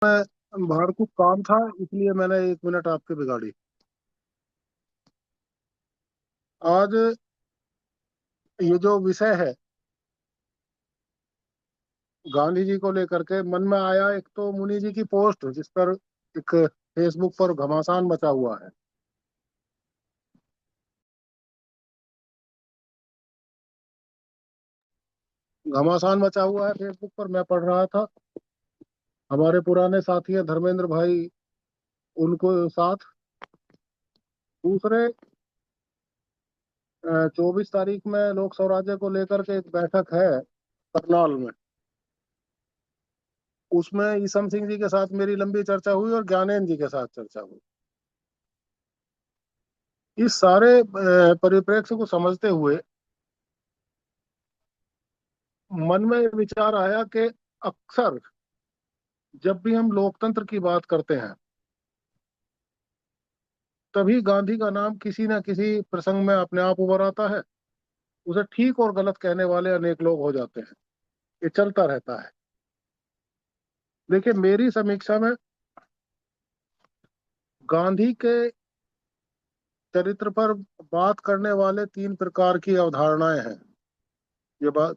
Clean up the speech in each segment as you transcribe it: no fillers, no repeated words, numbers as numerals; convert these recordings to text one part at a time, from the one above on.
मैं बाहर कुछ काम था, इसलिए मैंने 1 मिनट आपकी बिगाड़ी। आज ये जो विषय है गांधी जी को लेकर के मन में आया, एक तो मुनि जी की पोस्ट जिस पर एक फेसबुक पर घमासान मचा हुआ है। घमासान मचा हुआ है फेसबुक पर, मैं पढ़ रहा था। हमारे पुराने साथी हैं धर्मेंद्र भाई, उनको साथ। दूसरे 24 तारीख में लोक स्वराज्य को लेकर के एक बैठक है करनाल में। उसमें ईसम सिंह जी के साथ मेरी लंबी चर्चा हुई और ज्ञानेंद्र जी के साथ चर्चा हुई। इस सारे परिप्रेक्ष्य को समझते हुए मन में विचार आया कि अक्सर जब भी हम लोकतंत्र की बात करते हैं, तभी गांधी का नाम किसी न किसी प्रसंग में अपने आप उभर आता है। उसे ठीक और गलत कहने वाले अनेक लोग हो जाते हैं। ये चलता रहता है। देखिए, मेरी समीक्षा में गांधी के चरित्र पर बात करने वाले 3 प्रकार की अवधारणाएं हैं। ये बात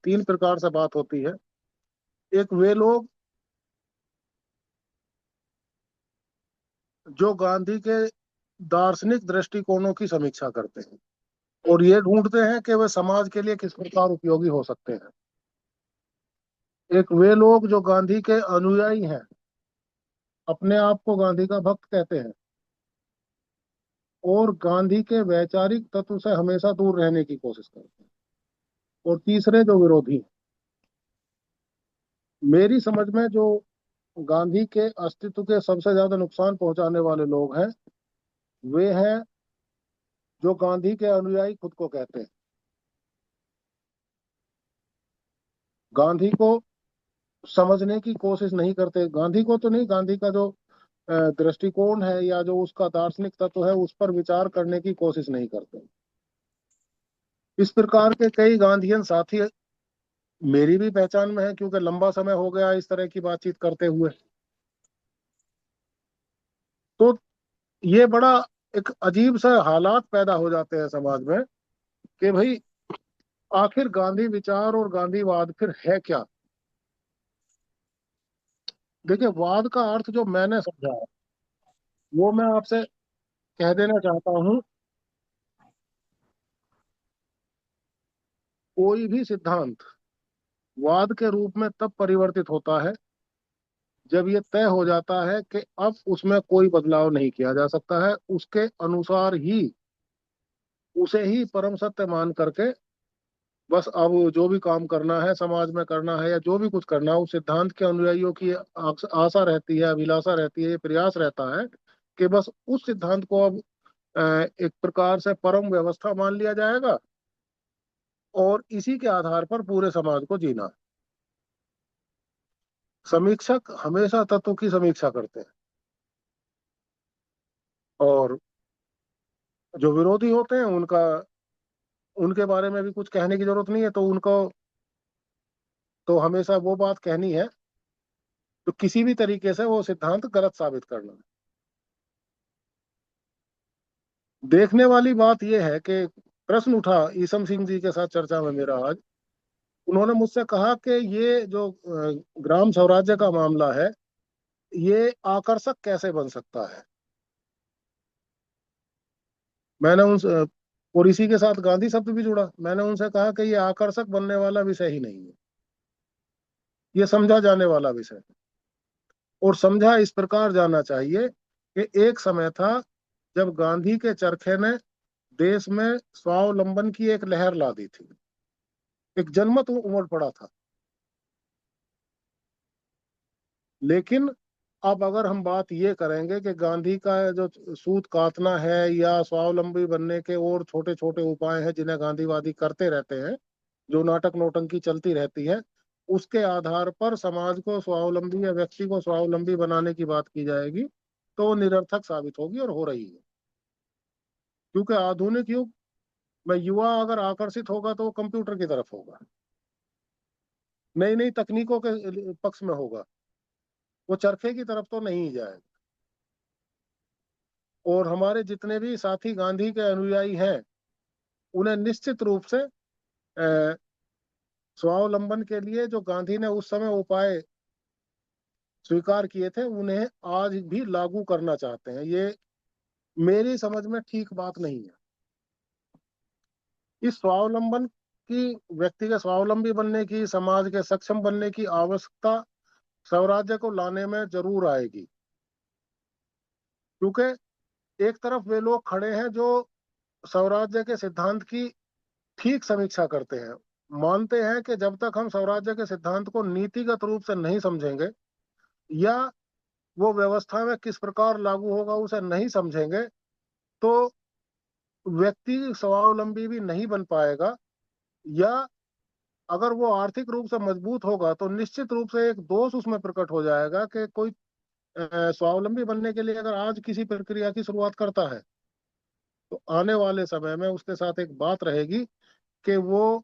तीन प्रकार से बात होती है। एक वे लोग जो गांधी के दार्शनिक दृष्टिकोणों की समीक्षा करते हैं और ये ढूंढते हैं कि वे समाज के लिए किस प्रकार उपयोगी हो सकते हैं। एक वे लोग जो गांधी के अनुयायी हैं, अपने आप को गांधी का भक्त कहते हैं और गांधी के वैचारिक तत्व से हमेशा दूर रहने की कोशिश करते हैं। और तीसरे जो विरोधी हैं। मेरी समझ में जो गांधी के अस्तित्व के सबसे ज्यादा नुकसान पहुंचाने वाले लोग हैं, वे हैं जो गांधी के अनुयायी खुद को कहते हैं। गांधी को समझने की कोशिश नहीं करते। गांधी को तो नहीं, गांधी का जो दृष्टिकोण है या जो उसका दार्शनिक तत्व है उस पर विचार करने की कोशिश नहीं करते। इस प्रकार के कई गांधीयन साथी मेरी भी पहचान में है, क्योंकि लंबा समय हो गया इस तरह की बातचीत करते हुए। तो ये बड़ा एक अजीब सा हालात पैदा हो जाते हैं समाज में कि भाई आखिर गांधी विचार और गांधीवाद फिर है क्या। देखिए, वाद का अर्थ जो मैंने समझा है वो मैं आपसे कह देना चाहता हूँ। कोई भी सिद्धांत वाद के रूप में तब परिवर्तित होता है जब ये तय हो जाता है कि अब उसमें कोई बदलाव नहीं किया जा सकता है। उसके अनुसार ही, उसे ही परम सत्य मान करके बस अब जो भी काम करना है, समाज में करना है या जो भी कुछ करना है, उस सिद्धांत के अनुयायियों की आशा रहती है, अभिलाषा रहती है, ये प्रयास रहता है कि बस उस सिद्धांत को अब एक प्रकार से परम व्यवस्था मान लिया जाएगा और इसी के आधार पर पूरे समाज को जीना। समीक्षक हमेशा तत्व की समीक्षा करते हैं और जो विरोधी होते हैं उनके बारे में भी कुछ कहने की जरूरत नहीं है। तो उनको तो हमेशा वो बात कहनी है तो किसी भी तरीके से वो सिद्धांत गलत साबित करना है। देखने वाली बात यह है कि प्रश्न उठा ईसम सिंह जी के साथ चर्चा में मेरा आज। उन्होंने मुझसे कहा कि ये जो ग्राम स्वराज्य का मामला है, ये आकर्षक कैसे बन सकता है। मैंने उन और इसी के साथ गांधी शब्द भी जुड़ा। मैंने उनसे कहा कि ये आकर्षक बनने वाला विषय ही नहीं है, ये समझा जाने वाला विषय है। और समझा इस प्रकार जाना चाहिए कि एक समय था जब गांधी के चरखे ने देश में स्वावलंबन की एक लहर ला दी थी। एक जनमत उमड़ पड़ा था। लेकिन अब अगर हम बात ये करेंगे कि गांधी का जो सूत काटना है या स्वावलंबी बनने के और छोटे छोटे उपाय हैं जिन्हें गांधीवादी करते रहते हैं, जो नाटक नौटंकी चलती रहती है, उसके आधार पर समाज को स्वावलंबी या व्यक्ति को स्वावलंबी बनाने की बात की जाएगी तो वो निरर्थक साबित होगी और हो रही है। क्योंकि आधुनिक युग में युवा अगर आकर्षित होगा तो वो कंप्यूटर की तरफ होगा, नई नई तकनीकों के पक्ष में होगा। वो चरखे की तरफ तो नहीं जाएगा। और हमारे जितने भी साथी गांधी के अनुयायी हैं, उन्हें निश्चित रूप से स्वावलंबन के लिए जो गांधी ने उस समय उपाय स्वीकार किए थे, उन्हें आज भी लागू करना चाहते हैं। ये मेरी समझ में ठीक बात नहीं है। इस स्वावलंबन की, व्यक्ति के स्वावलंबी बनने की, समाज के सक्षम बनने की आवश्यकता स्वराज्य को लाने में जरूर आएगी। क्योंकि एक तरफ वे लोग खड़े हैं जो स्वराज्य के सिद्धांत की ठीक समीक्षा करते हैं, मानते हैं कि जब तक हम स्वराज्य के सिद्धांत को नीतिगत रूप से नहीं समझेंगे, या वो व्यवस्था में किस प्रकार लागू होगा उसे नहीं समझेंगे, तो व्यक्ति स्वावलंबी भी नहीं बन पाएगा। या अगर वो आर्थिक रूप से मजबूत होगा तो निश्चित रूप से एक दोष उसमें प्रकट हो जाएगा कि कोई स्वावलंबी बनने के लिए अगर आज किसी प्रक्रिया की शुरुआत करता है, तो आने वाले समय में उसके साथ एक बात रहेगी कि वो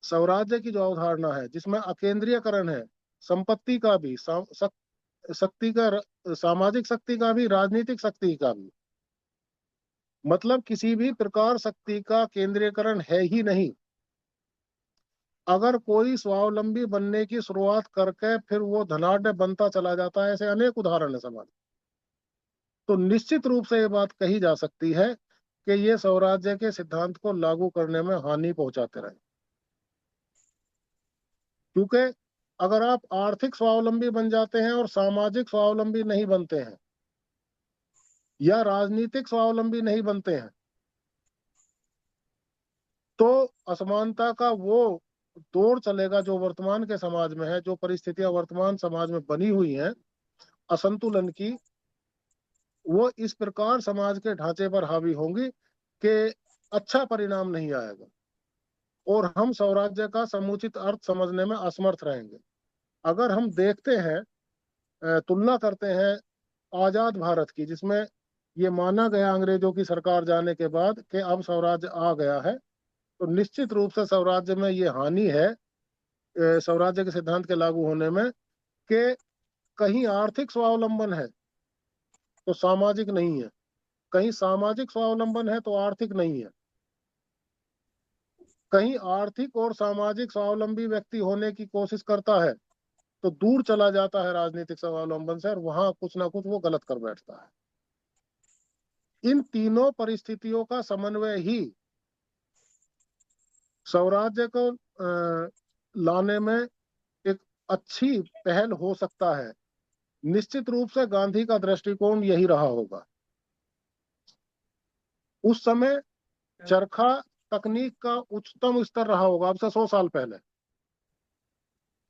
स्वराज्य की जो अवधारणा है, जिसमें अकेंद्रीयकरण है, संपत्ति का भी, शक्ति का, सामाजिक शक्ति का भी, राजनीतिक शक्ति का भी, मतलब किसी भी प्रकार शक्ति का केंद्रीयकरण है ही नहीं। अगर कोई स्वावलंबी बनने की शुरुआत करके फिर वो धनाढ्य बनता चला जाता है, ऐसे अनेक उदाहरण है समाज, तो निश्चित रूप से ये बात कही जा सकती है कि ये स्वराज्य के सिद्धांत को लागू करने में हानि पहुंचाते रहे। क्योंकि अगर आप आर्थिक स्वावलंबी बन जाते हैं और सामाजिक स्वावलंबी नहीं बनते हैं, या राजनीतिक स्वावलंबी नहीं बनते हैं, तो असमानता का वो दौर चलेगा जो वर्तमान के समाज में है, जो परिस्थितियां वर्तमान समाज में बनी हुई हैं असंतुलन की, वो इस प्रकार समाज के ढांचे पर हावी होंगी कि अच्छा परिणाम नहीं आएगा और हम स्वराज्य का समुचित अर्थ समझने में असमर्थ रहेंगे। अगर हम देखते हैं, तुलना करते हैं आजाद भारत की, जिसमें ये माना गया अंग्रेजों की सरकार जाने के बाद कि अब स्वराज्य आ गया है, तो निश्चित रूप से स्वराज्य में ये हानि है, स्वराज्य के सिद्धांत के लागू होने में, कि कहीं आर्थिक स्वावलंबन है तो सामाजिक नहीं है, कहीं सामाजिक स्वावलंबन है तो आर्थिक नहीं है, कहीं आर्थिक और सामाजिक स्वावलंबी व्यक्ति होने की कोशिश करता है तो दूर चला जाता है राजनीतिक स्वावलंबन से, और वहां कुछ ना कुछ वो गलत कर बैठता है। इन तीनों परिस्थितियों का समन्वय ही स्वराज्य को लाने में एक अच्छी पहल हो सकता है। निश्चित रूप से गांधी का दृष्टिकोण यही रहा होगा। उस समय चरखा तकनीक का उच्चतम स्तर रहा होगा, अब से 100 साल पहले,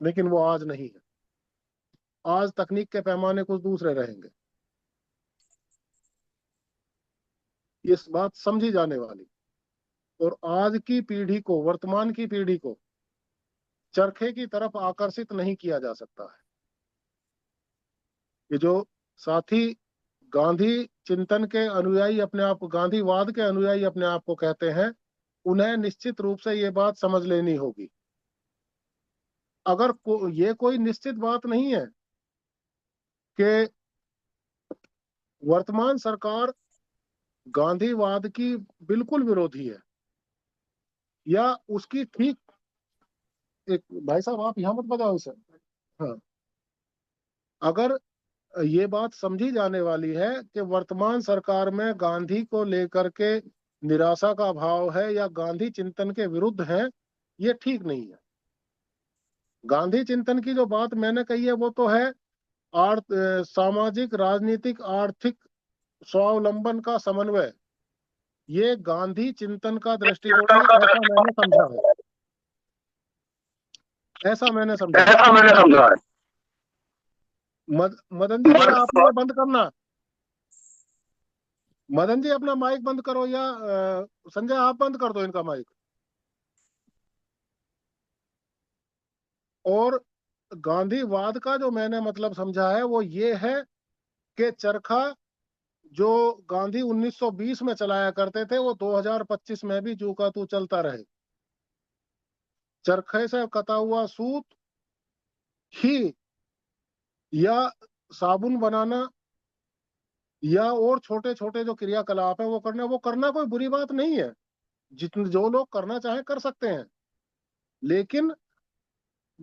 लेकिन वो आज नहीं है। आज तकनीक के पैमाने कुछ दूसरे रहेंगे। ये बात समझी जाने वाली। और आज की पीढ़ी को, वर्तमान की पीढ़ी को चरखे की तरफ आकर्षित नहीं किया जा सकता है। ये जो साथी गांधी चिंतन के अनुयायी अपने आप को, गांधीवाद के अनुयायी अपने आप को कहते हैं, उन्हें निश्चित रूप से ये बात समझ लेनी होगी। अगर ये कोई निश्चित बात नहीं है कि वर्तमान सरकार गांधीवाद की बिल्कुल विरोधी है या उसकी ठीक, एक भाई साहब आप यहाँ मत बताओ इसे। हाँ, अगर ये बात समझी जाने वाली है कि वर्तमान सरकार में गांधी को लेकर के निराशा का भाव है या गांधी चिंतन के विरुद्ध है, ये ठीक नहीं है। गांधी चिंतन की जो बात मैंने कही है वो तो है सामाजिक, राजनीतिक, आर्थिक स्वावलंबन का समन्वय। ये गांधी चिंतन का दृष्टिकोण है, ऐसा मैंने समझा है, ऐसा मैंने समझा है। मदन जी जरा आप ये बंद करना, मदन जी अपना माइक बंद करो, या संजय आप बंद कर दो इनका माइक। और गांधीवाद का जो मैंने मतलब समझा है वो ये है कि चरखा जो गांधी 1920 में चलाया करते थे वो 2025 में भी जू का तू चलता रहे। चरखे से कटा हुआ सूत ही, या साबुन बनाना या और छोटे छोटे जो क्रियाकलाप है वो करना कोई बुरी बात नहीं है। जितने जो लोग करना चाहे कर सकते हैं, लेकिन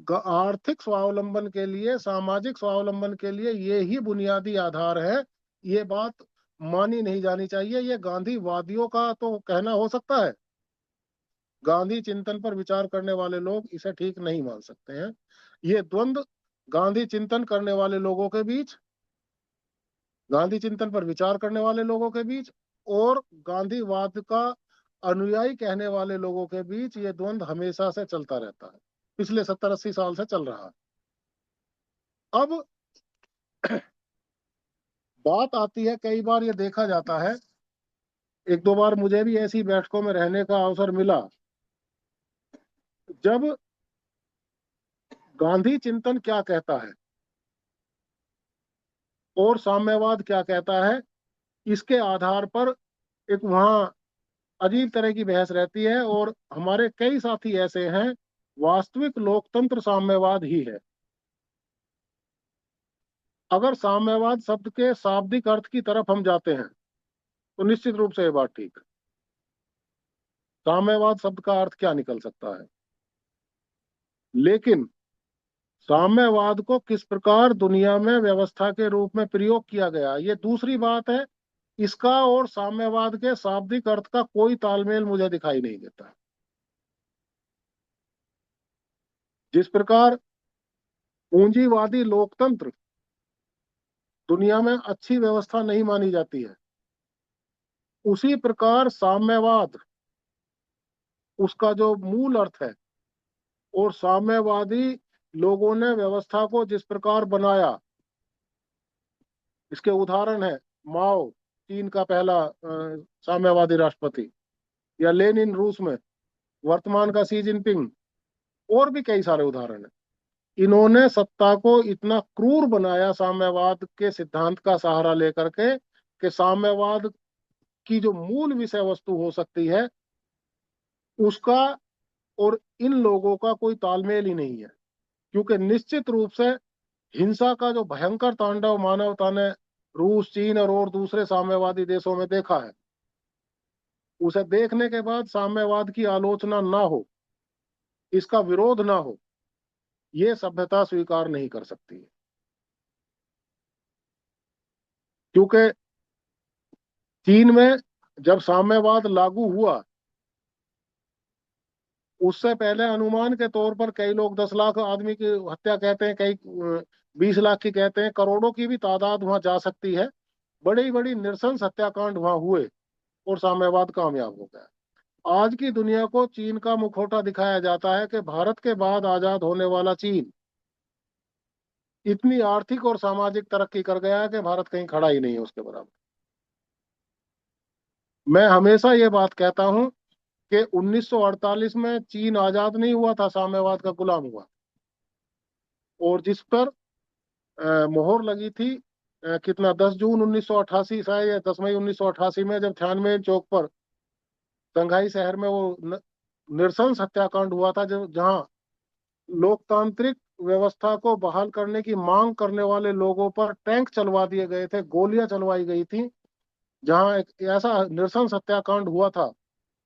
आर्थिक स्वावलंबन के लिए, सामाजिक स्वावलंबन के लिए ये ही बुनियादी आधार है। ये बात मानी नहीं जानी चाहिए। ये गांधीवादियों का तो कहना हो सकता है, गांधी चिंतन पर विचार करने वाले लोग इसे ठीक नहीं मान सकते हैं। ये द्वंद्व गांधी चिंतन करने वाले लोगों के बीच, गांधी चिंतन पर विचार करने वाले लोगों के बीच और गांधीवाद का अनुयायी कहने वाले लोगों के बीच, ये द्वंद्व हमेशा से चलता रहता है, पिछले 70-80 साल से चल रहा है। अब बात आती है, कई बार ये देखा जाता है, एक दो बार मुझे भी ऐसी बैठकों में रहने का अवसर मिला, जब गांधी चिंतन क्या कहता है और साम्यवाद क्या कहता है, इसके आधार पर एक वहां अजीब तरह की बहस रहती है। और हमारे कई साथी ऐसे हैं, वास्तविक लोकतंत्र साम्यवाद ही है। अगर साम्यवाद शब्द के शाब्दिक अर्थ की तरफ हम जाते हैं तो निश्चित रूप से ये बात ठीक है। साम्यवाद शब्द का अर्थ क्या निकल सकता है, लेकिन साम्यवाद को किस प्रकार दुनिया में व्यवस्था के रूप में प्रयोग किया गया, ये दूसरी बात है। इसका और साम्यवाद के शाब्दिक अर्थ का कोई तालमेल मुझे दिखाई नहीं देता। जिस प्रकार पूंजीवादी लोकतंत्र दुनिया में अच्छी व्यवस्था नहीं मानी जाती है, उसी प्रकार साम्यवाद, उसका जो मूल अर्थ है, और साम्यवादी लोगों ने व्यवस्था को जिस प्रकार बनाया, इसके उदाहरण है माओ, चीन का पहला साम्यवादी राष्ट्रपति, या लेनिन रूस में, वर्तमान का शी जिनपिंग, और भी कई सारे उदाहरण हैं। इन्होंने सत्ता को इतना क्रूर बनाया साम्यवाद के सिद्धांत का सहारा लेकर के, कि साम्यवाद की जो मूल विषय वस्तु हो सकती है, उसका और इन लोगों का कोई तालमेल ही नहीं है। क्योंकि निश्चित रूप से हिंसा का जो भयंकर तांडव मानवता ने रूस, चीन और दूसरे साम्यवादी देशों में देखा है, उसे देखने के बाद साम्यवाद की आलोचना ना हो, इसका विरोध ना हो, ये सभ्यता स्वीकार नहीं कर सकती है। क्योंकि चीन में जब साम्यवाद लागू हुआ, उससे पहले अनुमान के तौर पर कई लोग 10 लाख आदमी की हत्या कहते हैं, कई 20 लाख की कहते हैं, करोड़ों की भी तादाद वहां जा सकती है। बड़ी बड़ी नृशंस हत्याकांड वहां हुए और साम्यवाद कामयाब हो गया। आज की दुनिया को चीन का मुखौटा दिखाया जाता है कि भारत के बाद आजाद होने वाला चीन इतनी आर्थिक और सामाजिक तरक्की कर गया है कि भारत कहीं खड़ा ही नहीं है उसके बराबर। मैं हमेशा ये बात कहता हूं कि 1948 में चीन आजाद नहीं हुआ था, साम्यवाद का गुलाम हुआ। और जिस पर मोहर लगी थी, कितना, 10 जून 1988 शायद, या 10 मई 1988 में, जब तियानवे चौक पर शंघाई शहर में वो नृशंस हत्याकांड हुआ था, जो जहां लोकतांत्रिक व्यवस्था को बहाल करने की मांग करने वाले लोगों पर टैंक चलवा दिए गए थे, गोलियां चलवाई गई थी, जहां एक ऐसा नृशंस हत्याकांड हुआ था।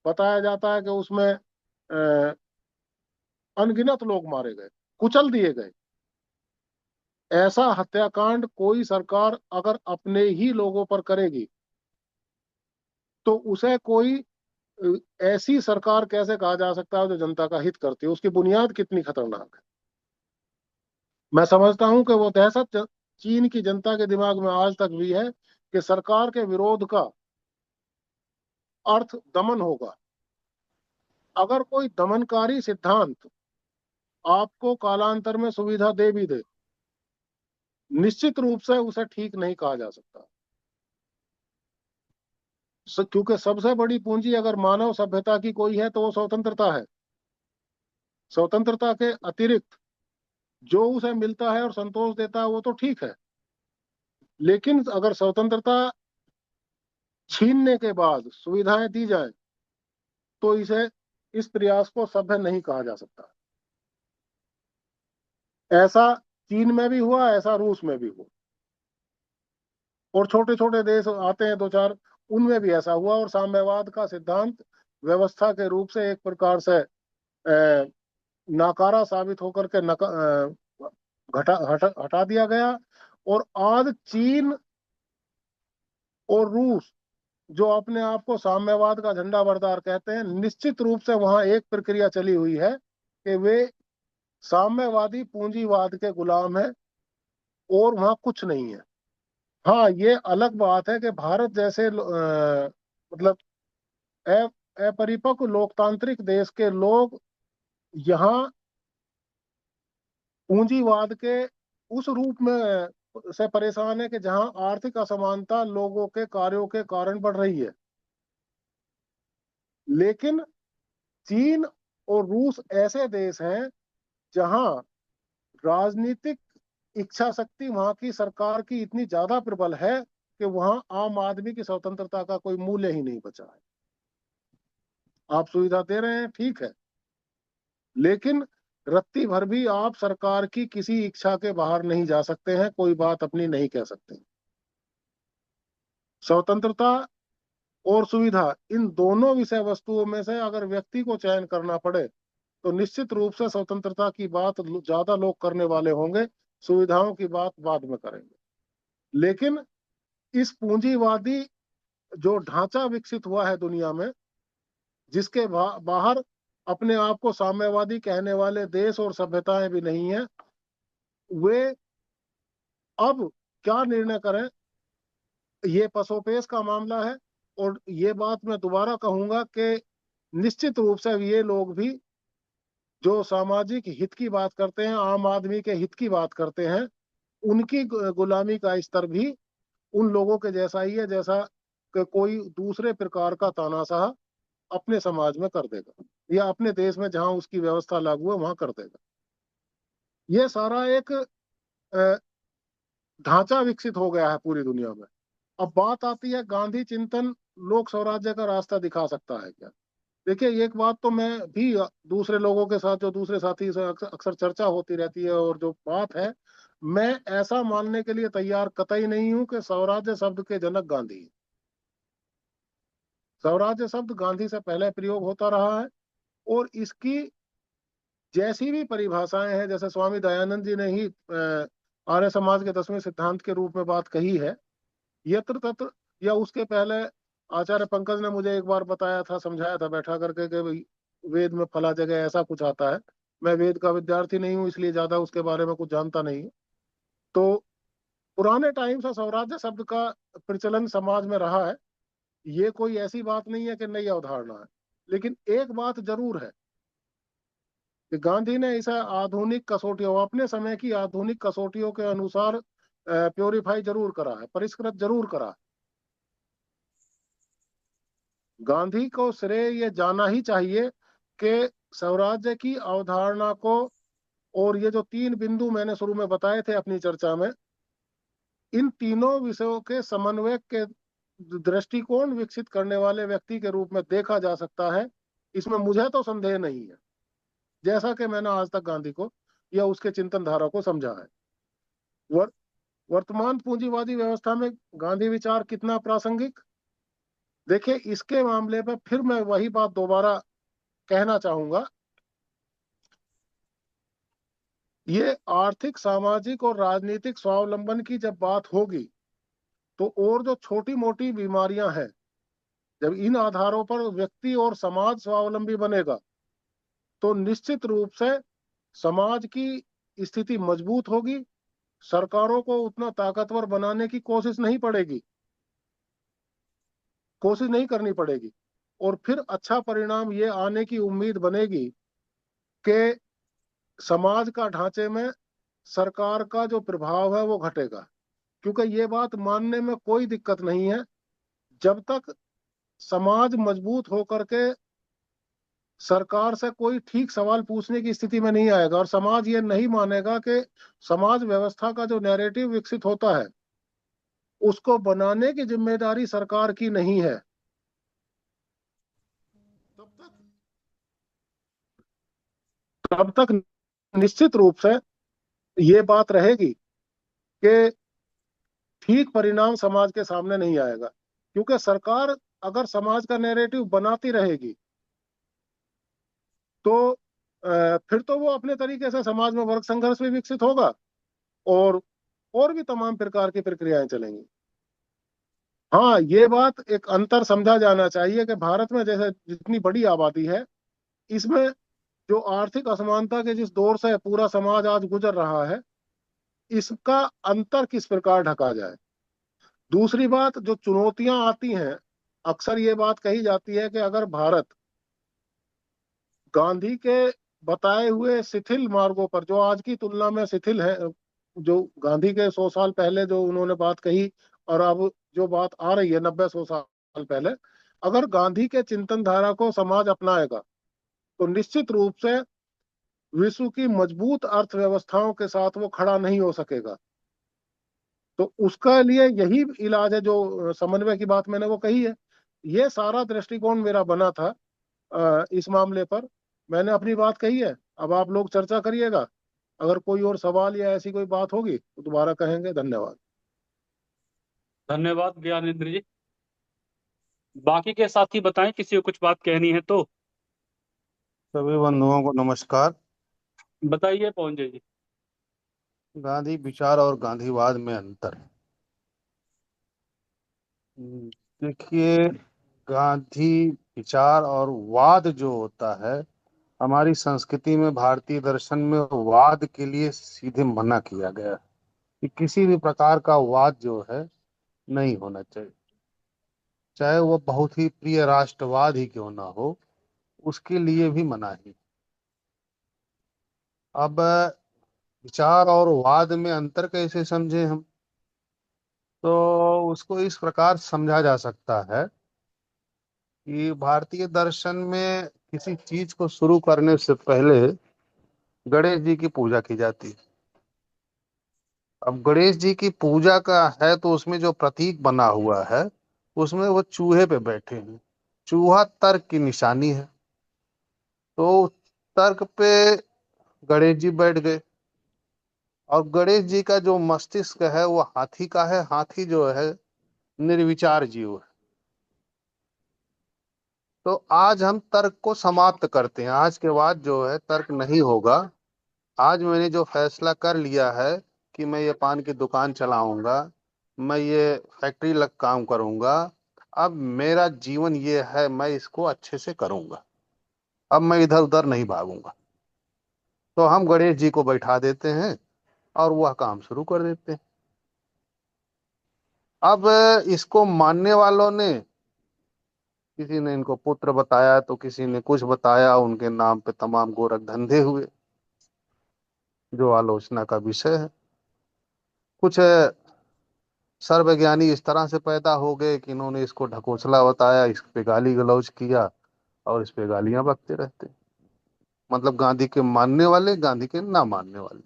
बताया जाता है कि उसमें अनगिनत लोग मारे गए, कुचल दिए गए। ऐसा हत्याकांड कोई सरकार अगर अपने ही लोगों पर करेगी, तो उसे कोई ऐसी सरकार कैसे कहा जा सकता है जो जनता का हित करती है? उसकी बुनियाद कितनी खतरनाक है। मैं समझता हूं कि वो दहशत चीन की जनता के दिमाग में आज तक भी है कि सरकार के विरोध का अर्थ दमन होगा। अगर कोई दमनकारी सिद्धांत आपको कालांतर में सुविधा दे भी दे, निश्चित रूप से उसे ठीक नहीं कहा जा सकता। क्योंकि सबसे बड़ी पूंजी अगर मानव सभ्यता की कोई है तो वो स्वतंत्रता है। स्वतंत्रता के अतिरिक्त जो उसे मिलता है और संतोष देता है वो तो ठीक है, लेकिन अगर स्वतंत्रता छीनने के बाद सुविधाएं दी जाए, तो इसे, इस प्रयास को सभ्य नहीं कहा जा सकता। ऐसा चीन में भी हुआ, ऐसा रूस में भी हुआ। और छोटे छोटे देश आते हैं दो चार, उनमें भी ऐसा हुआ, और साम्यवाद का सिद्धांत व्यवस्था के रूप से एक प्रकार से नाकारा साबित होकर के हटा दिया गया। और आज चीन और रूस, जो अपने आप को साम्यवाद का झंडा बरदार कहते हैं, निश्चित रूप से वहां एक प्रक्रिया चली हुई है कि वे साम्यवादी पूंजीवाद के गुलाम है, और वहां कुछ नहीं है। हाँ, ये अलग बात है कि भारत जैसे मतलब अपरिपक्व लोकतांत्रिक देश के लोग यहाँ पूंजीवाद के उस रूप में से परेशान है कि जहां आर्थिक असमानता लोगों के कार्यों के कारण बढ़ रही है। लेकिन चीन और रूस ऐसे देश हैं जहां राजनीतिक इच्छा शक्ति वहां की सरकार की इतनी ज्यादा प्रबल है कि वहां आम आदमी की स्वतंत्रता का कोई मूल्य ही नहीं बचा है। आप सुविधा दे रहे हैं, ठीक है, लेकिन रत्ती भर भी आप सरकार की किसी इच्छा के बाहर नहीं जा सकते हैं, कोई बात अपनी नहीं कह सकते। स्वतंत्रता और सुविधा, इन दोनों विषय वस्तुओं में से अगर व्यक्ति को चयन करना पड़े तो निश्चित रूप से स्वतंत्रता की बात ज्यादा लोग करने वाले होंगे, सुविधाओं की बात बाद में करेंगे। लेकिन इस पूंजीवादी जो ढांचा विकसित हुआ है दुनिया में, जिसके बाहर अपने आप को साम्यवादी कहने वाले देश और सभ्यताएं भी नहीं है, वे अब क्या निर्णय करें, ये पसोपेश का मामला है। और ये बात मैं दोबारा कहूंगा कि निश्चित रूप से ये लोग भी जो सामाजिक हित की बात करते हैं, आम आदमी के हित की बात करते हैं, उनकी गुलामी का स्तर भी उन लोगों के जैसा ही है जैसा कि कोई दूसरे प्रकार का तानाशाह अपने समाज में कर देगा, या अपने देश में जहां उसकी व्यवस्था लागू है वहां कर देगा। ये सारा एक ढांचा विकसित हो गया है पूरी दुनिया में। अब बात आती है गांधी चिंतन लोक स्वराज्य का रास्ता दिखा सकता है क्या। देखिए, एक बात तो मैं भी दूसरे लोगों के साथ, जो दूसरे साथी से अक्सर चर्चा होती रहती है, और जो बात है, मैं ऐसा मानने के लिए तैयार कतई नहीं हूं कि स्वराज्य शब्द के जनक गांधी। स्वराज्य शब्द गांधी से पहले प्रयोग होता रहा है, और इसकी जैसी भी परिभाषाएं हैं, जैसे स्वामी दयानंद जी ने ही आर्य समाज के 10वें सिद्धांत के रूप में बात कही है, यत्र तत्र, या उसके पहले आचार्य पंकज ने मुझे एक बार बताया था, समझाया था बैठा करके कि भाई वेद में फला जगह ऐसा कुछ आता है। मैं वेद का विद्यार्थी नहीं हूँ, इसलिए ज्यादा उसके बारे में कुछ जानता नहीं हूँ। तो पुराने टाइम से स्वराज्य शब्द का प्रचलन समाज में रहा है, ये कोई ऐसी बात नहीं है कि नई अवधारणा है। लेकिन एक बात जरूर है कि गांधी ने इसे आधुनिक कसौटियों, अपने समय की आधुनिक कसौटियों के अनुसार प्योरीफाई जरूर करा है, परिष्कृत जरूर करा है। गांधी को श्रेय ये जाना ही चाहिए कि स्वराज्य की अवधारणा को, और ये जो तीन बिंदु मैंने शुरू में बताए थे अपनी चर्चा में, इन तीनों विषयों के समन्वय के दृष्टिकोण विकसित करने वाले व्यक्ति के रूप में देखा जा सकता है। इसमें मुझे तो संदेह नहीं है, जैसा कि मैंने आज तक गांधी को या उसके चिंतन धारा को समझा है। वर, वर्तमान पूंजीवादी व्यवस्था में गांधी विचार कितना प्रासंगिक, देखिए, इसके मामले में फिर मैं वही बात दोबारा कहना चाहूंगा। ये आर्थिक, सामाजिक और राजनीतिक स्वावलंबन की जब बात होगी, तो और जो छोटी मोटी बीमारियां हैं, जब इन आधारों पर व्यक्ति और समाज स्वावलंबी बनेगा, तो निश्चित रूप से समाज की स्थिति मजबूत होगी। सरकारों को उतना ताकतवर बनाने की कोशिश नहीं करनी पड़ेगी, और फिर अच्छा परिणाम ये आने की उम्मीद बनेगी कि समाज का ढांचे में सरकार का जो प्रभाव है वो घटेगा। क्योंकि ये बात मानने में कोई दिक्कत नहीं है, जब तक समाज मजबूत होकर के सरकार से कोई ठीक सवाल पूछने की स्थिति में नहीं आएगा, और समाज ये नहीं मानेगा कि समाज व्यवस्था का जो नैरेटिव विकसित होता है उसको बनाने की जिम्मेदारी सरकार की नहीं है, तब तक तब तक निश्चित रूप से ये बात रहेगी कि ठीक परिणाम समाज के सामने नहीं आएगा। क्योंकि सरकार अगर समाज का नैरेटिव बनाती रहेगी तो फिर तो वो अपने तरीके से समाज में वर्ग संघर्ष भी विकसित होगा, और भी तमाम प्रकार की प्रक्रियाएं चलेंगी। हाँ, ये बात एक अंतर समझा जाना चाहिए कि भारत में जैसे जितनी बड़ी आबादी है, इसमें जो आर्थिक असमानता के जिस दौर से पूरा समाज आज गुजर रहा है, इसका अंतर किस प्रकार ढका जाए। दूसरी बात, जो चुनौतियां आती हैं, अक्सर ये बात कही जाती है कि अगर भारत गांधी के बताए हुए शिथिल मार्गों पर, जो आज की तुलना में शिथिल है, जो गांधी के 100 साल पहले जो उन्होंने बात कही और अब जो बात आ रही है 90-100 साल पहले, अगर गांधी के चिंतन धारा को समाज अपनाएगा तो निश्चित रूप से विश्व की मजबूत अर्थव्यवस्थाओं के साथ वो खड़ा नहीं हो सकेगा। तो उसका लिए यही इलाज है, जो समन्वय की बात मैंने वो कही है। ये सारा दृष्टिकोण मेरा बना था इस मामले पर। मैंने अपनी बात कही है, अब आप लोग चर्चा करिएगा। अगर कोई और सवाल या ऐसी कोई बात होगी तो दोबारा कहेंगे। धन्यवाद। धन्यवाद ज्ञानेंद्र जी। बाकी के साथी बताएं, किसी को कुछ बात कहनी है तो सभी बंधुओं को नमस्कार। बताइए पवन जी। गांधी विचार और गांधीवाद में अंतर। देखिए, गांधी विचार और वाद जो होता है, हमारी संस्कृति में, भारतीय दर्शन में वाद के लिए सीधे मना किया गया है कि किसी भी प्रकार का वाद जो है नहीं होना चाहिए, चाहे वो बहुत ही प्रिय राष्ट्रवाद ही क्यों ना हो, उसके लिए भी मनाही। अब विचार और वाद में अंतर कैसे समझे हम, तो उसको इस प्रकार समझा जा सकता है कि भारतीय दर्शन में किसी चीज को शुरू करने से पहले गणेश जी की पूजा की जाती है। अब गणेश जी की पूजा का है तो उसमें जो प्रतीक बना हुआ है, उसमें वो चूहे पे बैठे हैं। चूहा तर्क की निशानी है, तो तर्क पे गणेश जी बैठ गए। और गणेश जी का जो मस्तिष्क है वो हाथी का है। हाथी जो है निर्विचार जीव है। तो आज हम तर्क को समाप्त करते हैं, आज के बाद जो है तर्क नहीं होगा। आज मैंने जो फैसला कर लिया है कि मैं ये पान की दुकान चलाऊंगा, मैं ये फैक्ट्री लग काम करूंगा, अब मेरा जीवन ये है, मैं इसको अच्छे से करूंगा, अब मैं इधर उधर नहीं भागूंगा। तो हम गणेश जी को बैठा देते हैं और वह काम शुरू कर देते हैं। अब इसको मानने वालों ने, किसी ने इनको पुत्र बताया तो किसी ने कुछ बताया, उनके नाम पे तमाम गोरख धंधे हुए, जो आलोचना का विषय है। कुछ सर्वज्ञानी इस तरह से पैदा हो गए कि इन्होंने इसको ढकोसला बताया, इस पे गाली गलौज किया और इस पे गालियां बकते रहते। मतलब गांधी के मानने वाले, गांधी के ना मानने वाले।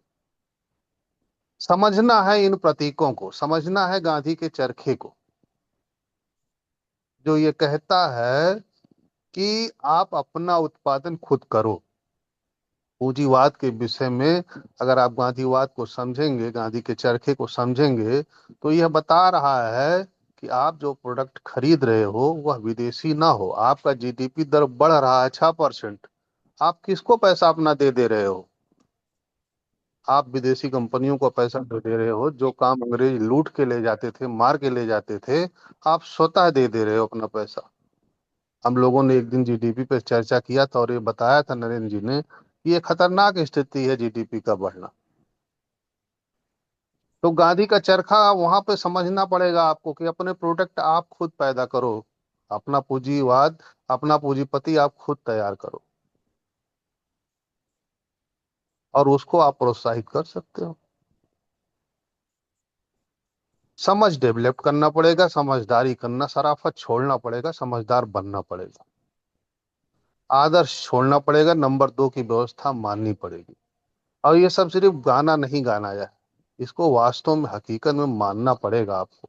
समझना है इन प्रतीकों को, समझना है गांधी के चरखे को, जो ये कहता है कि आप अपना उत्पादन खुद करो। पूंजीवाद के विषय में अगर आप गांधीवाद को समझेंगे, गांधी के चरखे को समझेंगे, तो यह बता रहा है कि आप जो प्रोडक्ट खरीद रहे हो वह विदेशी ना हो। आपका जीडीपी दर बढ़ रहा है 6%, आप किसको पैसा अपना दे दे रहे हो? आप विदेशी कंपनियों को पैसा दे रहे हो। जो काम अंग्रेज लूट के ले जाते थे, मार के ले जाते थे, आप स्वतः दे दे रहे हो अपना पैसा। हम लोगों ने एक दिन जीडीपी पे चर्चा किया था और ये बताया था नरेंद्र जी ने कि ये खतरनाक स्थिति है जीडीपी का बढ़ना। तो गांधी का चरखा वहां पे समझना पड़ेगा आपको कि अपने प्रोडक्ट आप खुद पैदा करो, अपना पूंजीवाद, अपना पूंजीपति आप खुद तैयार करो और उसको आप प्रोत्साहित कर सकते हो। समझ डेवलप करना पड़ेगा, समझदारी करना, शराफत छोड़ना पड़ेगा, समझदार बनना पड़ेगा, आदर्श छोड़ना पड़ेगा, नंबर 2 की व्यवस्था माननी पड़ेगी। और ये सब सिर्फ गाना नहीं गाना है, इसको वास्तव में हकीकत में मानना पड़ेगा आपको।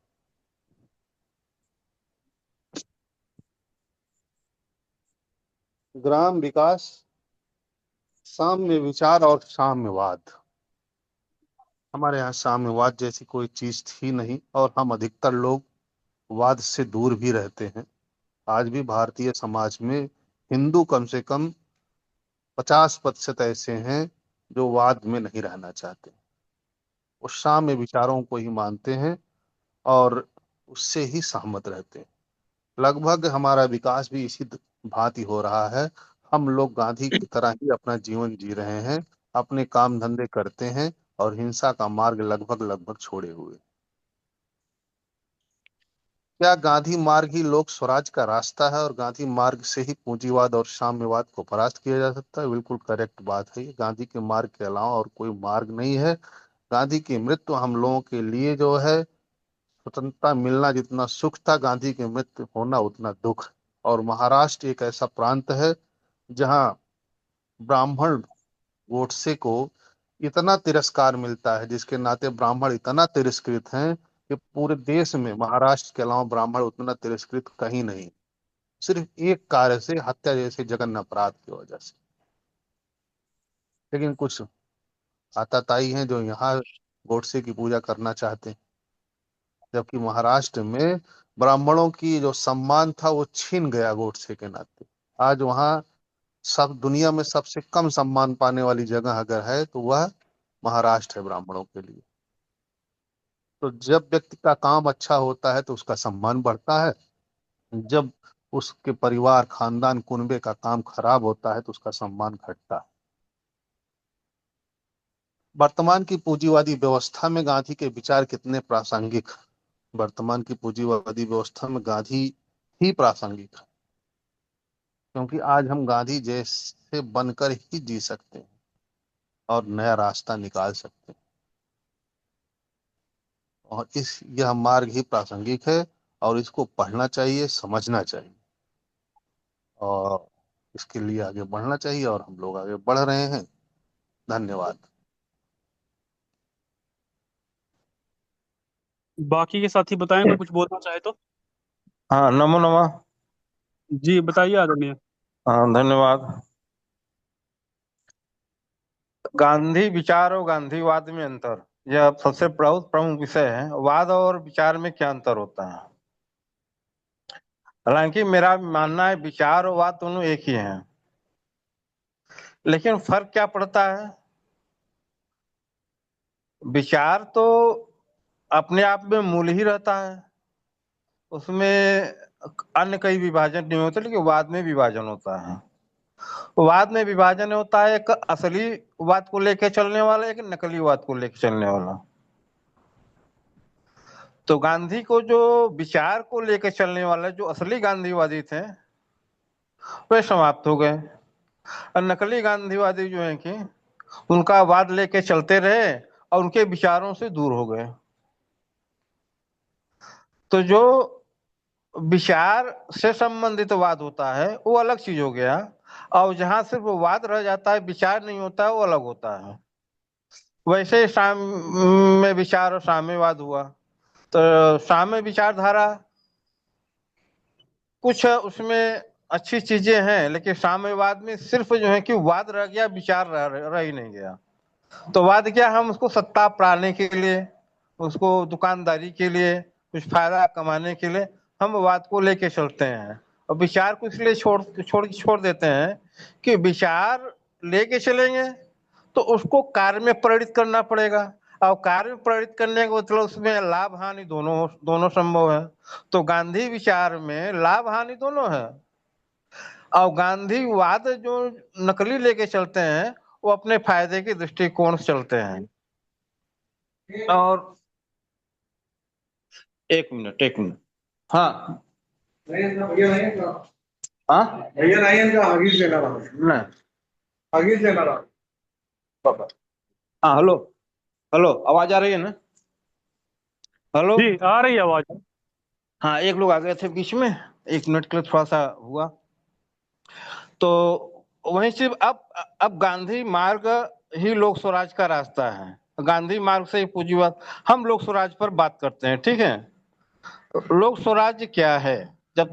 ग्राम विकास, साम्य विचार और साम्यवाद। हमारे यहाँ साम्यवाद जैसी कोई चीज थी नहीं, और हम अधिकतर लोग वाद से दूर भी रहते हैं। आज भी भारतीय समाज में हिंदू कम से कम 50% ऐसे हैं जो वाद में नहीं रहना चाहते, वो साम्य विचारों को ही मानते हैं और उससे ही सहमत रहते हैं। लगभग हमारा विकास भी इसी भांति हो रहा है। हम लोग गांधी की तरह ही अपना जीवन जी रहे हैं, अपने काम धंधे करते हैं और हिंसा का मार्ग लगभग लगभग छोड़े हुए। क्या गांधी मार्ग ही लोक स्वराज का रास्ता है और गांधी मार्ग से ही पूंजीवाद और साम्यवाद को परास्त किया जा सकता है? बिल्कुल करेक्ट बात है। ये गांधी के मार्ग के अलावा और कोई मार्ग नहीं है। गांधी की मृत्यु हम लोगों के लिए जो है, स्वतंत्रता मिलना जितना सुख था, गांधी की मृत्यु होना उतना दुख। और महाराष्ट्र एक ऐसा प्रांत है जहां ब्राह्मण गोडसे को इतना तिरस्कार मिलता है, जिसके नाते ब्राह्मण इतना तिरस्कृत हैं कि पूरे देश में महाराष्ट्र के अलावा ब्राह्मण उतना तिरस्कृत कहीं नहीं, सिर्फ एक कार्य से, हत्या जैसे जघन्य अपराध की वजह से। लेकिन कुछ आताताई हैं जो यहाँ गोडसे की पूजा करना चाहते हैं, जबकि महाराष्ट्र में ब्राह्मणों की जो सम्मान था वो छीन गया गोडसे के नाते। आज वहाँ सब दुनिया में सबसे कम सम्मान पाने वाली जगह अगर है तो वह महाराष्ट्र है ब्राह्मणों के लिए। तो जब व्यक्ति का काम अच्छा होता है तो उसका सम्मान बढ़ता है, जब उसके परिवार खानदान कुनबे का काम खराब होता है तो उसका सम्मान घटता है। वर्तमान की पूंजीवादी व्यवस्था में गांधी के विचार कितने प्रासंगिक? वर्तमान की पूंजीवादी व्यवस्था में गांधी ही प्रासंगिक है, क्योंकि आज हम गांधी जैसे बनकर ही जी सकते हैं और नया रास्ता निकाल सकते हैं। और इस यह मार्ग ही प्रासंगिक है और इसको पढ़ना चाहिए, समझना चाहिए और इसके लिए आगे बढ़ना चाहिए, और हम लोग आगे बढ़ रहे हैं। धन्यवाद। बाकी के साथी बताएं, कोई कुछ बोलना चाहे तो। हाँ, नमो नमः। जी बताइए आदरणीय। हाँ, धन्यवाद। गांधी विचार और गांधीवाद में अंतर, यह सबसे बहुत प्रमुख विषय है। वाद और विचार में क्या अंतर होता है? हालांकि मेरा मानना है विचार और वाद दोनों एक ही हैं, लेकिन फर्क क्या पड़ता है? विचार तो अपने आप में मूल ही रहता है, उसमें अन्य कई विभाजन नहीं होते, लेकिन वाद में विभाजन होता है। वाद में विभाजन होता है, एक असली वाद को लेकर चलने वाला, एक नकली वाद को लेकर चलने वाला। तो गांधी को जो विचार को लेकर चलने वाले जो असली गांधीवादी थे वे समाप्त हो गए, और नकली गांधीवादी जो है कि उनका वाद लेके चलते रहे और उनके विचारों से दूर हो गए। तो जो विचार से संबंधित वाद होता है वो अलग चीज हो गया, और जहां सिर्फ वाद रह जाता है, विचार नहीं होता है, वो अलग होता है। वैसे साम्य विचार और साम्यवाद हुआ। तो साम्य विचारधारा कुछ उसमें अच्छी चीजें हैं, लेकिन साम्यवाद में सिर्फ जो है कि वाद रह गया, विचार रह ही नहीं गया। तो वाद क्या, हम उसको सत्ता पाने के लिए, उसको दुकानदारी के लिए, कुछ फायदा कमाने के लिए हम वाद को लेके चलते हैं, और विचार को इसलिए छोड़ देते हैं कि विचार लेके चलेंगे तो उसको कार्य में परिणित करना पड़ेगा, और कार्य में परिणित करने का मतलब उसमें लाभ हानि दोनों दोनों संभव है। तो गांधी विचार में लाभ हानि दोनों है, और गांधीवाद जो नकली लेके चलते हैं वो अपने फायदे के दृष्टिकोण से चलते हैं। और एक मिनट। हाँ हाँ, भैया नहीं नहीं। हाँ, हेलो हेलो, आवाज आ रही है ना? हेलो। जी आ रही है आवाज। हाँ, एक लोग आ गए थे बीच में, 1 मिनट के लिए थोड़ा सा हुआ। तो वहीं से अब गांधी मार्ग ही लोक स्वराज का रास्ता है। गांधी मार्ग से ही पूंजीवाद, हम लोक स्वराज पर बात करते हैं, ठीक है। लोक स्वराज क्या है? जब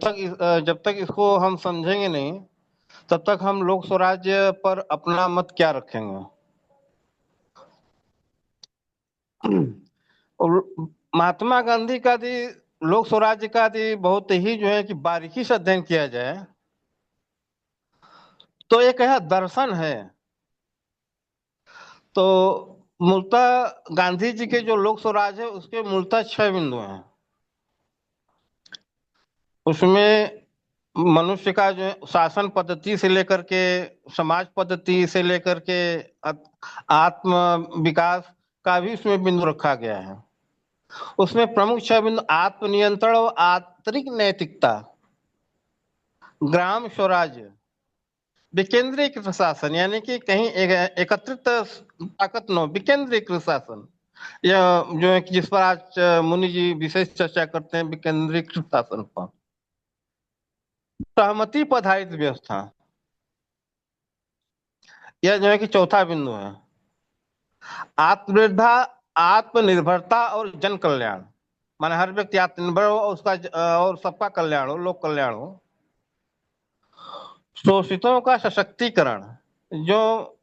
तक इसको हम समझेंगे नहीं, तब तक हम लोक स्वराज्य पर अपना मत क्या रखेंगे? और महात्मा गांधी का यदि लोक स्वराज्य का यदि बहुत ही जो है कि बारीकी से अध्ययन किया जाए तो एक यह दर्शन है। तो मूलतः गांधी जी के जो लोक स्वराज है उसके मूलतः 6 बिंदु हैं। उसमें मनुष्य का जो है शासन पद्धति से लेकर के समाज पद्धति से लेकर के आत्म विकास का भी उसमें बिंदु रखा गया है। उसमें प्रमुख 6 बिंदु आत्मनियंत्रण और आंतरिक नैतिकता, ग्राम स्वराज्य, विकेंद्रीकृत शासन यानी कि कहीं एकत्रित ताकत न हो, विकेंद्रीकृत शासन, यह जो है कि जिस पर आज मुनि जी विशेष चर्चा करते हैं, विकेंद्रीकृत शासन पर। सहमति पर आधारित व्यवस्था, यह जो है कि चौथा बिंदु है। आत्मनिर्भरता, आत्मनिर्भरता और जन कल्याण, माने हर व्यक्ति आत्मनिर्भर हो और उसका और सबका कल्याण हो, लोक कल्याण हो। शोषितों का सशक्तिकरण, जो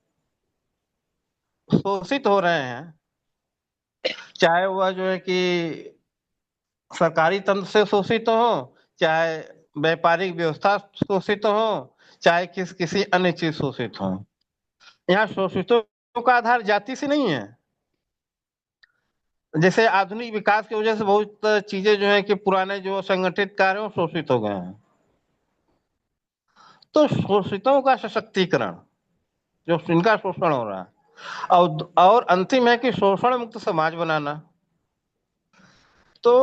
शोषित हो रहे हैं, चाहे वह जो है कि सरकारी तंत्र से शोषित हो, चाहे व्यापारिक व्यवस्था शोषित हो, चाहे किसी अन्य चीज शोषित हो। यहाँ शोषितों का आधार जाति से नहीं है। जैसे आधुनिक विकास की वजह से बहुत चीजें जो है कि पुराने जो संगठित कार्य हैं शोषित हो गए हैं। तो शोषितों का सशक्तिकरण, जो इनका शोषण हो रहा है, और अंतिम है कि शोषण मुक्त समाज बनाना। तो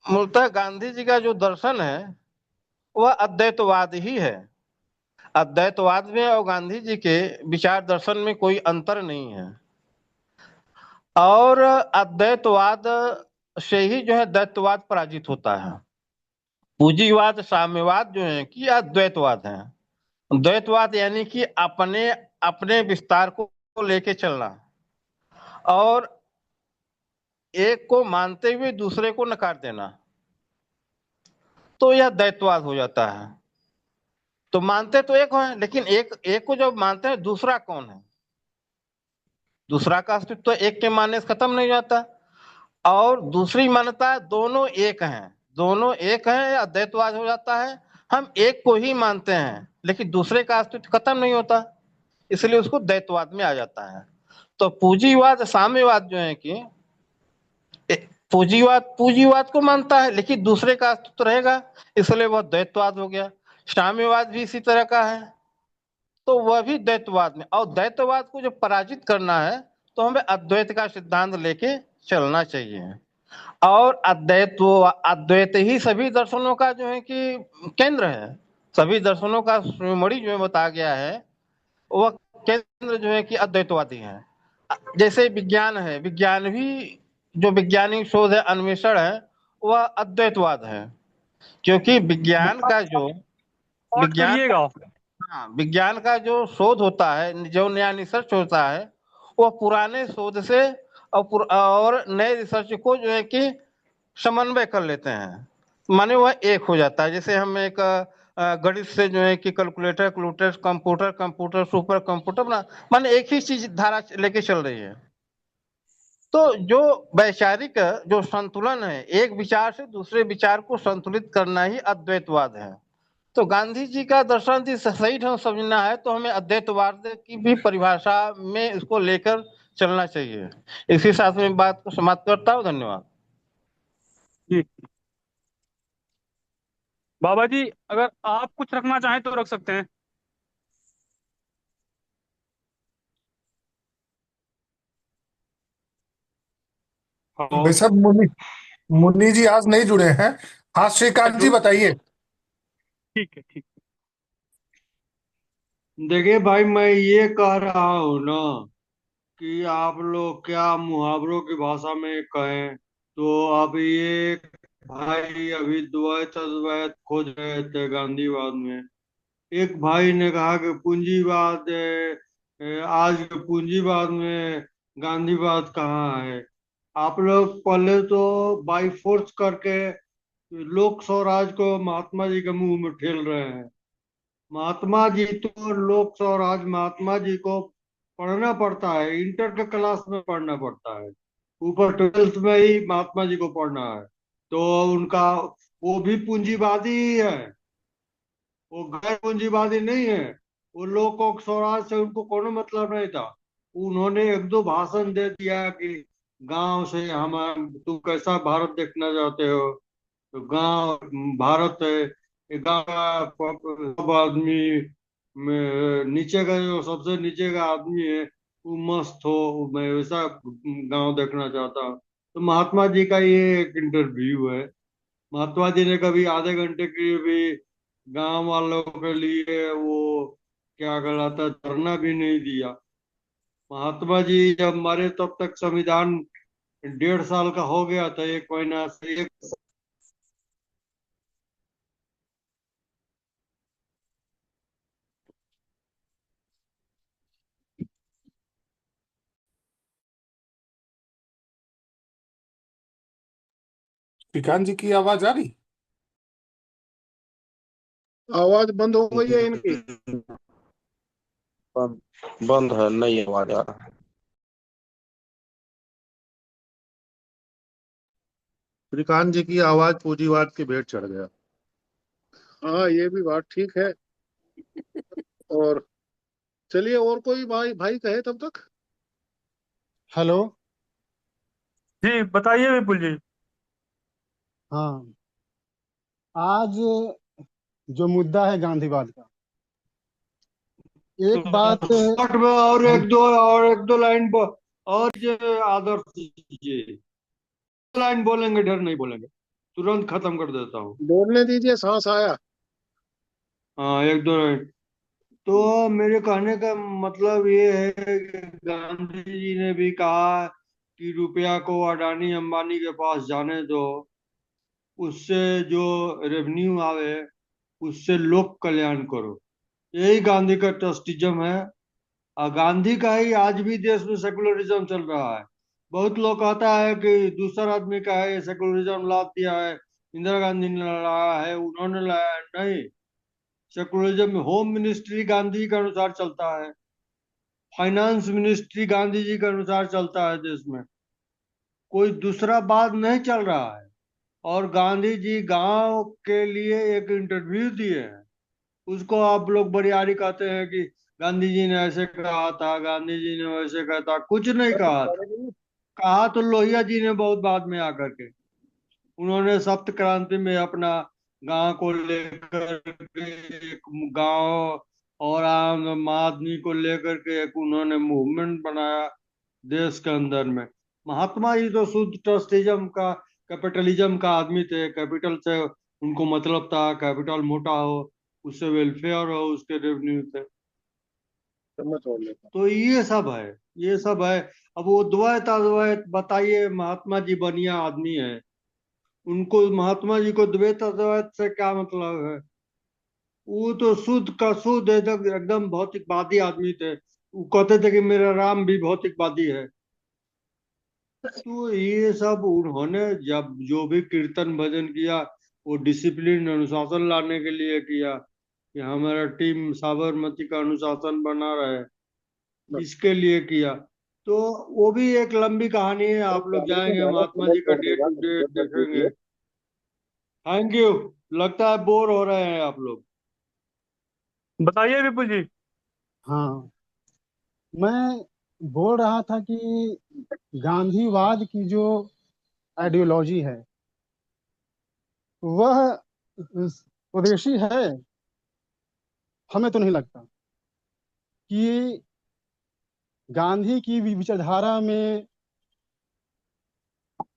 मूलतः गांधी जी का जो दर्शन है वह अद्वैतवाद ही है। अद्वैतवाद में और गांधी जी के विचार दर्शन में कोई अंतर नहीं है। और अद्वैतवाद से ही जो है द्वैतवाद पराजित होता है। पूंजीवाद साम्यवाद जो है कि अद्वैतवाद है। द्वैतवाद यानी कि अपने अपने विस्तार को लेके चलना और एक को मानते हुए दूसरे को नकार देना, तो यह द्वैतवाद हो जाता है। तो मानते तो एक है, लेकिन एक को जब मानते हैं, दूसरा कौन है? दूसरा का अस्तित्व तो एक के मानने से खत्म नहीं जाता। और दूसरी मान्यता है दोनों एक हैं, दोनों एक हैं, अद्वैतवाद हो जाता है। हम एक को ही मानते हैं लेकिन दूसरे का अस्तित्व खत्म नहीं होता, इसलिए उसको द्वैतवाद में आ जाता है। तो पूंजीवाद साम्यवाद जो है कि पूंजीवाद को मानता है लेकिन दूसरे का अस्तित्व रहेगा, इसलिए वह द्वैतवाद हो गया। साम्यवाद भी इसी तरह का है, तो वह भी द्वैतवाद में। और द्वैतवाद को जब पराजित करना है तो हमें अद्वैत का सिद्धांत लेके चलना चाहिए। और अद्वैत ही सभी दर्शनों का जो है कि केंद्र है। सभी दर्शनों का शिरोमणि जो है बताया गया है, वह केंद्र जो है कि अद्वैतवादी है। जैसे विज्ञान है, विज्ञान भी जो वैज्ञानिक शोध है, अन्वेषण है, वह अद्वैतवाद है। क्योंकि विज्ञान का जो और विज्ञान करिएगा। हाँ, विज्ञान का जो शोध होता है, जो नया रिसर्च होता है, वह पुराने शोध से और नए रिसर्च को जो है कि समन्वय कर लेते हैं, माने वह एक हो जाता है। जैसे हम एक गणित से जो है कि calculator, calculator, computer, computer, super computer बना, माने एक ही चीज धारा लेके चल रही है। तो जो वैचारिक जो संतुलन है, एक विचार से दूसरे विचार को संतुलित करना ही अद्वैतवाद है। तो गांधी जी का दर्शन यदि सही ढंग समझना है तो हमें अद्वैतवाद की भी परिभाषा में इसको लेकर चलना चाहिए। इसी साथ में बात को समाप्त करता हूँ। धन्यवाद जी बाबा जी, अगर आप कुछ रखना चाहें तो रख सकते हैं। हाँ, भाई साहब, मुन्नी मुन्नी जी आज नहीं जुड़े हैं। आज श्रीकांत जी बताइए। ठीक है, ठीक। देखिए भाई, मैं ये कह रहा हूँ ना कि आप लोग क्या मुहावरों की भाषा में कहें तो अब ये भाई अभी द्वैत अद्वैत खोज रहे थे गांधीवाद में। एक भाई ने कहा कि पूंजीवाद आज के पूंजीवाद में गांधीवाद कहाँ है। आप लोग पहले तो बाई फोर्स करके लोक स्वराज को महात्मा जी के मुंह में ठेल रहे हैं। महात्मा जी तो लोक स्वराज महात्मा जी को पढ़ना पड़ता है, इंटर के क्लास में पढ़ना पड़ता है। ऊपर 12th में ही महात्मा जी को पढ़ना है। तो उनका वो भी पूंजीवादी ही है, वो गैर पूंजीवादी नहीं है। वो लोक स्वराज से उनको कोनो मतलब नहीं था। उन्होंने एक दो भाषण दे दिया कि गांव से हम तुम कैसा भारत देखना चाहते हो, तो गांव भारत है, ये गांव का सब आदमी में नीचे का जो सबसे नीचे का आदमी है वो मस्त हो, मैं वैसा गांव देखना चाहता हूँ। तो महात्मा जी का ये एक इंटरव्यू है। महात्मा जी ने कभी आधे घंटे के लिए भी गांव वालों के लिए वो क्या कहलाता है धरना भी नहीं दिया। महात्मा जी जब मरे तब तक संविधान 1.5 साल का हो गया था, 1 महीना से एक। श्रीकांत जी की आवाज आ रही? आवाज बंद हो गई है इनकी। बंद बंद है, नहीं आवाज आ रहा है। श्रीकांत जी की आवाज पूंजीवाद के भेंट चढ़ गया। हाँ, ये भी बात ठीक है। और चलिए, और कोई भाई भाई कहे तब तक। हेलो। जी बताइए विपुल जी। हाँ, आज जो मुद्दा है गांधीवाद का, एक बात शॉर्ट में हम और एक दो लाइन और ये आदर्श जी लाइन बोलेंगे, डर नहीं बोलेंगे, तुरंत खत्म कर देता हूँ। बोलने दीजिए, सांस आया। हाँ, एक दो लाइन। तो मेरे कहने का मतलब ये है कि गांधी जी ने भी कहा कि रुपया को अडानी अंबानी के पास जाने दो, उससे जो रेवेन्यू आवे उससे लोक कल्याण करो। यही गांधी का ट्रस्टिज्म है। और गांधी का ही आज भी देश में सेकुलरिज्म चल रहा है। बहुत लोग कहता है कि दूसरा आदमी का है, सेकुलरिज्म ला दिया है, इंदिरा गांधी ने लाया है, उन्होंने लाया है। नहीं, सेकुलरिज्म में होम मिनिस्ट्री गांधी के अनुसार चलता है, फाइनेंस मिनिस्ट्री गांधी जी के अनुसार चलता है देश में। कोई दूसरा बात नहीं चल रहा है। और गांधी जी गांव के लिए एक इंटरव्यू दिए हैं, उसको आप लोग बरियारी कहते हैं कि गांधी जी ने ऐसे कहा था, गांधी जी ने वैसे कहा था। कुछ नहीं कहा था। कहा तो लोहिया जी ने बहुत बाद में आकर के। उन्होंने सप्त क्रांति में अपना गांव को लेकर के एक गांव और आम आदमी को लेकर के एक उन्होंने मूवमेंट बनाया देश के अंदर में। महात्मा जी तो शुद्ध ट्रस्टिज्म का, कैपिटलिज्म का आदमी थे। कैपिटल से उनको मतलब था, कैपिटल मोटा हो उससे वेलफेयर हो, उसके रेवेन्यू से। मैं छोड़ लेता तो ये सब है, ये सब है। अब वो द्वैत अद्वैत बताइए, महात्मा जी बढ़िया आदमी है, उनको महात्मा जी को द्वैत अद्वैत से क्या मतलब है? वो तो शुद्ध का शुद्ध एकदम एकदम भौतिकवादी आदमी थे। वो कहते थे कि मेरा राम भी भौतिकवादी है। तो ये सब उन्होंने जब जो भी कीर्तन भजन किया वो डिसिप्लिन अनुशासन लाने के लिए किया कि हमारा टीम साबरमती का अनुशासन बना रहे, हूँ। इसके लिए किया। तो वो भी एक लंबी कहानी है, आप लोग जाएंगे ज्यादा महात्मा समय जी का छोड़ डे देगा, टू डे मत देखेंगे। कीजिए। Thank you. लगता है बोर हो रहे हैं आप लोग। बताइए विपुल जी। हाँ, मैं बोल रहा था कि गांधीवाद की जो आइडियोलॉजी है वह स्वदेशी है। हमें तो नहीं लगता कि गांधी की विचारधारा में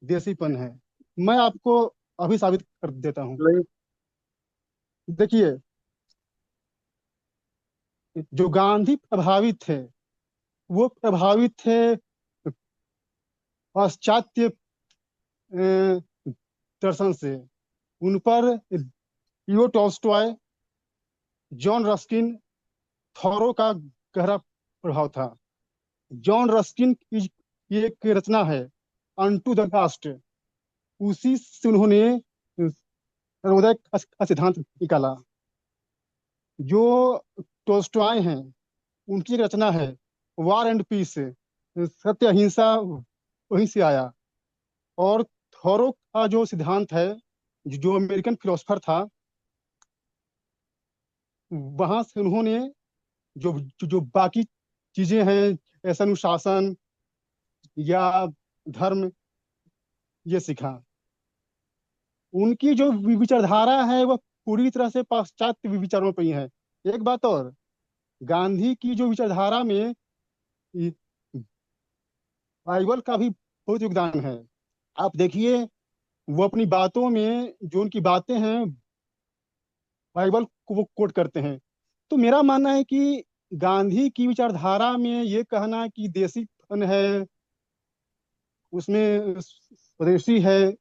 देसीपन है। मैं आपको अभी साबित कर देता हूँ। नहीं, देखिए, जो गांधी प्रभावित थे वो प्रभावित थे पाश्चात्य दर्शन से। उन पर Leo Tolstoy, John Ruskin, thorough का गहरा प्रभाव था। जॉन रस्किन की एक रचना है अनटू द लास्ट, उसी से उन्होंने सर्वोदय का सिद्धांत निकाला। जो टोल्स्टॉय हैं उनकी एक रचना है वार एंड पीस, सत्य अहिंसा वहीं से आया। और थॉरो का जो सिद्धांत है, जो अमेरिकन फिलोसफर था, वहां से उन्होंने जो जो, जो बाकी चीजें हैं, ऐसा अनुशासन या धर्म, ये सीखा। उनकी जो विचारधारा है वह पूरी तरह से पाश्चात्य विचारों पर ही है। एक बात और, गांधी की जो विचारधारा में ये बाइबल का भी बहुत योगदान है। आप देखिए, वो अपनी बातों में जो उनकी बातें हैं, बाइबल को वो कोट करते हैं। तो मेरा मानना है कि गांधी की विचारधारा में ये कहना कि देसीपन है, उसमें स्वदेशी है,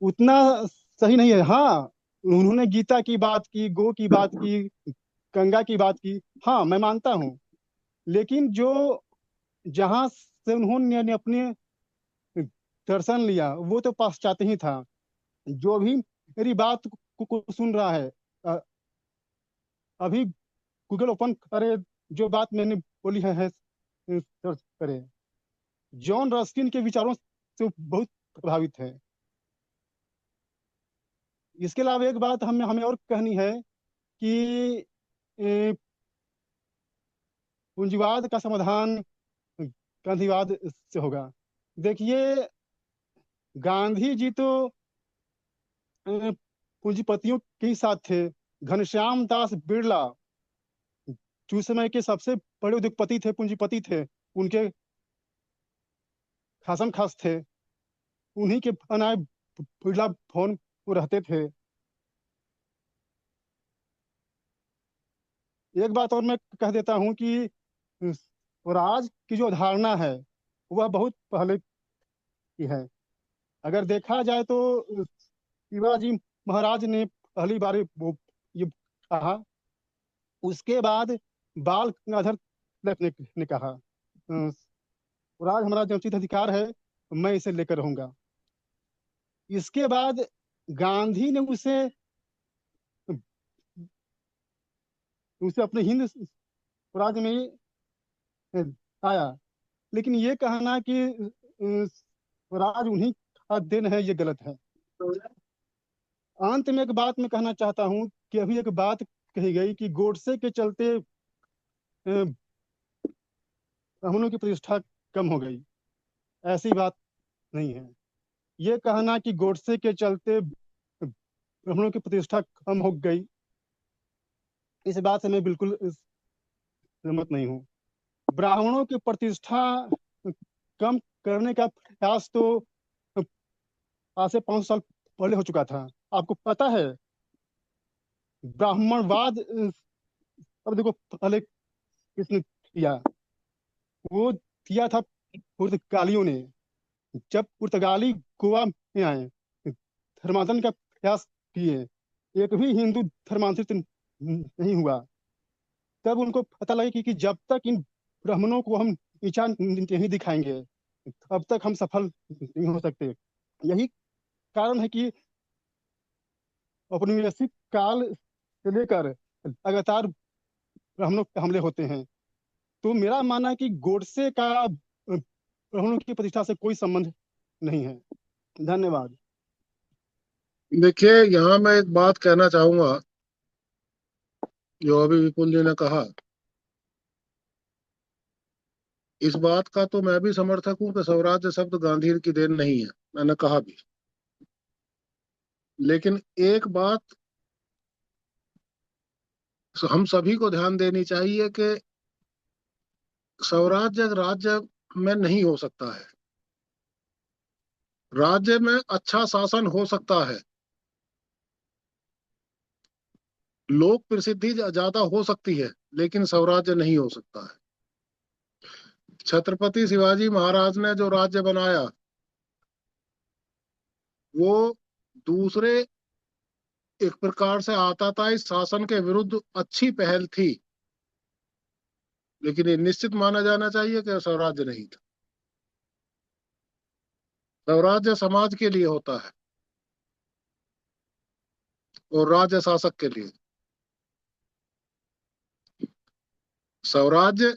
उतना सही नहीं है। हाँ, उन्होंने गीता की बात की, गो की बात की, गंगा की बात की, हाँ मैं मानता हूँ। लेकिन जो जहां से उन्होंने अपने दर्शन लिया वो तो पाश्चात्य ही था। जो भी मेरी बात को सुन रहा है, अ, अभी गूगल ओपन करे, जो बात मैंने बोली है सर्च करे। जॉन रस्किन के विचारों से बहुत प्रभावित है। इसके अलावा एक बात हमें हमें और कहनी है कि ए, पूंजीवाद का समाधान गांधीवाद से होगा। देखिए, गांधी जी तो पूंजीपतियों के ही साथ थे। घनश्याम दास बिरला जो उस समय के सबसे बड़े उद्योगपति थे, पूंजीपति थे, उनके खासम खास थे। उन्हीं के बनाए बिरला भवन वो रहते थे। एक बात और मैं कह देता हूँ कि स्वराज की जो धारणा है वह बहुत पहले की है। अगर देखा जाए तो शिवाजी महाराज ने पहली बार वो ये कहा। उसके बाद बाल गंगाधर तिलक ने कहा, स्वराज हमारा जन्मसिद्ध अधिकार है, मैं इसे लेकर रहूंगा। इसके बाद गांधी ने उसे उसे अपने हिंद स्वराज में आया। लेकिन ये कहना कि स्वराज उन्हीं का दिन है, ये गलत है। अंत में एक बात मैं कहना चाहता हूँ कि अभी एक बात कही गई कि गोडसे के चलते ब्राह्मणों की प्रतिष्ठा कम हो गई। ऐसी बात नहीं है। ये कहना कि गोडसे के चलते ब्राह्मणों की प्रतिष्ठा कम हो गई, इस बात से मैं बिल्कुल सहमत नहीं हूँ। ब्राह्मणों की प्रतिष्ठा कम करने का प्रयास तो आज से 500 साल पहले हो चुका था। आपको पता है, ब्राह्मणवाद अब देखो पहले किसने किया? वो किया था पुर्तगालियों ने। जब पुर्तगाली गोवा में आए, धर्मांतरण का प्रयास किए, एक भी हिंदू धर्मांतरित नहीं हुआ। तब उनको पता लगा कि जब तक इन ब्राह्मणों को हम नीचा नहीं दिखाएंगे, तब तक हम सफल नहीं हो सकते। यही कारण है कि औपनिवेशिक काल से लेकर लगातार ब्राह्मणों पे हमले होते हैं। तो मेरा मानना है कि गोडसे का ब्राह्मणों की प्रतिष्ठा से कोई संबंध नहीं है। धन्यवाद। देखिए, यहाँ मैं एक बात कहना चाहूंगा, जो अभी विपुल जी ने कहा, इस बात का तो मैं भी समर्थक हूँ कि स्वराज्य शब्द गांधी की देन नहीं है, मैंने कहा भी। लेकिन एक बात हम सभी को ध्यान देनी चाहिए कि स्वराज्य राज्य में नहीं हो सकता है। राज्य में अच्छा शासन हो सकता है, लोक प्रसिद्धि ज्यादा हो सकती है, लेकिन स्वराज्य नहीं हो सकता है। छत्रपति शिवाजी महाराज ने जो राज्य बनाया, वो दूसरे एक प्रकार से आताताई शासन के विरुद्ध अच्छी पहल थी, लेकिन ये निश्चित माना जाना चाहिए कि स्वराज्य नहीं था। स्वराज्य समाज के लिए होता है और राज्य शासक के लिए। स्वराज्य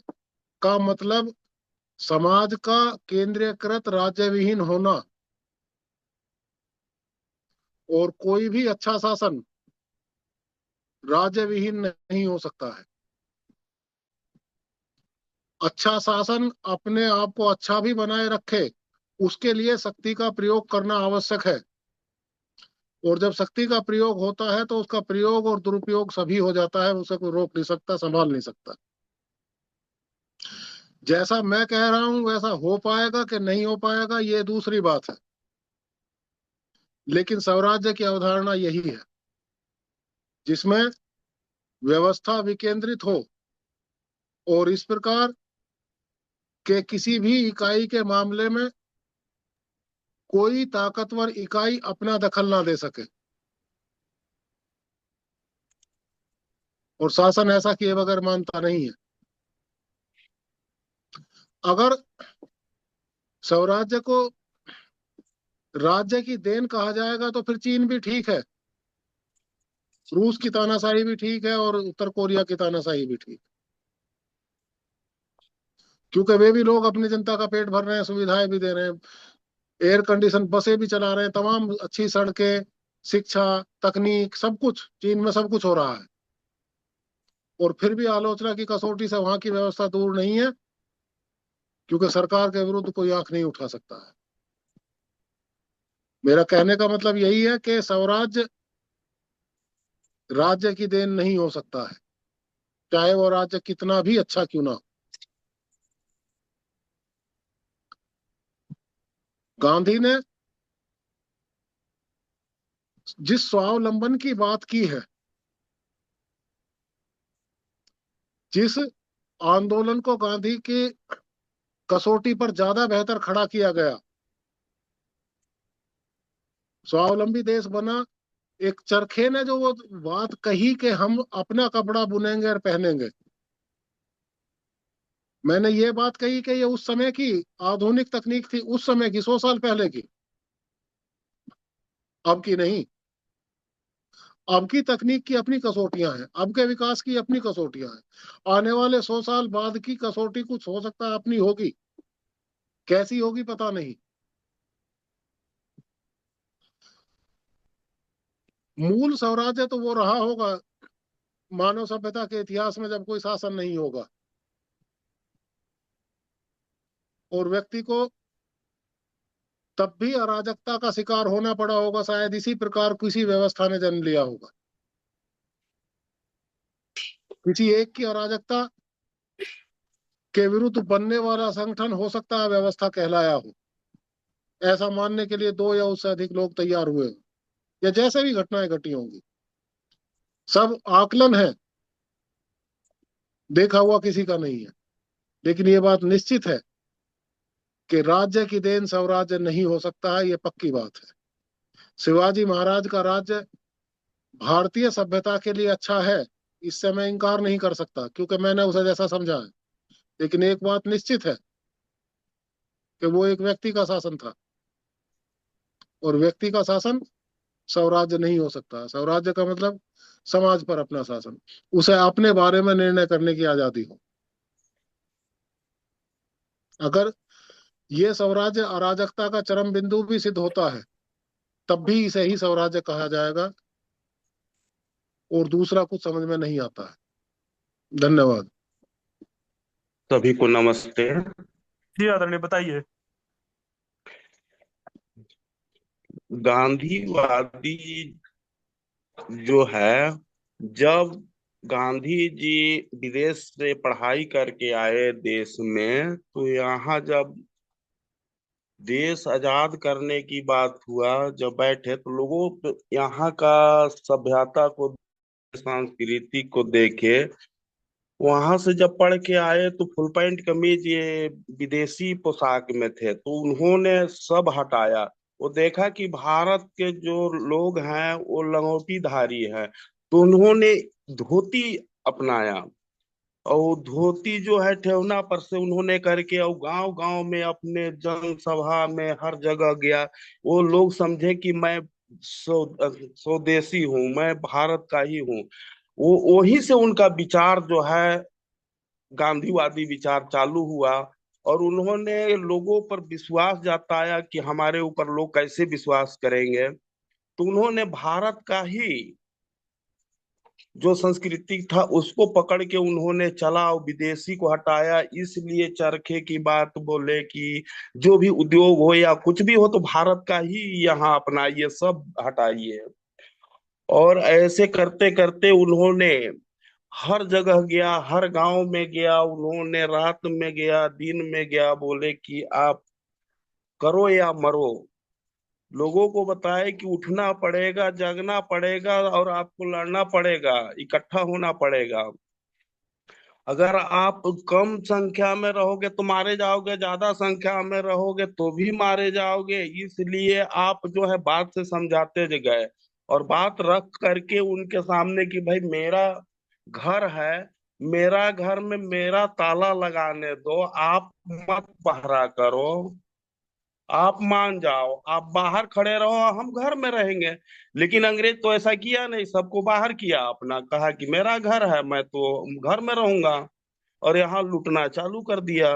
का मतलब समाज का केंद्रीयकृत राज्य विहीन होना और कोई भी अच्छा शासन राज्य विहीन नहीं हो सकता है। अच्छा शासन अपने आप को अच्छा भी बनाए रखे, उसके लिए शक्ति का प्रयोग करना आवश्यक है। और जब शक्ति का प्रयोग होता है तो उसका प्रयोग और दुरुपयोग सभी हो जाता है, उसे कोई रोक नहीं सकता, संभाल नहीं सकता। जैसा मैं कह रहा हूं वैसा हो पाएगा कि नहीं हो पाएगा ये दूसरी बात है, लेकिन स्वराज्य की अवधारणा यही है जिसमें व्यवस्था विकेंद्रित हो और इस प्रकार के किसी भी इकाई के मामले में कोई ताकतवर इकाई अपना दखल ना दे सके और शासन ऐसा किए बगैर मानता नहीं है। अगर स्वराज्य को राज्य की देन कहा जाएगा तो फिर चीन भी ठीक है, रूस की तानाशाही भी ठीक है और उत्तर कोरिया की तानाशाही भी ठीक, क्योंकि वे भी लोग अपनी जनता का पेट भर रहे हैं, सुविधाएं भी दे रहे हैं, एयर कंडीशन बसें भी चला रहे हैं, तमाम अच्छी सड़कें, शिक्षा, तकनीक, सब कुछ चीन में सब कुछ हो रहा है। और फिर भी आलोचना की कसौटी से वहां की व्यवस्था दूर नहीं है, क्योंकि सरकार के विरुद्ध कोई आंख नहीं उठा सकता है। मेरा कहने का मतलब यही है कि स्वराज्य राज्य की देन नहीं हो सकता है, चाहे वो राज्य कितना भी अच्छा क्यों ना हो। गांधी ने जिस स्वावलंबन की बात की है, जिस आंदोलन को गांधी की कसौटी पर ज्यादा बेहतर खड़ा किया गया, स्वावलंबी देश बना, एक चरखे ने जो वो बात कही कि हम अपना कपड़ा बुनेंगे और पहनेंगे, मैंने ये बात कही कि ये उस समय की आधुनिक तकनीक थी, उस समय की, 100 साल पहले की, अब की नहीं। अब की तकनीक की अपनी कसौटियां हैं, अब के विकास की अपनी कसौटियां हैं। आने वाले 100 साल बाद की कसौटी कुछ हो सकता है अपनी होगी, कैसी होगी पता नहीं। मूल स्वराज्य तो वो रहा होगा मानव सभ्यता के इतिहास में जब कोई शासन नहीं होगा और व्यक्ति को तब भी अराजकता का शिकार होना पड़ा होगा, शायद इसी प्रकार किसी व्यवस्था ने जन्म लिया होगा। किसी एक की अराजकता के विरुद्ध बनने वाला संगठन हो सकता है व्यवस्था कहलाया हो, ऐसा मानने के लिए 2 या उससे अधिक लोग तैयार हुए हो, या जैसे भी घटनाएं घटी होंगी, सब आकलन है, देखा हुआ किसी का नहीं है। लेकिन ये बात निश्चित है कि राज्य की देन स्वराज्य नहीं हो सकता है, ये पक्की बात है। शिवाजी महाराज का राज्य भारतीय सभ्यता के लिए अच्छा है, इससे मैं इनकार नहीं कर सकता, क्योंकि मैंने उसे जैसा समझा है। लेकिन एक बात निश्चित है कि वो एक व्यक्ति का शासन था और व्यक्ति का शासन स्वराज्य नहीं हो सकता। स्वराज्य का मतलब समाज पर अपना शासन, उसे अपने बारे में निर्णय करने की आजादी हो। अगर ये स्वराज्य अराजकता का चरम बिंदु भी सिद्ध होता है तब भी इसे ही स्वराज्य कहा जाएगा और दूसरा कुछ समझ में नहीं आता है। धन्यवाद। सभी को नमस्ते। जी आदरणीय, बताइए। गांधीवादी जो है, जब गांधी जी विदेश से पढ़ाई करके आए देश में, तो यहाँ जब देश आजाद करने की बात हुआ, जब बैठे तो लोगों यहाँ का सभ्यता को, संस्कृति को देखे, वहां से जब पढ़ के आए तो फुल पैंट कमीज ये विदेशी पोशाक में थे, तो उन्होंने सब हटाया। वो देखा कि भारत के जो लोग हैं वो लंगोटी धारी हैं, तो उन्होंने धोती अपनाया। और धोती जो है ठेवना पर से उन्होंने करके, और गांव गांव में अपने जनसभा में हर जगह गया। वो लोग समझे कि मैं स्वदेशी हूँ, मैं भारत का ही हूँ। वो वहीं से उनका विचार जो है गांधीवादी विचार चालू हुआ। और उन्होंने लोगों पर विश्वास जताया कि हमारे ऊपर लोग कैसे विश्वास करेंगे, तो उन्होंने भारत का ही जो संस्कृति था उसको पकड़ के उन्होंने चला और विदेशी को हटाया। इसलिए चरखे की बात बोले कि जो भी उद्योग हो या कुछ भी हो तो भारत का ही यहाँ अपनाइए, सब हटाइए। और ऐसे करते करते उन्होंने हर जगह गया, हर गांव में गया, उन्होंने रात में गया, दिन में गया, बोले कि आप करो या मरो। लोगों को बताए कि उठना पड़ेगा, जगना पड़ेगा और आपको लड़ना पड़ेगा, इकट्ठा होना पड़ेगा। अगर आप कम संख्या में रहोगे तो मारे जाओगे, ज्यादा संख्या में रहोगे तो भी मारे जाओगे। इसलिए आप जो है बात से समझाते गए और बात रख करके उनके सामने कि भाई मेरा घर है, मेरा घर में मेरा ताला लगाने दो, आप मत पहरा करो, आप मान जाओ, आप बाहर खड़े रहो, हम घर में रहेंगे। लेकिन अंग्रेज तो ऐसा किया नहीं, सबको बाहर किया, अपना कहा कि मेरा घर है, मैं तो घर में रहूंगा, और यहाँ लूटना चालू कर दिया।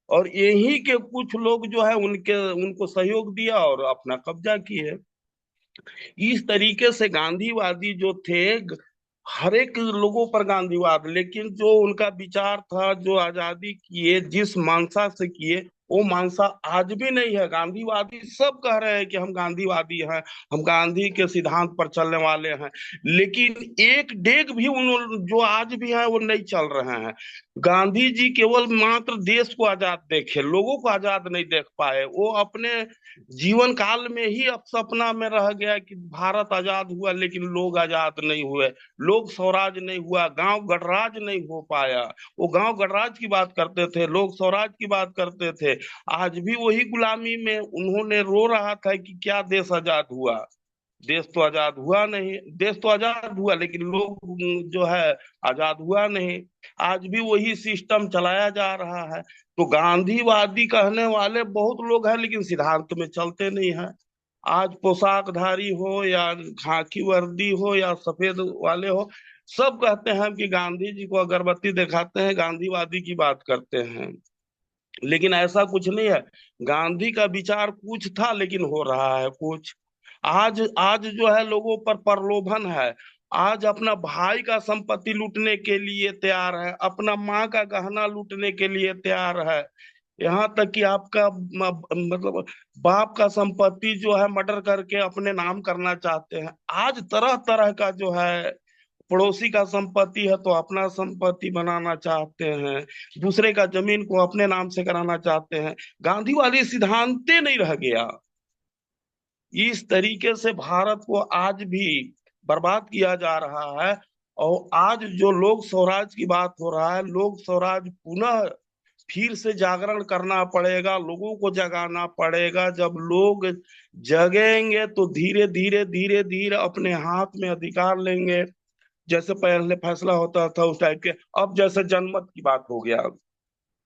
और यही के कुछ लोग जो है उनके उनको सहयोग दिया और अपना कब्जा किए। इस तरीके से गांधीवादी जो थे, हर एक लोगों पर गांधीवाद, लेकिन जो उनका विचार था, जो आजादी किए, जिस मानसा से किए, वो मानसा आज भी नहीं है। गांधीवादी सब कह रहे हैं कि हम गांधीवादी हैं, हम गांधी के सिद्धांत पर चलने वाले हैं, लेकिन एक डेग भी उन जो आज भी है वो नहीं चल रहे हैं। गांधी जी केवल मात्र देश को आजाद देखे, लोगों को आजाद नहीं देख पाए। वो अपने जीवन काल में ही अब सपना में रह गया कि भारत आजाद हुआ, लेकिन लोग आजाद नहीं हुए, लोग स्वराज नहीं हुआ, गांव गणराज नहीं हो पाया। वो गांव गणराज की बात करते थे, लोग स्वराज की बात करते थे। आज भी वही गुलामी में उन्होंने रो रहा था कि क्या देश आजाद हुआ। देश तो आजाद हुआ नहीं, देश तो आजाद हुआ लेकिन लोग जो है आजाद हुआ नहीं। आज भी वही सिस्टम चलाया जा रहा है। तो गांधीवादी कहने वाले बहुत लोग हैं, लेकिन सिद्धांत में चलते नहीं है। आज पोशाकधारी हो या खाकी वर्दी हो या सफेद वाले हो, सब कहते हैं कि गांधी जी को अगरबत्ती दिखाते हैं, गांधीवादी की बात करते हैं। लेकिन ऐसा कुछ नहीं है। गांधी का विचार कुछ था लेकिन हो रहा है कुछ। आज आज जो है लोगों पर प्रलोभन है। आज अपना भाई का संपत्ति लूटने के लिए तैयार है, अपना माँ का गहना लूटने के लिए तैयार है। यहाँ तक कि आपका मतलब बाप का संपत्ति जो है मर्डर करके अपने नाम करना चाहते हैं। आज तरह तरह का जो है, पड़ोसी का संपत्ति है तो अपना संपत्ति बनाना चाहते हैं, दूसरे का जमीन को अपने नाम से कराना चाहते हैं। गांधी वाली सिद्धांत नहीं रह गया। इस तरीके से भारत को आज भी बर्बाद किया जा रहा है। और आज जो लोक स्वराज की बात हो रहा है, लोक स्वराज पुनः फिर से जागरण करना पड़ेगा, लोगों को जगाना पड़ेगा। जब लोग जगेंगे तो धीरे धीरे धीरे धीरे अपने हाथ में अधिकार लेंगे। जैसे पहले फैसला होता था उस टाइप के, अब जैसे जनमत की बात हो गया,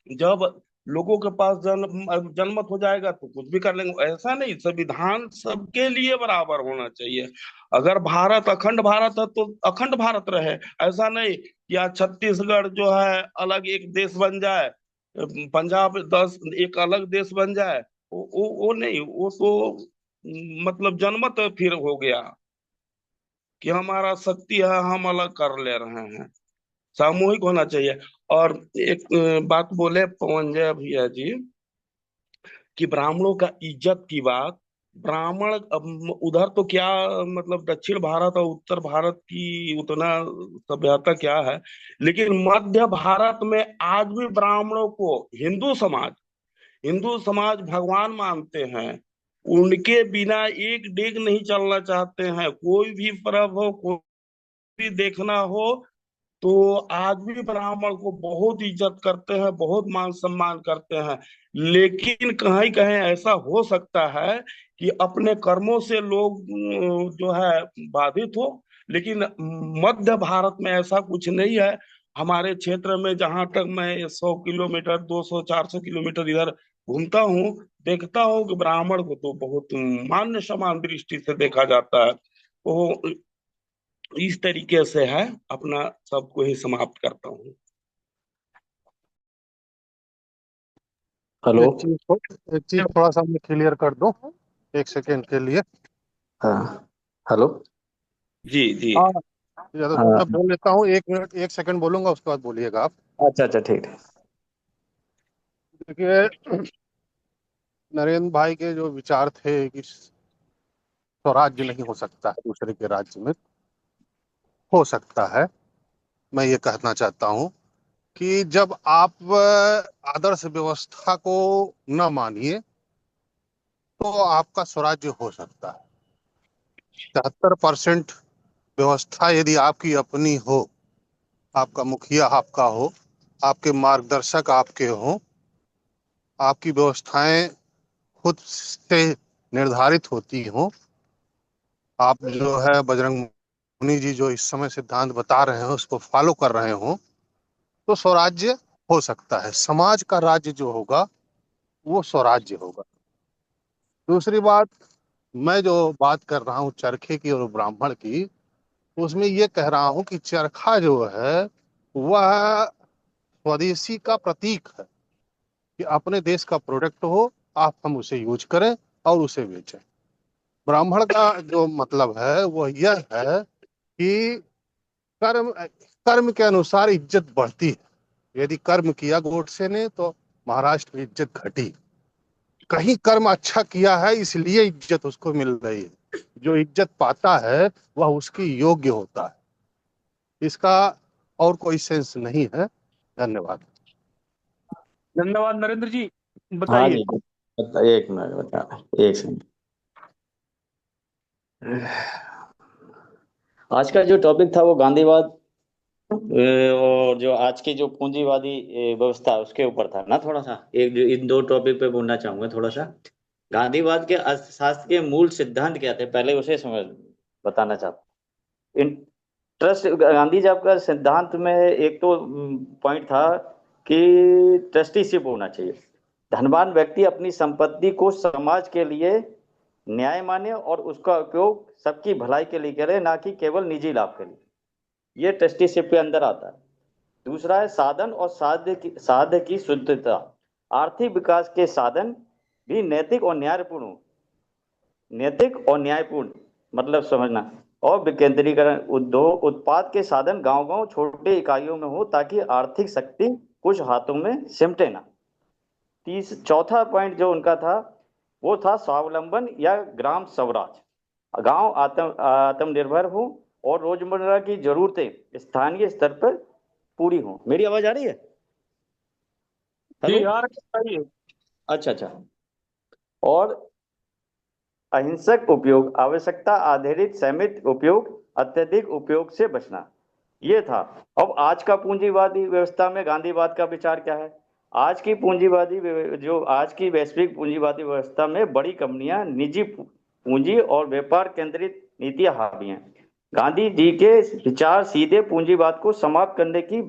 जब लोगों के पास जनमत हो जाएगा तो कुछ भी कर लेंगे। ऐसा नहीं, संविधान सबके लिए बराबर होना चाहिए। अगर भारत अखंड भारत है तो अखंड भारत रहे। ऐसा नहीं कि आज छत्तीसगढ़ जो है अलग एक देश बन जाए, पंजाब 10 एक अलग देश बन जाए। वो नहीं, वो तो मतलब जनमत फिर हो गया कि हमारा शक्ति है, हम अलग कर ले रहे हैं। सामूहिक होना चाहिए। और एक बात बोले पवनजय भैया जी कि ब्राह्मणों का इज्जत की बात, ब्राह्मण अब उधर तो क्या, मतलब दक्षिण भारत और उत्तर भारत की उतना सभ्यता क्या है, लेकिन मध्य भारत में आज भी ब्राह्मणों को हिंदू समाज भगवान मानते हैं। उनके बिना एक डेग नहीं चलना चाहते हैं। कोई भी पर्व हो, कोई भी देखना हो, तो आज भी ब्राह्मण को बहुत इज्जत करते हैं, बहुत मान सम्मान करते हैं। लेकिन कहीं कहीं ऐसा हो सकता है कि अपने कर्मों से लोग जो है बाधित हो, लेकिन मध्य भारत में ऐसा कुछ नहीं है। हमारे क्षेत्र में जहां तक मैं 100 किलोमीटर, 200 400 किलोमीटर इधर घूमता हूँ, देखता हूँ कि ब्राह्मण को तो बहुत मान्य समान दृष्टि से देखा जाता है। वो इस तरीके से है। अपना सबको ही समाप्त करता हूँ। हेलो। एक चीज थोड़ा सा मैं क्लियर कर दूं, एक सेकेंड के लिए। हाँ। हेलो। जी जी। हाँ, या तो हाँ। मैं बोल लेता हूँ, 1 मिनट 1 सेकंड बोलूंगा, उसके बाद बोलिएगा आप। अच्छा अच्छा, ठीक है। देखिए, नरेंद्र भाई के जो विचार थे कि स्वराज्य नहीं हो सकता है दूसरे के राज्य में, हो सकता है। मैं ये कहना चाहता हूँ कि जब आप आदर्श व्यवस्था को न मानिए तो आपका स्वराज्य हो सकता है। 73% व्यवस्था यदि आपकी अपनी हो, आपका मुखिया आपका हो, आपके मार्गदर्शक आपके हो, आपकी व्यवस्थाएं खुद से निर्धारित होती हो, आप जो है बजरंग मुनि जी जो इस समय सिद्धांत बता रहे हैं उसको फॉलो कर रहे हो, तो स्वराज्य हो सकता है। समाज का राज्य जो होगा वो स्वराज्य होगा। दूसरी बात, मैं जो बात कर रहा हूँ चरखे की और ब्राह्मण की, उसमें ये कह रहा हूँ कि चरखा जो है वह स्वदेशी का प्रतीक है कि अपने देश का प्रोडक्ट हो, आप हम उसे यूज करें और उसे बेचें। ब्राह्मण का जो मतलब है वह यह है कि कर्म कर्म के अनुसार इज्जत बढ़ती है। यदि कर्म किया गोडसे ने तो महाराष्ट्र की इज्जत घटी। कहीं कर्म अच्छा किया है इसलिए इज्जत उसको मिल रही है। जो इज्जत पाता है वह उसकी योग्य होता है। इसका और कोई सेंस नहीं है। धन्यवाद। धन्यवाद नरेंद्र जी। हाँ बताइए। जी, बताइए, एक मिनट बता, एक सेकंड। आज का जो टॉपिक था वो गांधीवाद, और जो आज की जो पूंजीवादी व्यवस्था उसके ऊपर था ना। थोड़ा सा एक जो इन दो टॉपिक पे बोलना चाहूंगा थोड़ा सा। गांधीवाद के अर्थशास्त्र के मूल सिद्धांत क्या थे, पहले उसे समझ बताना चाहता हूँ। ट्रस्ट गांधी जी का सिद्धांत में एक तो पॉइंट था कि ट्रस्टीशिप होना चाहिए। धनवान व्यक्ति अपनी संपत्ति को समाज के लिए न्याय माने और उसका उपयोग सबकी भलाई के लिए करे, ना कि केवल निजी लाभ के लिए। ये ट्रस्टीशिप के अंदर आता है। दूसरा है साधन और साध्य की शुद्धता। आर्थिक विकास के साधन भी नैतिक और न्यायपूर्ण हो। नैतिक और न्यायपूर्ण मतलब समझना। और विकेंद्रीकरण, उद्योग उत्पाद के साधन गांव गांव छोटे इकाइयों में हो ताकि आर्थिक शक्ति कुछ हाथों में सिमटे ना। चौथा पॉइंट जो उनका था वो था स्वावलंबन या ग्राम स्वराज। गांव आत्मनिर्भर हो और रोजमर्रा की जरूरतें स्थानीय स्तर पर पूरी हो। मेरी आवाज आ रही है? हेलो। जी यार, बताइए। अच्छा अच्छा। और अहिंसक उपयोग, आवश्यकता आधारित सीमित उपयोग, अत्यधिक उपयोग से बचना, ये था। अब आज का पूंजीवादी व्यवस्था में गांधीवाद का विचार क्या है? आज की जो आज की वैश्विक पूंजीवादी व्यवस्था में बड़ी कंपनियां, निजी पूंजी और व्यापार केंद्रित नीतियां हावी हैं। गांधी जी के विचार सीधे पूंजीवाद को समाप्त करने की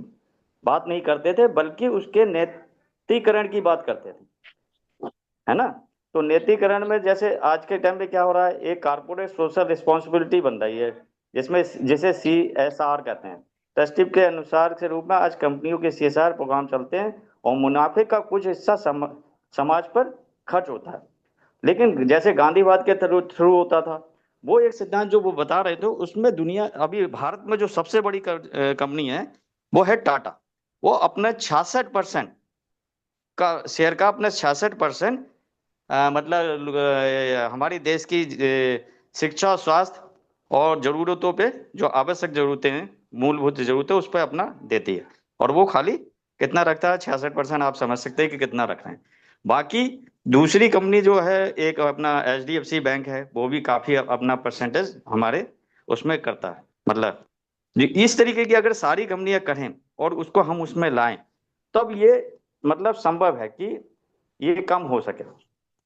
बात नहीं करते थे, बल्कि उसके नैतिकरण की बात करते थे, है ना। तो नैतिकरण में जैसे आज के टाइम पे क्या हो रहा है, एक कारपोरेट सोशल रिस्पॉन्सिबिलिटी बन रही है, जिसमें जिसे CSR कहते हैं। ट्रस्टी के अनुसार के रूप में आज कंपनियों के CSR प्रोग्राम चलते हैं और मुनाफे का कुछ हिस्सा समाज पर खर्च होता है। लेकिन जैसे गांधीवाद के थ्रू थ्रू होता था, वो एक सिद्धांत जो वो बता रहे थे, उसमें दुनिया अभी भारत में जो सबसे बड़ी कंपनी है वो है टाटा। वो अपने 66% का शेयर का अपने 66% मतलब हमारी देश की शिक्षा, स्वास्थ्य और जरूरतों पे, जो आवश्यक जरूरतें हैं, मूलभूत जरूरतें, उस पर अपना देती है। और वो खाली कितना रखता है? 66%। आप समझ सकते हैं कि कितना रख रहे हैं। बाकी दूसरी कंपनी जो है, एक अपना HDFC बैंक है, वो भी काफी अपना परसेंटेज हमारे उसमें करता है। मतलब इस तरीके की अगर सारी कंपनियां करें और उसको हम उसमें लाएं, तब ये मतलब संभव है कि ये कम हो सके।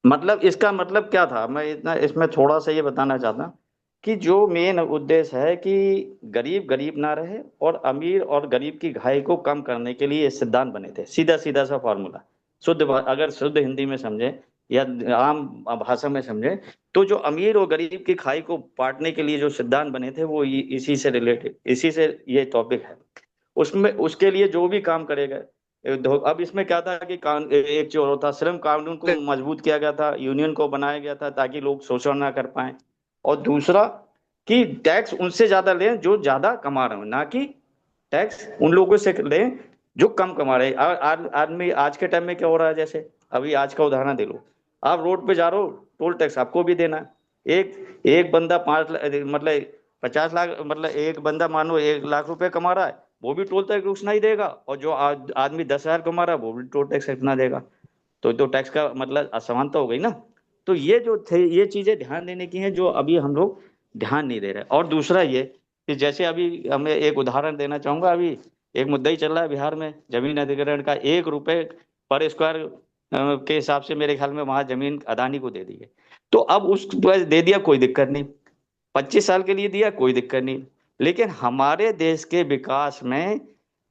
मतलब इसका मतलब क्या था, मैं इतना इसमें थोड़ा सा ये बताना चाहता हूँ कि जो मेन उद्देश्य है कि गरीब गरीब ना रहे, और अमीर और गरीब की घाई को कम करने के लिए ये सिद्धांत बने थे। सीधा सीधा सा फॉर्मूला, अगर शुद्ध हिंदी में समझे या आम भाषा में समझे, तो जो अमीर और गरीब की खाई को बांटने के लिए जो सिद्धांत बने थे वो इसी से रिलेटेड, इसी से ये टॉपिक है। उसमें उसके लिए जो भी काम करेगा, अब इसमें क्या था कि एक जो था श्रम कानून को मजबूत किया गया था, यूनियन को बनाया गया था ताकि लोग शोषण ना कर पाए। और दूसरा कि टैक्स उनसे ज्यादा लें जो ज्यादा कमा रहे हो, ना कि टैक्स उन लोगों से लें जो कम कमा रहे हैं। आदमी आज के टाइम में क्या हो रहा है, जैसे अभी आज का उदाहरण दे लो, आप रोड पे जा रहे हो, टोल टैक्स आपको भी देना है। एक एक बंदा 5 लाख मतलब 50 लाख, मतलब एक बंदा मानो 1 लाख रुपए कमा रहा है, वो भी टोल टैक्स उतना ही देगा, और जो आदमी 10,000 कमा रहा है वो भी टोल टैक्स इतना देगा। तो टैक्स का मतलब असमानता हो गई ना। तो ये जो थे, ये चीजें ध्यान देने की हैं जो अभी हम लोग ध्यान नहीं दे रहे। और दूसरा ये कि जैसे अभी हमें एक उदाहरण देना चाहूंगा, अभी एक मुद्दा ही चल रहा है बिहार में जमीन अधिग्रहण का। 1 रुपए पर स्क्वायर के हिसाब से मेरे ख्याल में वहां जमीन अदानी को दे दी है। तो अब उस दे दिया, कोई दिक्कत नहीं, 25 साल के लिए दिया, कोई दिक्कत नहीं। लेकिन हमारे देश के विकास में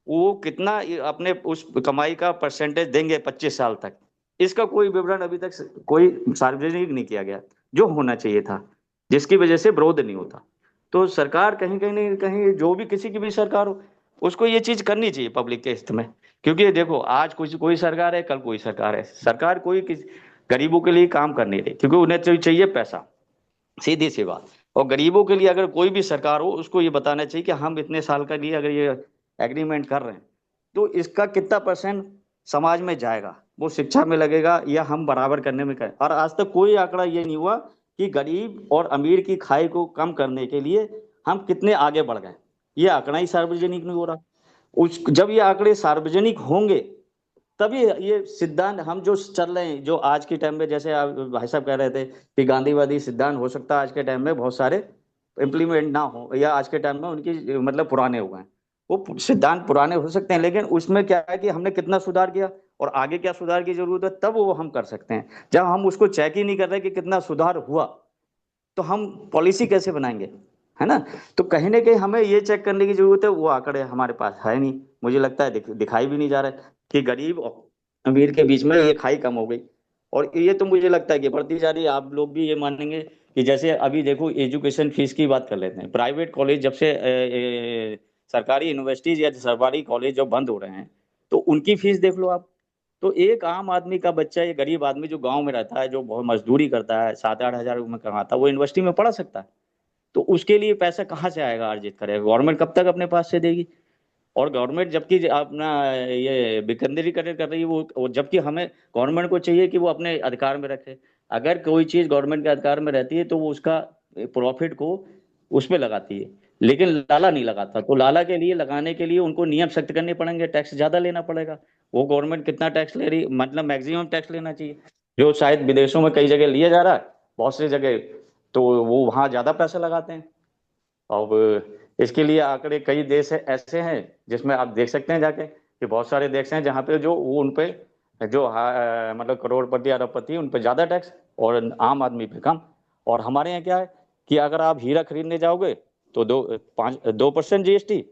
वो कितना अपने उस कमाई का परसेंटेज देंगे 25 साल तक, इसका कोई विवरण अभी तक कोई सार्वजनिक नहीं किया गया, जो होना चाहिए था, जिसकी वजह से विरोध नहीं होता। तो सरकार कहीं कहीं नहीं कहीं, जो भी किसी की भी सरकार हो, उसको ये चीज करनी चाहिए पब्लिक के हित में। क्योंकि देखो आज कोई सरकार है, कल कोई सरकार है, सरकार कोई गरीबों के लिए काम कर नहीं रही, क्योंकि उन्हें चाहिए पैसा, सीधी सी बात। और गरीबों के लिए अगर कोई भी सरकार हो, उसको ये बताना चाहिए कि हम इतने साल का लिए अगर ये एग्रीमेंट कर रहे हैं, तो इसका कितना परसेंट समाज में जाएगा, वो शिक्षा में लगेगा या हम बराबर करने में करें। और आज तक कोई आंकड़ा ये नहीं हुआ कि गरीब और अमीर की खाई को कम करने के लिए हम कितने आगे बढ़ गए, ये आंकड़ा ही सार्वजनिक नहीं हो रहा। जब ये आंकड़े सार्वजनिक होंगे तभी ये सिद्धांत हम जो चल रहे हैं, जो आज के टाइम में, जैसे आप भाई साहब कह रहे थे कि गांधीवादी सिद्धांत हो सकता है आज के टाइम में बहुत सारे इम्प्लीमेंट ना हो, या आज के टाइम में उनकी मतलब पुराने हो गए, वो सिद्धांत पुराने हो सकते हैं, लेकिन उसमें क्या है कि हमने कितना सुधार किया और आगे क्या सुधार की जरूरत है, तब वो हम कर सकते हैं। जब हम उसको चेक ही नहीं कर रहे कि कितना सुधार हुआ, तो हम पॉलिसी कैसे बनाएंगे, है ना। तो कहीं ना कहीं हमें ये चेक करने की जरूरत है, वो आंकड़े हमारे पास है नहीं, मुझे लगता है दिखाई भी नहीं जा रहा है कि गरीब और अमीर के बीच में ये खाई कम हो गई। और ये तो मुझे लगता है कि बढ़ती जा रही है। आप लोग भी ये मानेंगे कि जैसे अभी देखो एजुकेशन फीस की बात कर लेते हैं, प्राइवेट कॉलेज जब से सरकारी यूनिवर्सिटीज या सरकारी कॉलेज जब बंद हो रहे हैं, तो उनकी फीस देख लो आप। तो एक आम आदमी का बच्चा, ये गरीब आदमी जो गांव में रहता है, जो बहुत मजदूरी करता है, 7-8 हजार में कमाता है, वो यूनिवर्सिटी में पढ़ा सकता है। तो उसके लिए पैसा कहाँ से आएगा, अर्जित करेगा गवर्नमेंट, कब तक अपने पास से देगी। और गवर्नमेंट जबकि अपना ये विकेंद्रीकरण कर रही है, वो जबकि हमें गवर्नमेंट को चाहिए कि वो अपने अधिकार में रखे। अगर कोई चीज गवर्नमेंट के अधिकार में रहती है तो वो उसका प्रॉफिट को उस पर लगाती है, लेकिन लाला नहीं लगाता। तो लाला के लिए लगाने के लिए उनको नियम सख्त करने पड़ेंगे, टैक्स ज्यादा लेना पड़ेगा। वो गवर्नमेंट कितना टैक्स ले रही, मतलब मैक्सिमम टैक्स लेना चाहिए, जो शायद विदेशों में कई जगह लिया जा रहा है, बहुत सी जगह तो वो वहां ज्यादा पैसा लगाते हैं। अब इसके लिए आंकड़े कई देश है ऐसे हैं जिसमें आप देख सकते हैं जाके कि बहुत सारे देश हैं जहाँ पे जो वो उन पे जो मतलब करोड़पति अरबपति उन पे ज्यादा टैक्स और आम आदमी पे कम। और हमारे यहाँ क्या है कि अगर आप हीरा खरीदने जाओगे तो 2% जीएसटी,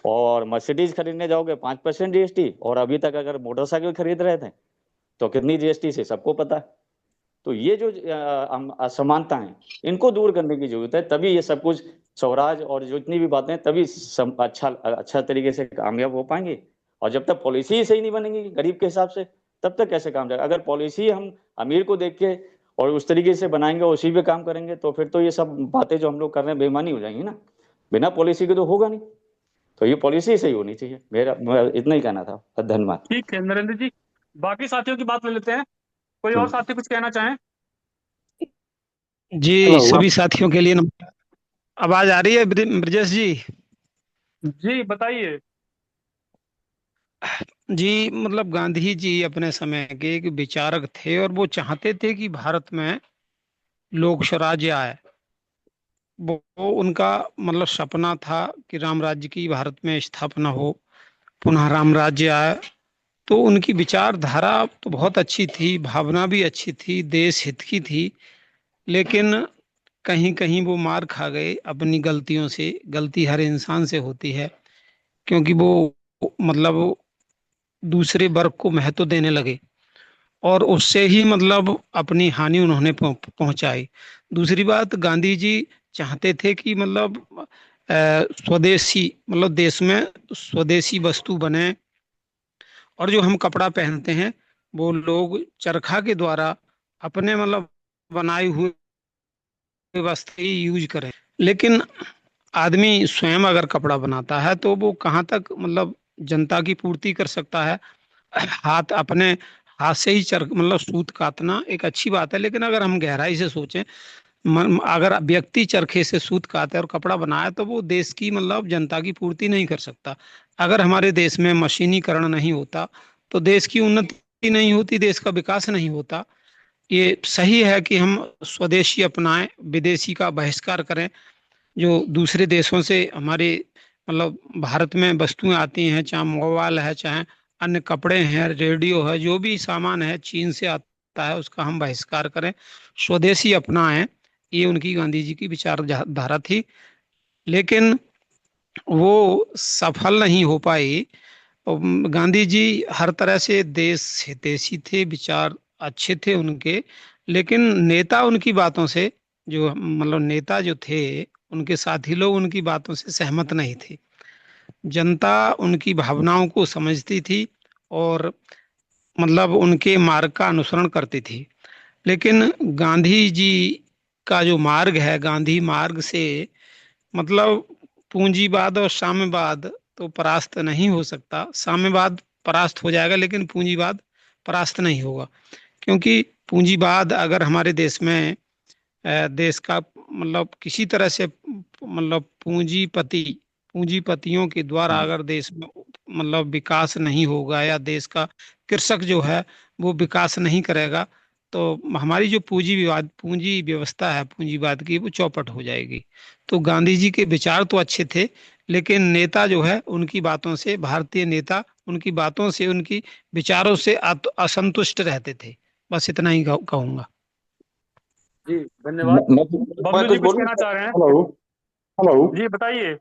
और मर्सिडीज खरीदने जाओगे 5% जीएसटी, और अभी तक अगर मोटरसाइकिल खरीद रहे थे तो कितनी जीएसटी से सबको पता है। तो ये जो असमानता है, इनको दूर करने की जरूरत है, तभी ये सब कुछ स्वराज और जो इतनी भी बातें, तभी अच्छा तरीके से कामयाब हो पाएंगे। और जब तक पॉलिसी ही सही नहीं बनेगी गरीब के हिसाब से, तब तक कैसे काम जाएगा। अगर पॉलिसी हम अमीर को देख के और उस तरीके से बनाएंगे, उसी पे काम करेंगे, तो फिर तो ये सब बातें जो हम लोग कर रहे हैं बेईमानी हो जाएंगी ना। बिना पॉलिसी के तो होगा नहीं, तो ये पॉलिसी सही होनी चाहिए। मेरा इतना ही कहना था, धन्यवाद। ठीक है नरेंद्र जी, बाकी साथियों की बात ले लेते हैं। कोई और साथी कुछ कहना चाहें? जी हेलो। सभी साथियों के लिए आवाज आ रही है ब्रजेश जी? जी बताइए। जी मतलब गांधी जी अपने समय के एक विचारक थे और वो चाहते थे कि भारत में लोक स्वराज्य आए। वो उनका मतलब सपना था कि राम राज्य की भारत में स्थापना हो, पुनः राम राज्य आए। तो उनकी विचारधारा तो बहुत अच्छी थी, भावना भी अच्छी थी, देश हित की थी, लेकिन कहीं कहीं वो मार खा गए अपनी गलतियों से। गलती हर इंसान से होती है, क्योंकि वो मतलब दूसरे वर्ग को महत्व देने लगे और उससे ही मतलब अपनी हानि उन्होंने पहुंचाई। दूसरी बात, गांधी जी चाहते थे कि मतलब स्वदेशी मतलब देश में स्वदेशी वस्तु बने और जो हम कपड़ा पहनते हैं वो लोग चरखा के द्वारा अपने मतलब बनाए हुए वस्त्र ही यूज करें। लेकिन आदमी स्वयं अगर कपड़ा बनाता है तो वो कहाँ तक मतलब जनता की पूर्ति कर सकता है। हाथ अपने हाथ से ही चर मतलब सूत काटना एक अच्छी बात है, लेकिन अगर हम गहराई से सोचें, अगर व्यक्ति चरखे से सूत काटे और कपड़ा बनाए तो वो देश की मतलब जनता की पूर्ति नहीं कर सकता। अगर हमारे देश में मशीनीकरण नहीं होता तो देश की उन्नति नहीं होती, देश का विकास नहीं होता। ये सही है कि हम स्वदेशी अपनाएं, विदेशी का बहिष्कार करें। जो दूसरे देशों से हमारे मतलब भारत में वस्तुएं आती हैं, चाहे मोबाइल है, चाहे अन्य कपड़े हैं, रेडियो है, जो भी सामान है चीन से आता है उसका हम बहिष्कार करें, स्वदेशी अपनाएं। ये उनकी गांधी जी की विचारधारा थी, लेकिन वो सफल नहीं हो पाई। और गांधी जी हर तरह से देश हितैषी थे, विचार अच्छे थे उनके, लेकिन नेता उनकी बातों से, जो मतलब नेता जो थे उनके साथी लोग उनकी बातों से सहमत नहीं थे। जनता उनकी भावनाओं को समझती थी और मतलब उनके मार्ग का अनुसरण करती थी। लेकिन गांधी जी का जो मार्ग है, गांधी मार्ग से मतलब पूंजीवाद और साम्यवाद तो परास्त नहीं हो सकता। साम्यवाद परास्त हो जाएगा लेकिन पूंजीवाद परास्त नहीं होगा, क्योंकि पूंजीवाद अगर हमारे देश में देश का मतलब किसी तरह से मतलब पूंजीपतियों के द्वारा अगर देश में मतलब विकास नहीं होगा, या देश का कृषक जो है वो विकास नहीं करेगा, तो हमारी जो पूंजी व्यवस्था है पूंजीवाद की, वो चौपट हो जाएगी। तो गांधी जी के विचार तो अच्छे थे, लेकिन नेता जो है उनकी बातों से, भारतीय नेता उनकी बातों से, उनकी विचारों से असंतुष्ट रहते थे। बस इतना ही कहूंगा। जी धन्यवाद। मैं बबलू जी कुछ कुछ बोलूं? कहना चाह रहे हैं? हेलो। हेलो। जी बताइए।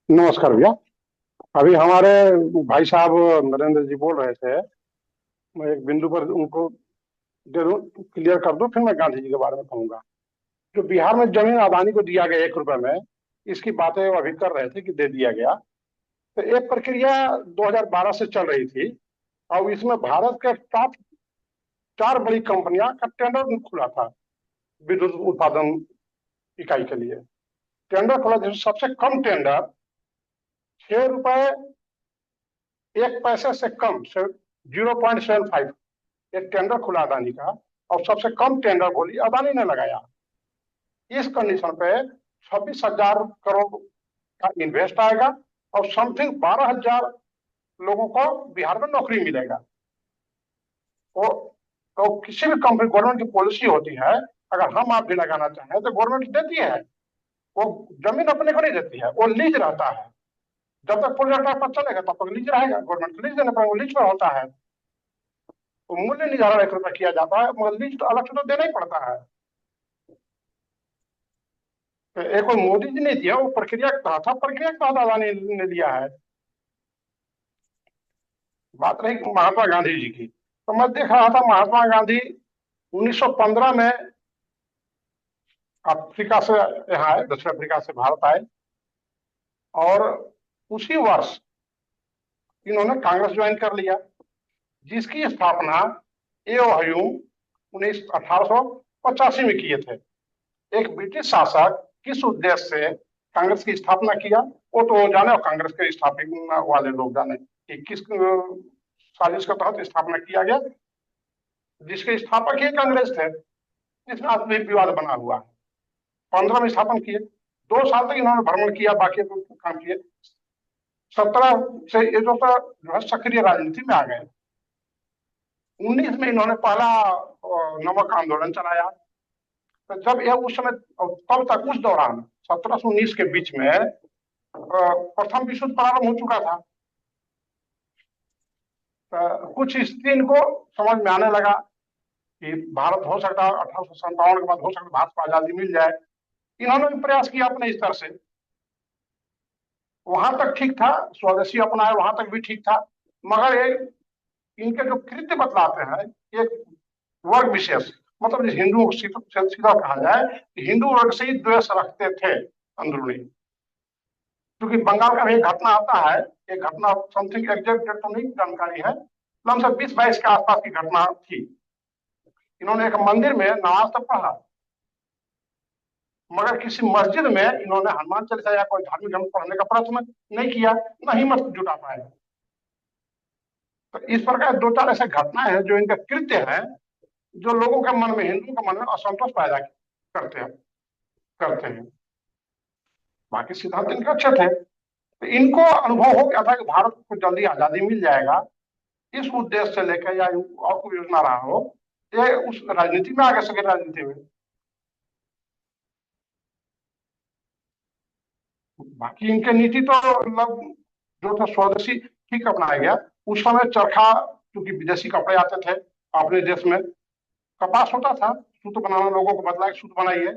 नमस्कार भैया। अभी हमारे भाई साहब नरेंद्र जी बोल रहे थे, मैं एक बिंदु पर उनको दे दूं, क्लियर कर दूं, फिर मैं गांधी जी के बारे में कहूंगा। जो बिहार में जमीन अदानी को दिया गया 1 रुपए में, इसकी बातें वो अभी कर रहे थे कि दे दिया गया। तो एक प्रक्रिया 2012 से चल रही थी और इसमें भारत के टॉप 4 बड़ी कंपनियां का टेंडर खुला था विद्युत उत्पादन इकाई के लिए। टेंडर खुला जिसमें सबसे कम टेंडर 6 रुपए 1 पैसे से कम, 0.75, एक टेंडर खुला अदानी का, और सबसे कम टेंडर बोली अदानी ने लगाया। इस कंडीशन पे 26,000 करोड़ का इन्वेस्ट आएगा और समथिंग 12,000 लोगों को बिहार में नौकरी मिलेगा। तो किसी भी कंपनी, गवर्नमेंट की पॉलिसी होती है, अगर हम आप भी लगाना चाहें तो गवर्नमेंट देती है। वो जमीन अपने को नहीं देती है, वो लीज रहता है। जब तक प्रोजेक्ट पर चलेगा तब तक लीज रहेगा, गवर्नमेंट को लीज देना पड़ेगा, लीज पर होता है। तो मूल्य निर्धारण 1 रुपए किया जाता है, मगर लीज तो अलग से तो देना ही पड़ता है। तो एक कोई मोदी जी ने दिया, वो प्रक्रिया कहा था, प्रक्रिया के तहत अदानी ने दिया है। बात रही महात्मा गांधी जी की, तो मैं देख रहा था महात्मा गांधी 1915 में अफ्रीका से यहाँ आए, दक्षिण अफ्रीका से भारत आए, और उसी वर्ष इन्होंने कांग्रेस ज्वाइन कर लिया, जिसकी स्थापना एओ उन्नीस 1885 में किए थे। एक ब्रिटिश शासक किस उद्देश्य से कांग्रेस की स्थापना किया, वो तो जाने, और कांग्रेस के स्थापित वाले लोग जाने कि किस साजिश के तहत स्थापना किया गया, जिसके स्थापक ही कांग्रेस थे, जिसमें आज भी विवाद बना हुआ है। 15 में स्थापन किए, 2 साल तक इन्होंने भ्रमण किया, बाकी काम किए। 17 से ये जो है सक्रिय राजनीति में आ गए। 19 में इन्होंने पहला नमक आंदोलन चलाया। तो जब यह उस समय, तब तक उस दौरान 17 से 19 के बीच में प्रथम विश्व युद्ध प्रारंभ हो चुका था। कुछ स्थिति इनको समझ में आने लगा कि भारत हो सकता है 1857 के बाद हो सकता है भारत को आजादी मिल जाए। इन्होंने भी प्रयास किया अपने स्तर से, वहां तक ठीक था, स्वदेशी अपनाए वहां तक भी ठीक था, मगर ये इनके जो कृत्य बतलाते हैं, एक वर्ग विशेष, मतलब हिंदुओं को सीधा कहा जाए कि हिंदू वर्ग से ही द्वेष रखते थे अंदरूनी। क्योंकि बंगाल का भी एक घटना आता है, एक घटना समथिंग एग्जैक्ट डेट तो नहीं जानकारी है, लगभग 20-22 के आसपास की घटना थी। इन्होंने एक मंदिर में नमाज तो पढ़ा, मगर किसी मस्जिद में इन्होंने हनुमान चालीसा या कोई धार्मिक ग्रंथ पढ़ने का प्रयत्न नहीं किया, न हिम्मत जुटा पाए। तो इस प्रकार दो चार ऐसे घटनाएं हैं जो इनके कृत्य हैं, जो लोगों के मन में, हिंदुओं के मन में असंतोष पैदा करते हैं। बाकी सिद्धांत इनके अच्छे थे। तो इनको अनुभव हो गया था कि भारत को जल्दी आजादी मिल जाएगा, इस उद्देश्य से लेकर या और कोई योजना रहा हो, ये उस राजनीति में आगे सके, राजनीति में। बाकी इनके नीति तो मतलब जो था स्वदेशी ठीक अपनाया गया। उस समय चरखा, क्योंकि विदेशी कपड़े आते थे अपने देश में, कपास होता था, सूत बनाना, लोगों को बदला सूत बनाइए,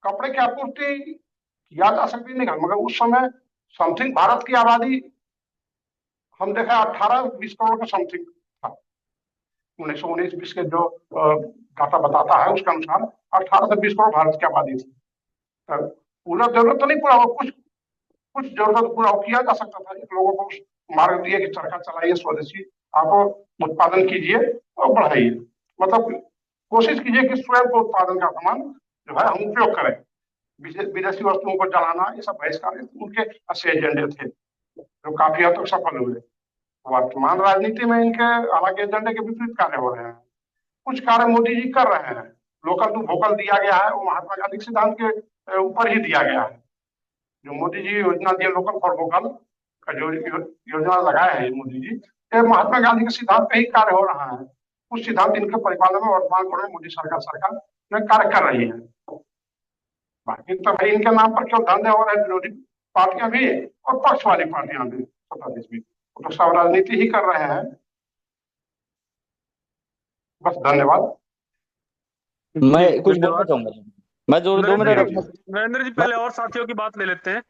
कपड़े की आपूर्ति किया जा सकती नहीं, मगर उस समय समथिंग भारत की आबादी हम देखा 18-20 करोड़ के समथिंग था। 1919-20 के जो डाटा बताता है उसके अनुसार 18 से 20 करोड़ भारत की आबादी थी। तो पूरा जरूरत तो नहीं पूरा, कुछ जरूरत पूरा किया जा सकता था। लोगों को मार्ग दिए कि चरखा चलाइए, स्वदेशी आप उत्पादन कीजिए और बढ़ाइए, मतलब कोशिश कीजिए कि स्वयं को उत्पादन का सामान जो है हम उपयोग करें। विदेशी वस्तुओं को जलाना, ये सब बहिष्कार उनके अच्छे एजेंडे थे, जो काफी हद तक सफल हुए। वर्तमान राजनीति में इनके हालांकि एजेंडे के विपरीत कार्य हो रहे हैं। कुछ कार्य मोदी जी कर रहे हैं। लोकल टू वोकल दिया गया है, वो महात्मा गांधी के सिद्धांत के ऊपर ही दिया गया है। जो मोदी जी योजना दिए लोकल फॉर वोकल का, जो योजना लगाए हैं मोदी जी, ये महात्मा गांधी के सिद्धांत पे ही कार्य हो रहा है। कुछ सिद्धांत इनके परिपालन में वर्तमान दौर में मोदी सरकार में कार्य कर रही है। बाकी तो भाई इनके नाम पर क्यों धंधे हो रहे हैं, विरोधी पार्टियां भी और पक्ष वाली पार्टियां भी, सत्ताधीश भी, तो सब राजनीति ही कर रहे हैं। बस, धन्यवाद। मैं कुछ बोलना चाहूंगा, मैं जो 2 मिनट रखूंगा। नरेंद्र जी, पहले और साथियों की बात ले लेते हैं।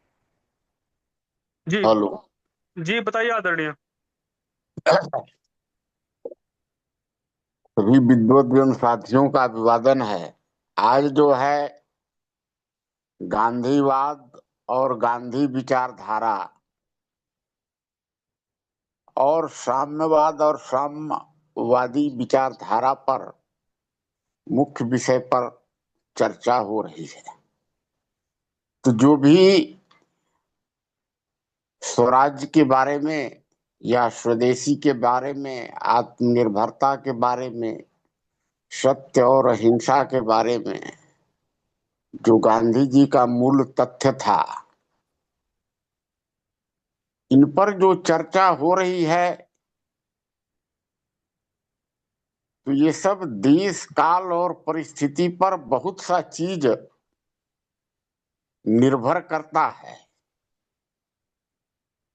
जी हेलो जी, बताइए आदरणीय। सभी विद्वत साथियों का अभिवादन है। आज जो है गांधीवाद और गांधी विचारधारा और साम्यवाद और साम्यवादी विचारधारा पर मुख्य विषय पर चर्चा हो रही है। तो जो भी स्वराज्य के बारे में या स्वदेशी के बारे में, आत्मनिर्भरता के बारे में, सत्य और अहिंसा के बारे में जो गांधी जी का मूल तथ्य था, इन पर जो चर्चा हो रही है, तो ये सब देश काल और परिस्थिति पर बहुत सा चीज निर्भर करता है।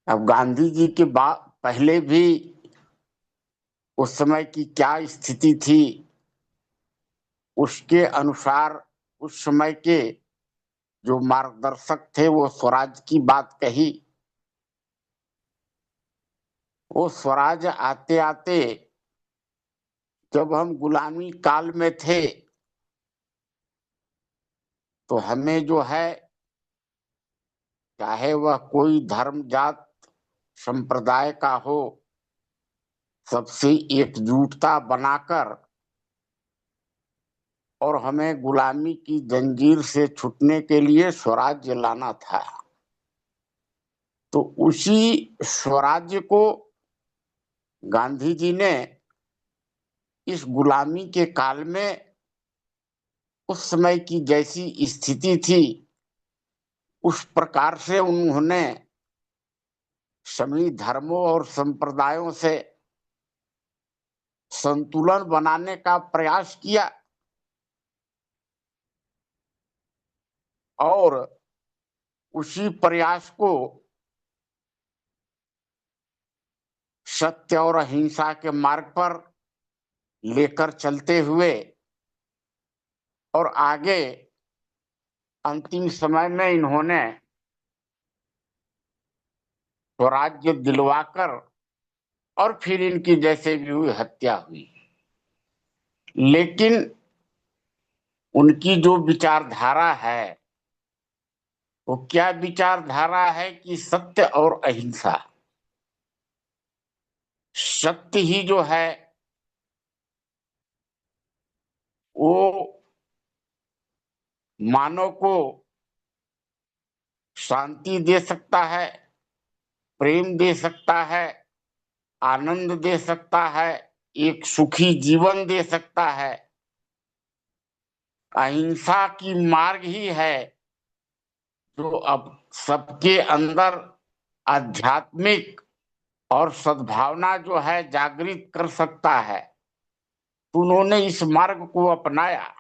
अब गांधी जी के बाद पहले भी उस समय की क्या स्थिति थी, उसके अनुसार उस समय के जो मार्गदर्शक थे वो स्वराज की बात कही। वो स्वराज आते आते जब हम गुलामी काल में थे, तो हमें जो है, चाहे वह कोई धर्म जात संप्रदाय का हो, सबसे एकजुटता बनाकर और हमें गुलामी की जंजीर से छूटने के लिए स्वराज्य लाना था। तो उसी स्वराज्य को गांधी जी ने इस गुलामी के काल में उस समय की जैसी स्थिति थी, उस प्रकार से उन्होंने सभी धर्मों और संप्रदायों से संतुलन बनाने का प्रयास किया और उसी प्रयास को सत्य और अहिंसा के मार्ग पर लेकर चलते हुए और आगे अंतिम समय में इन्होंने स्वराज्य दिलवाकर और फिर इनकी जैसे भी हुई हत्या हुई। लेकिन उनकी जो विचारधारा है वो क्या विचारधारा है कि सत्य और अहिंसा। सत्य ही जो है वो मानव को शांति दे सकता है, प्रेम दे सकता है, आनंद दे सकता है, एक सुखी जीवन दे सकता है। अहिंसा की मार्ग ही है जो अब सबके अंदर आध्यात्मिक और सद्भावना जो है जागृत कर सकता है। तो उन्होंने इस मार्ग को अपनाया।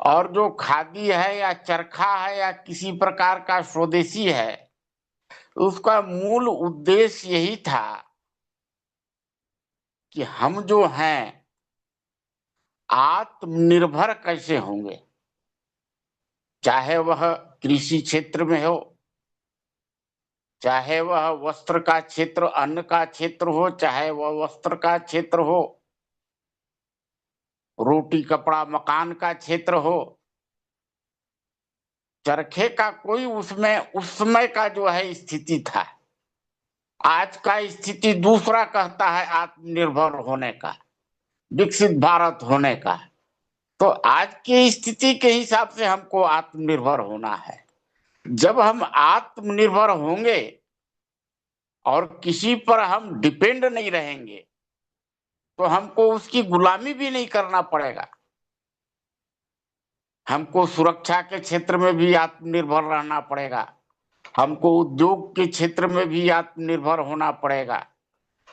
और जो खादी है या चरखा है या किसी प्रकार का स्वदेशी है, उसका मूल उद्देश्य यही था कि हम जो हैं आत्मनिर्भर कैसे होंगे, चाहे वह कृषि क्षेत्र में हो, चाहे वह वस्त्र का क्षेत्र, अन्न का क्षेत्र हो, चाहे वह वस्त्र का क्षेत्र हो, रोटी कपड़ा मकान का क्षेत्र हो। चरखे का कोई उसमें उस समय का जो है स्थिति था। आज का स्थिति दूसरा कहता है आत्मनिर्भर होने का, विकसित भारत होने का। तो आज की स्थिति के हिसाब से हमको आत्मनिर्भर होना है। जब हम आत्मनिर्भर होंगे और किसी पर हम डिपेंड नहीं रहेंगे तो हमको उसकी गुलामी भी नहीं करना पड़ेगा। हमको सुरक्षा के क्षेत्र में भी आत्मनिर्भर रहना पड़ेगा, हमको उद्योग के क्षेत्र में भी आत्मनिर्भर होना पड़ेगा,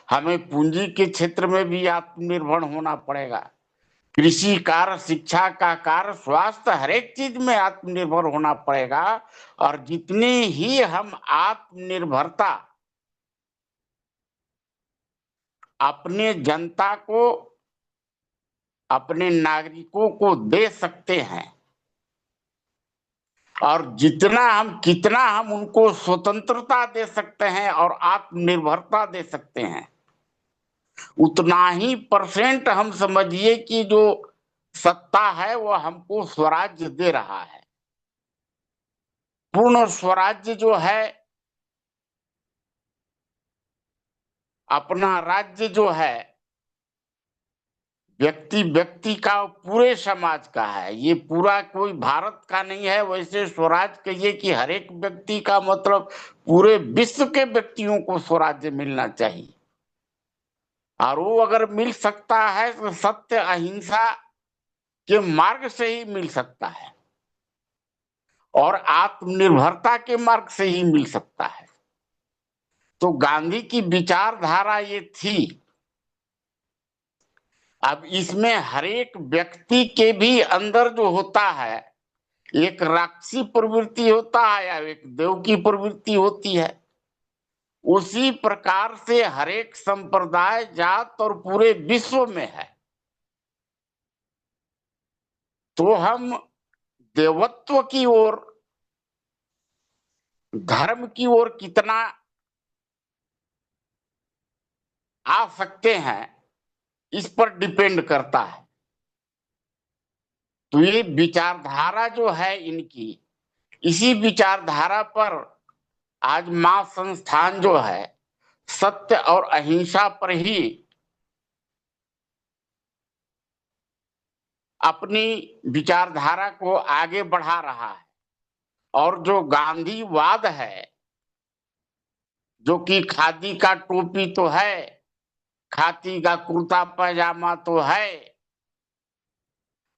हमें पूंजी के क्षेत्र में भी आत्मनिर्भर होना पड़ेगा, कृषि कार्य, शिक्षा का कार्य, स्वास्थ्य, हर एक चीज में आत्मनिर्भर होना पड़ेगा। और जितनी ही हम आत्मनिर्भरता अपने जनता को, अपने नागरिकों को दे सकते हैं और कितना हम उनको स्वतंत्रता दे सकते हैं और आत्मनिर्भरता दे सकते हैं, उतना ही परसेंट हम समझिए कि जो सत्ता है वो हमको स्वराज्य दे रहा है। पूर्ण स्वराज्य जो है, अपना राज्य जो है व्यक्ति व्यक्ति का, पूरे समाज का है। ये पूरा कोई भारत का नहीं है। वैसे स्वराज कहिए कि हर एक व्यक्ति का, मतलब पूरे विश्व के व्यक्तियों को स्वराज्य मिलना चाहिए। और वो अगर मिल सकता है तो सत्य अहिंसा के मार्ग से ही मिल सकता है और आत्मनिर्भरता के मार्ग से ही मिल सकता है। तो गांधी की विचारधारा ये थी। अब इसमें हर एक व्यक्ति के भी अंदर जो होता है, एक राक्षसी प्रवृत्ति होता है या एक देव की प्रवृत्ति होती है। उसी प्रकार से हर एक संप्रदाय, जात और पूरे विश्व में है। तो हम देवत्व की ओर, धर्म की ओर कितना आ सकते हैं, इस पर डिपेंड करता है। तो ये विचारधारा जो है इनकी, इसी विचारधारा पर आज मां संस्थान जो है सत्य और अहिंसा पर ही अपनी विचारधारा को आगे बढ़ा रहा है। और जो गांधीवाद है, जो कि खादी का टोपी तो है, खादी का कुर्ता पैजामा तो है,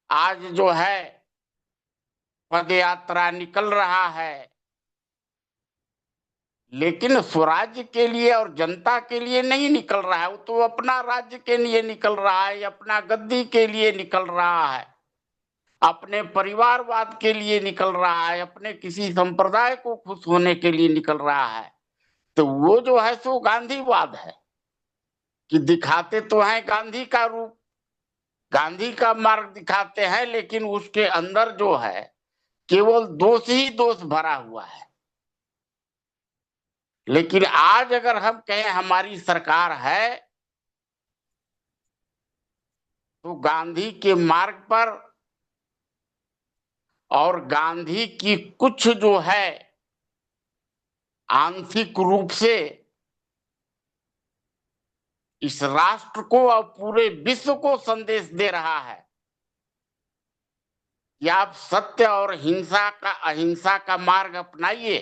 आज जो है पद यात्रा निकल रहा है, लेकिन स्वराज्य के लिए और जनता के लिए नहीं निकल रहा है। वो तो अपना राज्य के लिए निकल रहा है, अपना गद्दी के लिए निकल रहा है, अपने परिवारवाद के लिए निकल रहा है, अपने किसी संप्रदाय को खुश होने के लिए निकल रहा है। तो वो जो है सो गांधीवाद है कि दिखाते तो हैं गांधी का रूप, गांधी का मार्ग दिखाते हैं, लेकिन उसके अंदर जो है केवल दोष ही दोष भरा हुआ है। लेकिन आज अगर हम कहें हमारी सरकार है, तो गांधी के मार्ग पर और गांधी की कुछ जो है आंशिक रूप से इस राष्ट्र को और पूरे विश्व को संदेश दे रहा है कि आप सत्य और अहिंसा का मार्ग अपनाइए।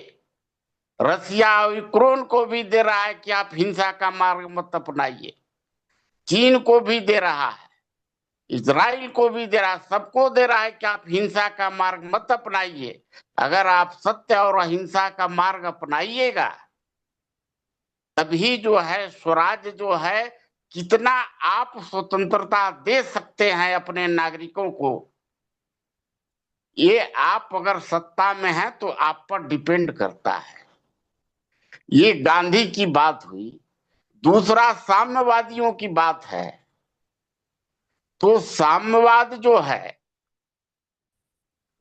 रसिया और यूक्रेन को भी दे रहा है कि आप हिंसा का मार्ग मत अपनाइए। चीन को भी दे रहा है, इजराइल को भी दे रहा है, सबको दे रहा है कि आप हिंसा का मार्ग मत अपनाइए। अगर आप सत्य और अहिंसा का मार्ग अपनाइएगा तभी जो है स्वराज जो है कितना आप स्वतंत्रता दे सकते हैं अपने नागरिकों को, ये आप अगर सत्ता में हैं तो आप पर डिपेंड करता है। ये गांधी की बात हुई। दूसरा साम्यवादियों की बात है। तो साम्यवाद जो है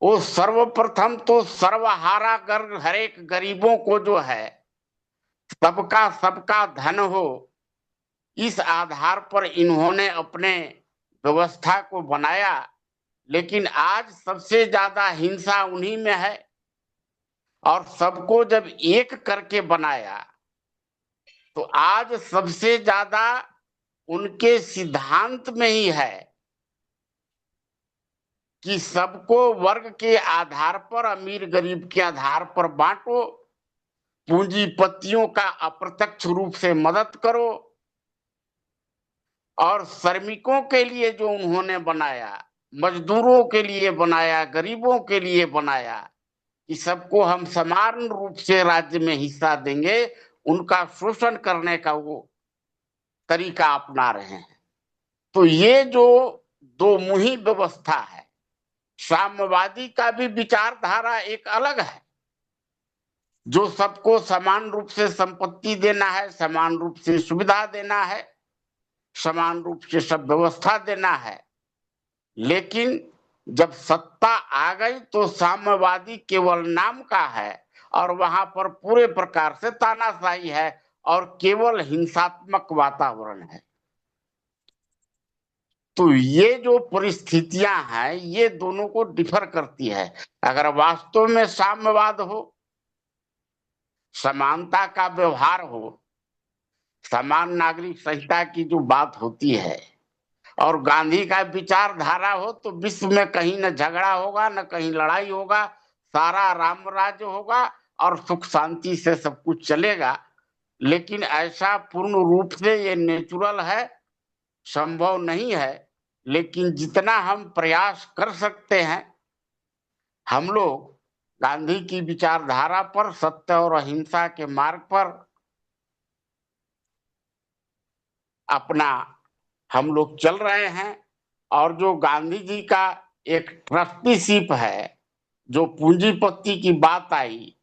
वो सर्वप्रथम तो सर्वहारा हर एक गरीबों को जो है सबका धन हो, इस आधार पर इन्होंने अपने व्यवस्था को बनाया। लेकिन आज सबसे ज्यादा हिंसा उन्हीं में है और सबको जब एक करके बनाया तो आज सबसे ज्यादा उनके सिद्धांत में ही है कि सबको वर्ग के आधार पर, अमीर गरीब के आधार पर बांटो, पूंजीपतियों का अप्रत्यक्ष रूप से मदद करो और श्रमिकों के लिए जो उन्होंने बनाया, मजदूरों के लिए बनाया, गरीबों के लिए बनाया कि सबको हम समान रूप से राज्य में हिस्सा देंगे, उनका शोषण करने का वो तरीका अपना रहे हैं। तो ये जो दो मुही व्यवस्था है, साम्यवादी का भी विचारधारा एक अलग है जो सबको समान रूप से संपत्ति देना है, समान रूप से सुविधा देना है, समान रूप से सब व्यवस्था देना है। लेकिन जब सत्ता आ गई तो साम्यवादी केवल नाम का है और वहां पर पूरे प्रकार से तानाशाही है और केवल हिंसात्मक वातावरण है। तो ये जो परिस्थितियां हैं ये दोनों को डिफर करती है। अगर वास्तव में साम्यवाद हो, समानता का व्यवहार हो, समान नागरिक संहिता की जो बात होती है और गांधी का विचारधारा हो तो विश्व में कहीं न झगड़ा होगा, न कहीं लड़ाई होगा, सारा राम राज्य होगा और सुख शांति से सब कुछ चलेगा। लेकिन ऐसा पूर्ण रूप से ये नेचुरल है, संभव नहीं है। लेकिन जितना हम प्रयास कर सकते हैं, हम लोग गांधी की विचारधारा पर, सत्य और अहिंसा के मार्ग पर अपना हम लोग चल रहे हैं। और जो गांधी जी का एक ट्रस्टीशिप है, जो पूंजीपति की बात आई,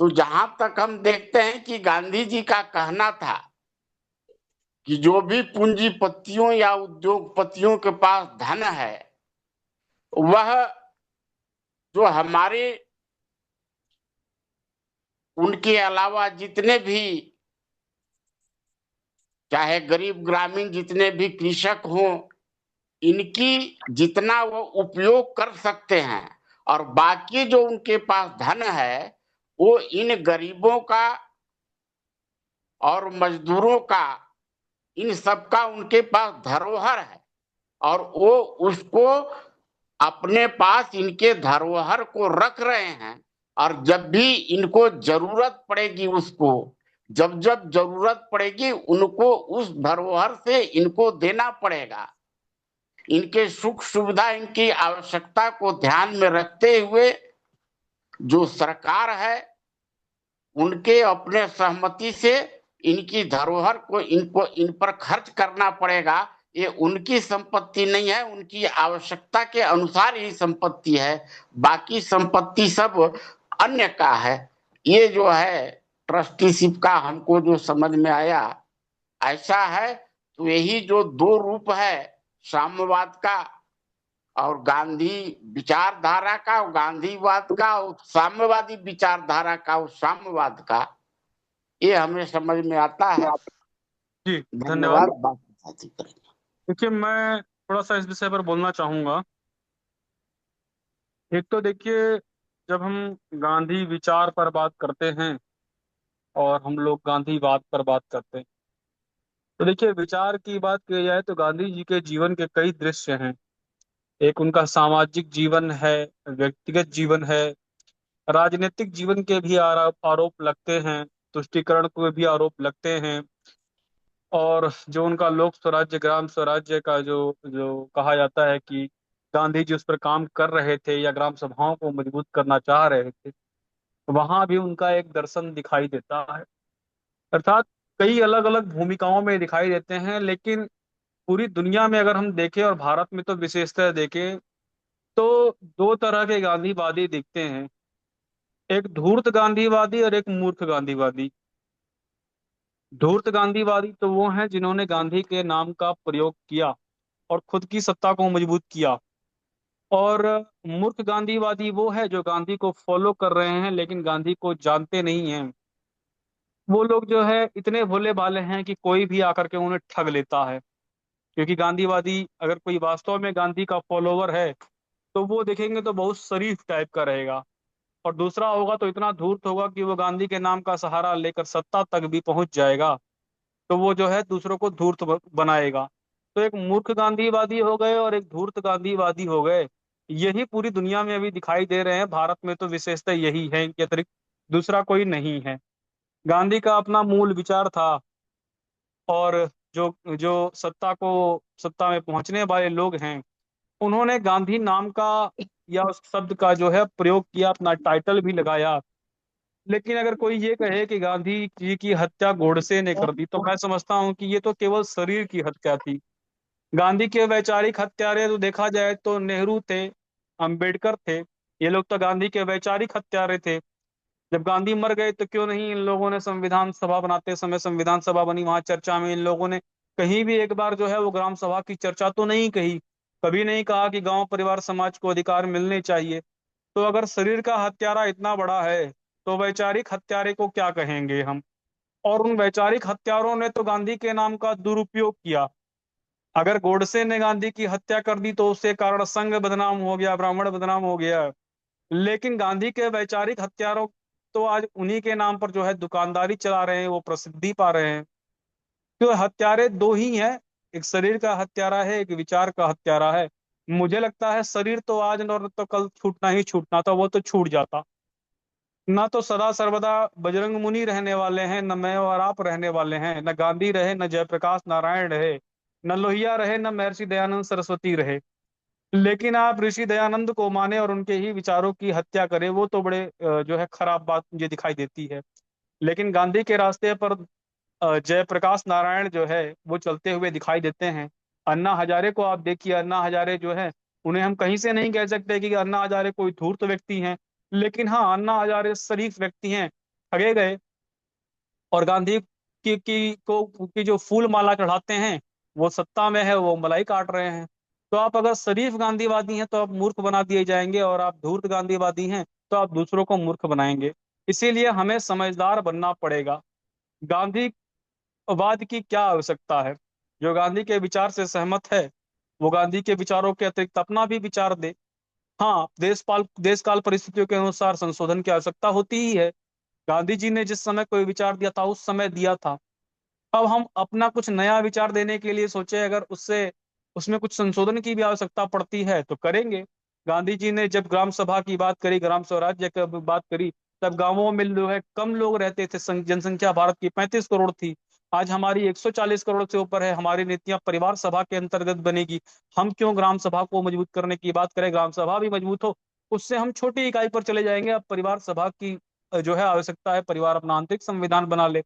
तो जहां तक हम देखते हैं कि गांधी जी का कहना था कि जो भी पूंजीपतियों या उद्योगपतियों के पास धन है वह जो हमारे उनके अलावा जितने भी चाहे गरीब ग्रामीण जितने भी कृषक हों, इनकी जितना वो उपयोग कर सकते हैं और बाकी जो उनके पास धन है वो इन गरीबों का और मजदूरों का, इन सबका उनके पास धरोहर है और वो उसको अपने पास इनके धरोहर को रख रहे हैं। और जब भी इनको जरूरत पड़ेगी उसको, जब जब जरूरत पड़ेगी उनको उस धरोहर से इनको देना पड़ेगा। इनके सुख सुविधा, इनकी आवश्यकता को ध्यान में रखते हुए जो सरकार है उनके अपने सहमति से इनकी धरोहर को इन पर खर्च करना पड़ेगा। ये उनकी संपत्ति नहीं है, उनकी आवश्यकता के अनुसार ही संपत्ति है, बाकी संपत्ति सब अन्य का है। ये जो है ट्रस्टीशिप का हमको जो समझ में आया ऐसा है। तो यही जो दो रूप है साम्यवाद का और गांधी विचारधारा का, गांधीवाद का, और साम्यवादी विचारधारा का, और साम्यवाद का, ये हमें समझ में आता है। जी धन्यवाद। बाकी साथी करेंगे। देखिए, मैं थोड़ा सा इस विषय पर बोलना चाहूंगा। एक तो देखिए, जब हम गांधी विचार पर बात करते हैं और हम लोग गांधीवाद पर बात करते हैं, तो देखिए विचार की बात की जाए तो गांधी जी के जीवन के कई दृश्य हैं। एक उनका सामाजिक जीवन है, व्यक्तिगत जीवन है, राजनीतिक जीवन के भी आरोप लगते हैं, तुष्टीकरण के भी आरोप लगते हैं। और जो उनका लोक स्वराज्य ग्राम स्वराज्य का जो जो कहा जाता है कि गांधी जी उस पर काम कर रहे थे या ग्राम सभाओं को मजबूत करना चाह रहे थे, वहां भी उनका एक दर्शन दिखाई देता है। अर्थात कई अलग अलग भूमिकाओं में दिखाई देते हैं, लेकिन पूरी दुनिया में अगर हम देखें और भारत में तो विशेषतः देखें, तो दो तरह के गांधीवादी दिखते हैं। एक धूर्त गांधीवादी और एक मूर्ख गांधीवादी। धूर्त गांधीवादी तो वो हैं जिन्होंने गांधी के नाम का प्रयोग किया और खुद की सत्ता को मजबूत किया। और मूर्ख गांधीवादी वो है जो गांधी को फॉलो कर रहे हैं लेकिन गांधी को जानते नहीं हैं। वो लोग जो है इतने भोले भाले हैं कि कोई भी आकर के उन्हें ठग लेता है। क्योंकि गांधीवादी, अगर कोई वास्तव में गांधी का फॉलोवर है तो वो देखेंगे तो बहुत शरीफ टाइप का रहेगा, और दूसरा होगा तो इतना धूर्त होगा कि वो गांधी के नाम का सहारा लेकर सत्ता तक भी पहुंच जाएगा, तो वो जो है दूसरों को धूर्त बनाएगा। तो एक मूर्ख गांधीवादी हो गए और एक धूर्त गांधीवादी हो गए। यही पूरी दुनिया में अभी दिखाई दे रहे हैं। भारत में तो विशेषता यही है, इनके अतिरिक्त दूसरा कोई नहीं है। गांधी का अपना मूल विचार था, और जो जो सत्ता में पहुंचने वाले लोग हैं, उन्होंने गांधी नाम का या उस शब्द का जो है प्रयोग किया, अपना टाइटल भी लगाया। लेकिन अगर कोई ये कहे कि गांधी जी की हत्या गोडसे ने कर दी, तो मैं समझता हूं कि ये तो केवल शरीर की हत्या थी। गांधी के वैचारिक हत्यारे तो देखा जाए तो नेहरू थे, अंबेडकर थे। ये लोग तो गांधी के वैचारिक हत्यारे थे। जब गांधी मर गए तो क्यों नहीं इन लोगों ने संविधान सभा बनाते समय संविधान सभा बनी, वहां चर्चा में इन लोगों ने कहीं भी एक बार जो है वो ग्राम सभा की चर्चा तो नहीं कही। कभी नहीं कहा कि गांव परिवार समाज को अधिकार मिलने चाहिए। तो अगर शरीर का हत्यारा इतना बड़ा है तो वैचारिक हत्यारे को क्या कहेंगे हम। और उन वैचारिक हत्यारों ने तो गांधी के नाम का दुरुपयोग किया। अगर गोडसे ने गांधी की हत्या कर दी तो उसके कारण संघ बदनाम हो गया, ब्राह्मण बदनाम हो गया। लेकिन गांधी के वैचारिक हत्यारों तो आज उन्हीं के नाम पर जो है दुकानदारी चला रहे हैं, वो प्रसिद्धि पा रहे हैं। तो हत्यारे दो ही हैं, एक शरीर का हत्यारा है, एक विचार का हत्यारा है। मुझे लगता है शरीर तो आज और तो कल छूटना ही छूटना था, वो तो छूट जाता। ना तो सदा सर्वदा बजरंग मुनि रहने वाले हैं, न मैं और आप रहने वाले हैं, न गांधी रहे, न जयप्रकाश नारायण रहे, न लोहिया रहे, न महर्षि दयानंद सरस्वती रहे। लेकिन आप ऋषि दयानंद को माने और उनके ही विचारों की हत्या करें, वो तो बड़े जो है खराब बात मुझे दिखाई देती है। लेकिन गांधी के रास्ते पर जयप्रकाश नारायण जो है वो चलते हुए दिखाई देते हैं। अन्ना हजारे को आप देखिए, अन्ना हजारे जो है, उन्हें हम कहीं से नहीं कह सकते कि अन्ना हजारे कोई धूर्त व्यक्ति हैं। लेकिन हाँ, अन्ना हजारे शरीफ व्यक्ति हैं, ठगे गए। और गांधी की जो फूल माला चढ़ाते हैं, वो सत्ता में है, वो मलाई काट रहे हैं। तो आप अगर शरीफ गांधीवादी हैं तो आप मूर्ख बना दिए जाएंगे, और आप धूर्त गांधीवादी हैं तो आप दूसरों को मूर्ख बनाएंगे। इसीलिए हमें समझदार बनना पड़ेगा। गांधीवाद की क्या आवश्यकता है? जो गांधी के विचार से सहमत है वो गांधी के विचारों के अतिरिक्त अपना भी विचार दे। हाँ, देश काल परिस्थितियों के अनुसार संशोधन की आवश्यकता होती ही है। गांधी जी ने जिस समय कोई विचार दिया था उस समय दिया था। अब हम अपना कुछ नया विचार देने के लिए सोचे, अगर उससे उसमें कुछ संशोधन की भी आवश्यकता पड़ती है तो करेंगे। गांधी जी ने जब ग्राम सभा की बात करी, ग्राम स्वराज्य की बात करी, तब गांवों में जो है कम लोग रहते थे। जनसंख्या भारत की 35 करोड़ थी, आज हमारी 140 करोड़ से ऊपर है। हमारी नीतियां परिवार सभा के अंतर्गत बनेगी। हम क्यों ग्राम सभा को मजबूत करने की बात करें? ग्राम सभा भी मजबूत हो, उससे हम छोटी इकाई पर चले जाएंगे। अब परिवार सभा की जो है आवश्यकता है, परिवार अपना आंतरिक संविधान बना ले।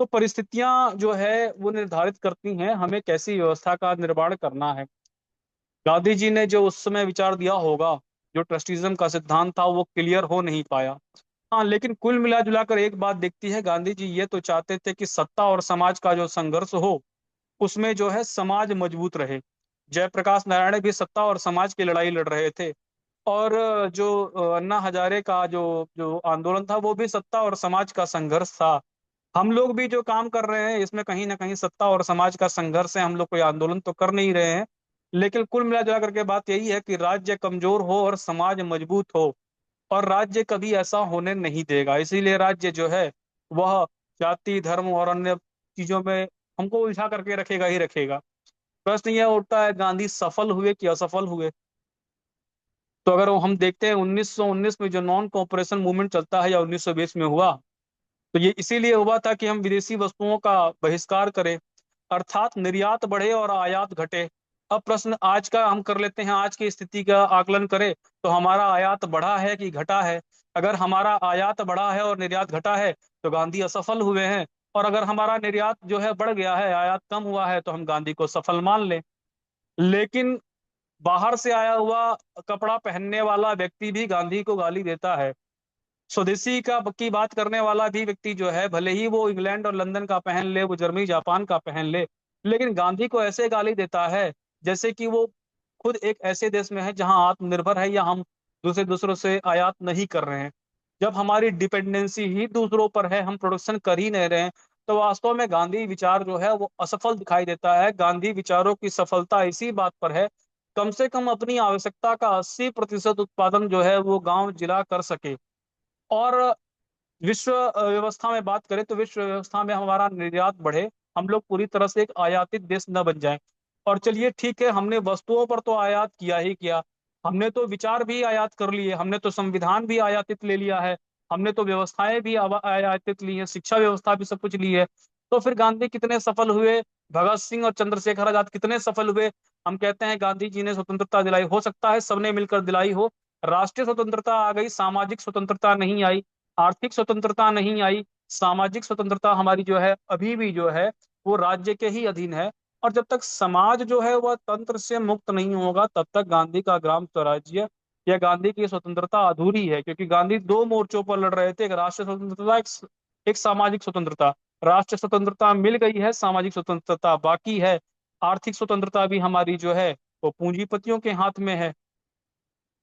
तो परिस्थितियां जो है वो निर्धारित करती हैं हमें कैसी व्यवस्था का निर्माण करना है। गांधी जी ने जो उस समय विचार दिया होगा, जो ट्रस्टिज्म का सिद्धांत था, वो क्लियर हो नहीं पाया। हाँ, लेकिन कुल मिला जुलाकर एक बात दिखती है, गांधी जी ये तो चाहते थे कि सत्ता और समाज का जो संघर्ष हो उसमें जो है समाज मजबूत रहे। जयप्रकाश नारायण भी सत्ता और समाज की लड़ाई लड़ रहे थे। और जो अन्ना हजारे का जो जो आंदोलन था वो भी सत्ता और समाज का संघर्ष था। हम लोग भी जो काम कर रहे हैं इसमें कहीं ना कहीं सत्ता और समाज का संघर्ष है। हम लोग कोई आंदोलन तो कर नहीं रहे हैं, लेकिन कुल मिला जुला करके बात यही है कि राज्य कमजोर हो और समाज मजबूत हो, और राज्य कभी ऐसा होने नहीं देगा। इसीलिए राज्य जो है वह जाति धर्म और अन्य चीजों में हमको उलझा करके रखेगा ही रखेगा। प्रश्न यह उठता है, गांधी सफल हुए कि असफल हुए? तो अगर हम देखते हैं 1919 में जो नॉन कॉपरेशन मूवमेंट चलता है या 1920 में हुआ, तो ये इसीलिए हुआ था कि हम विदेशी वस्तुओं का बहिष्कार करें, अर्थात निर्यात बढ़े और आयात घटे। अब प्रश्न आज का हम कर लेते हैं, आज की स्थिति का आकलन करें तो हमारा आयात बढ़ा है कि घटा है? अगर हमारा आयात बढ़ा है और निर्यात घटा है तो गांधी असफल हुए हैं, और अगर हमारा निर्यात जो है बढ़ गया है, आयात कम हुआ है, तो हम गांधी को सफल मान लें। लेकिन बाहर से आया हुआ कपड़ा पहनने वाला व्यक्ति भी गांधी को गाली देता है। स्वदेशी का की बात करने वाला भी व्यक्ति जो है, भले ही वो इंग्लैंड और लंदन का पहन ले, वो जर्मनी जापान का पहन ले, लेकिन गांधी को ऐसे गाली देता है जैसे कि वो खुद एक ऐसे देश में है जहां आत्मनिर्भर है, या हम दूसरों से आयात नहीं कर रहे हैं। जब हमारी डिपेंडेंसी ही दूसरों पर है, हम प्रोडक्शन कर ही नहीं रहे हैं, तो वास्तव में गांधी विचार जो है वो असफल दिखाई देता है। गांधी विचारों की सफलता इसी बात पर है, कम से कम अपनी आवश्यकता का 80% उत्पादन जो है वो गांव जिला कर सके। और विश्व व्यवस्था में बात करें तो विश्व व्यवस्था में हमारा निर्यात बढ़े, हम लोग पूरी तरह से एक आयातित देश न बन जाएं। और चलिए ठीक है, हमने वस्तुओं पर तो आयात किया ही किया, हमने तो विचार भी आयात कर लिए, हमने तो संविधान भी आयातित ले लिया है, हमने तो व्यवस्थाएं भी आयातित ली है, शिक्षा व्यवस्था भी सब कुछ ली है। तो फिर गांधी कितने सफल हुए, भगत सिंह और चंद्रशेखर आजाद कितने सफल हुए? हम कहते हैं गांधी जी ने स्वतंत्रता दिलाई, हो सकता है सबने मिलकर दिलाई हो, राष्ट्रीय स्वतंत्रता आ गई, सामाजिक स्वतंत्रता नहीं आई, आर्थिक स्वतंत्रता नहीं आई। सामाजिक स्वतंत्रता हमारी जो है अभी भी जो है वो राज्य के ही अधीन है, और जब तक समाज जो है वह तंत्र से मुक्त नहीं होगा तब तक गांधी का ग्राम स्वराज्य या गांधी की स्वतंत्रता अधूरी है। क्योंकि गांधी दो मोर्चों पर लड़ रहे थे, एक राष्ट्रीय स्वतंत्रता, एक सामाजिक स्वतंत्रता। राष्ट्रीय स्वतंत्रता मिल गई है, सामाजिक स्वतंत्रता बाकी है। आर्थिक स्वतंत्रता भी हमारी जो है वो पूंजीपतियों के हाथ में है।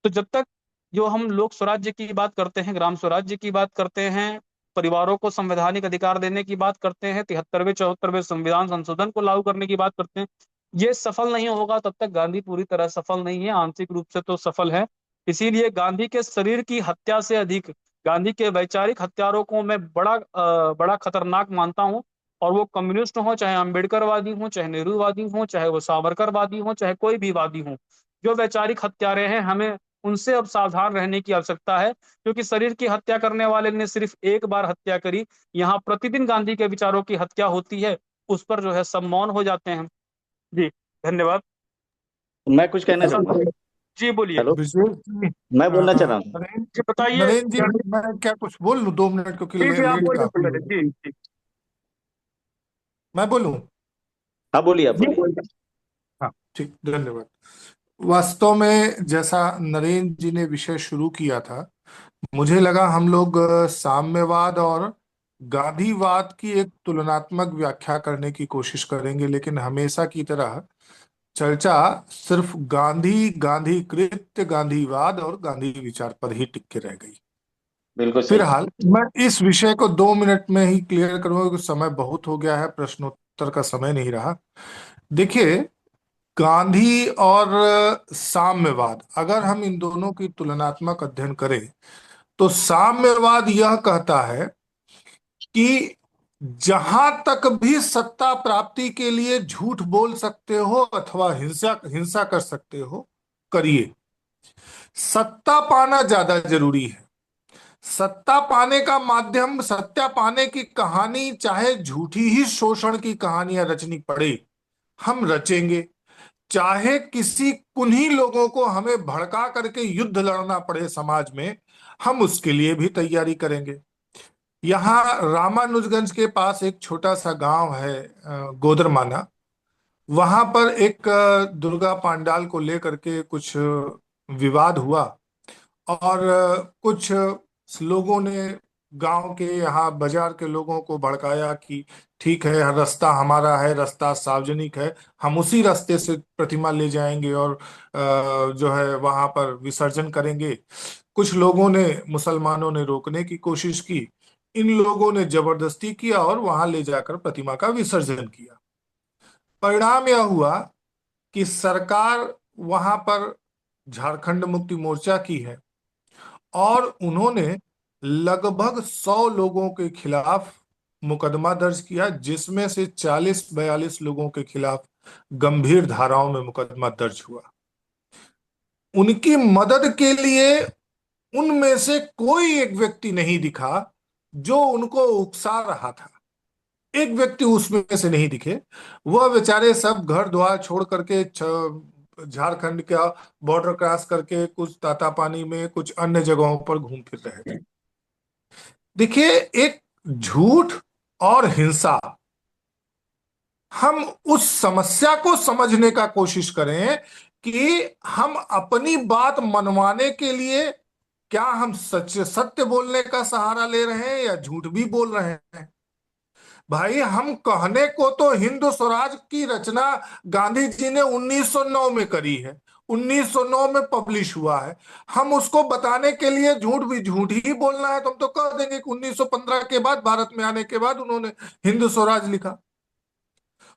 तो जब तक जो हम लोक स्वराज्य की बात करते हैं, ग्राम स्वराज्य की बात करते हैं, परिवारों को संवैधानिक अधिकार देने की बात करते हैं, 73वें 74वें संविधान संशोधन को लागू करने की बात करते हैं, ये सफल नहीं होगा तब तक गांधी पूरी तरह सफल नहीं है। आंशिक रूप से तो सफल है। इसीलिए गांधी के शरीर की हत्या से अधिक गांधी के वैचारिक हत्यारों को मैं बड़ा खतरनाक मानता हूँ। और वो कम्युनिस्ट हो, चाहे अम्बेडकरवादी हो, चाहे नेहरूवादी हो, चाहे वो सावरकरवादी हो, चाहे कोई भी वादी हो, जो वैचारिक हत्यारे हैं, हमें उनसे अब सावधान रहने की आवश्यकता है। क्योंकि शरीर की हत्या करने वाले ने सिर्फ एक बार हत्या करी, यहाँ प्रतिदिन गांधी के विचारों की हत्या होती है, उस पर जो है सब मौन हो जाते हैं। जी, धन्यवाद। मैं कुछ कहना चाहूंगा। जी बोलिए। हेलो, विशेष जी, मैं बोलना चाह रहा हूँ। नरेंद्र जी बताइए। नरेंद्र जी, मैं क्या कुछ बोल लूं 2 मिनट, क्योंकि जी जी, आप लेट बोलिए काफी हो पहले। गया। जी जी मैं बोलूं? हाँ बोलिए, आप जी बोलिए। बोलिए। हाँ ठीक, धन्यवाद। वास्तव में जैसा नरेंद्र जी ने विषय शुरू किया था, मुझे लगा हम लोग साम्यवाद और गांधीवाद की एक तुलनात्मक व्याख्या करने की कोशिश करेंगे, लेकिन हमेशा की तरह चर्चा सिर्फ गांधी, गांधी कृत्य, गांधीवाद और गांधी विचार पर ही टिक के रह गई। बिल्कुल सही। फिलहाल मैं इस विषय को 2 मिनट में ही क्लियर करूंगा, क्योंकि समय बहुत हो गया है, प्रश्नोत्तर का समय नहीं रहा। देखिए, गांधी और साम्यवाद, अगर हम इन दोनों की तुलनात्मक अध्ययन करें तो साम्यवाद यह कहता है कि जहां तक भी सत्ता प्राप्ति के लिए झूठ बोल सकते हो अथवा हिंसा हिंसा कर सकते हो, करिए। सत्ता पाना ज्यादा जरूरी है। सत्ता पाने का माध्यम, सत्ता पाने की कहानी चाहे झूठी ही शोषण की कहानियां रचनी पड़े, हम रचेंगे। चाहे किसी कुन्ही लोगों को हमें भड़का करके युद्ध लड़ना पड़े समाज में, हम उसके लिए भी तैयारी करेंगे। यहाँ रामानुजगंज के पास एक छोटा सा गांव है, गोदरमाना। वहां पर एक दुर्गा पांडाल को लेकर के कुछ विवाद हुआ, और कुछ लोगों ने गांव के, यहाँ बाजार के लोगों को भड़काया कि ठीक है, रास्ता हमारा है, रास्ता सार्वजनिक है, हम उसी रास्ते से प्रतिमा ले जाएंगे और जो है वहां पर विसर्जन करेंगे। कुछ लोगों ने, मुसलमानों ने रोकने की कोशिश की, इन लोगों ने जबरदस्ती किया और वहां ले जाकर प्रतिमा का विसर्जन किया। परिणाम यह हुआ कि सरकार वहां पर झारखंड मुक्ति मोर्चा की है और उन्होंने लगभग 100 लोगों के खिलाफ मुकदमा दर्ज किया, जिसमें से 40-42 लोगों के खिलाफ गंभीर धाराओं में मुकदमा दर्ज हुआ। उनकी मदद के लिए उनमें से कोई एक व्यक्ति नहीं दिखा जो उनको उकसा रहा था। एक व्यक्ति उसमें से नहीं दिखे। वह बेचारे सब घर द्वार छोड़ करके झारखंड का बॉर्डर क्रॉस करके कुछ तातापानी में, कुछ अन्य जगहों पर घूम फिर रहे थे। देखिए, एक झूठ और हिंसा, हम उस समस्या को समझने का कोशिश करें कि हम अपनी बात मनवाने के लिए क्या हम सत्य बोलने का सहारा ले रहे हैं या झूठ भी बोल रहे हैं। भाई, हम कहने को तो हिंदू स्वराज की रचना गांधी जी ने 1909 में करी है, 1909 में पब्लिश हुआ है। हम उसको बताने के लिए झूठ ही बोलना है तो हम तो कह देंगे कि 1915 के बाद, भारत में आने के बाद उन्होंने हिंदू स्वराज लिखा।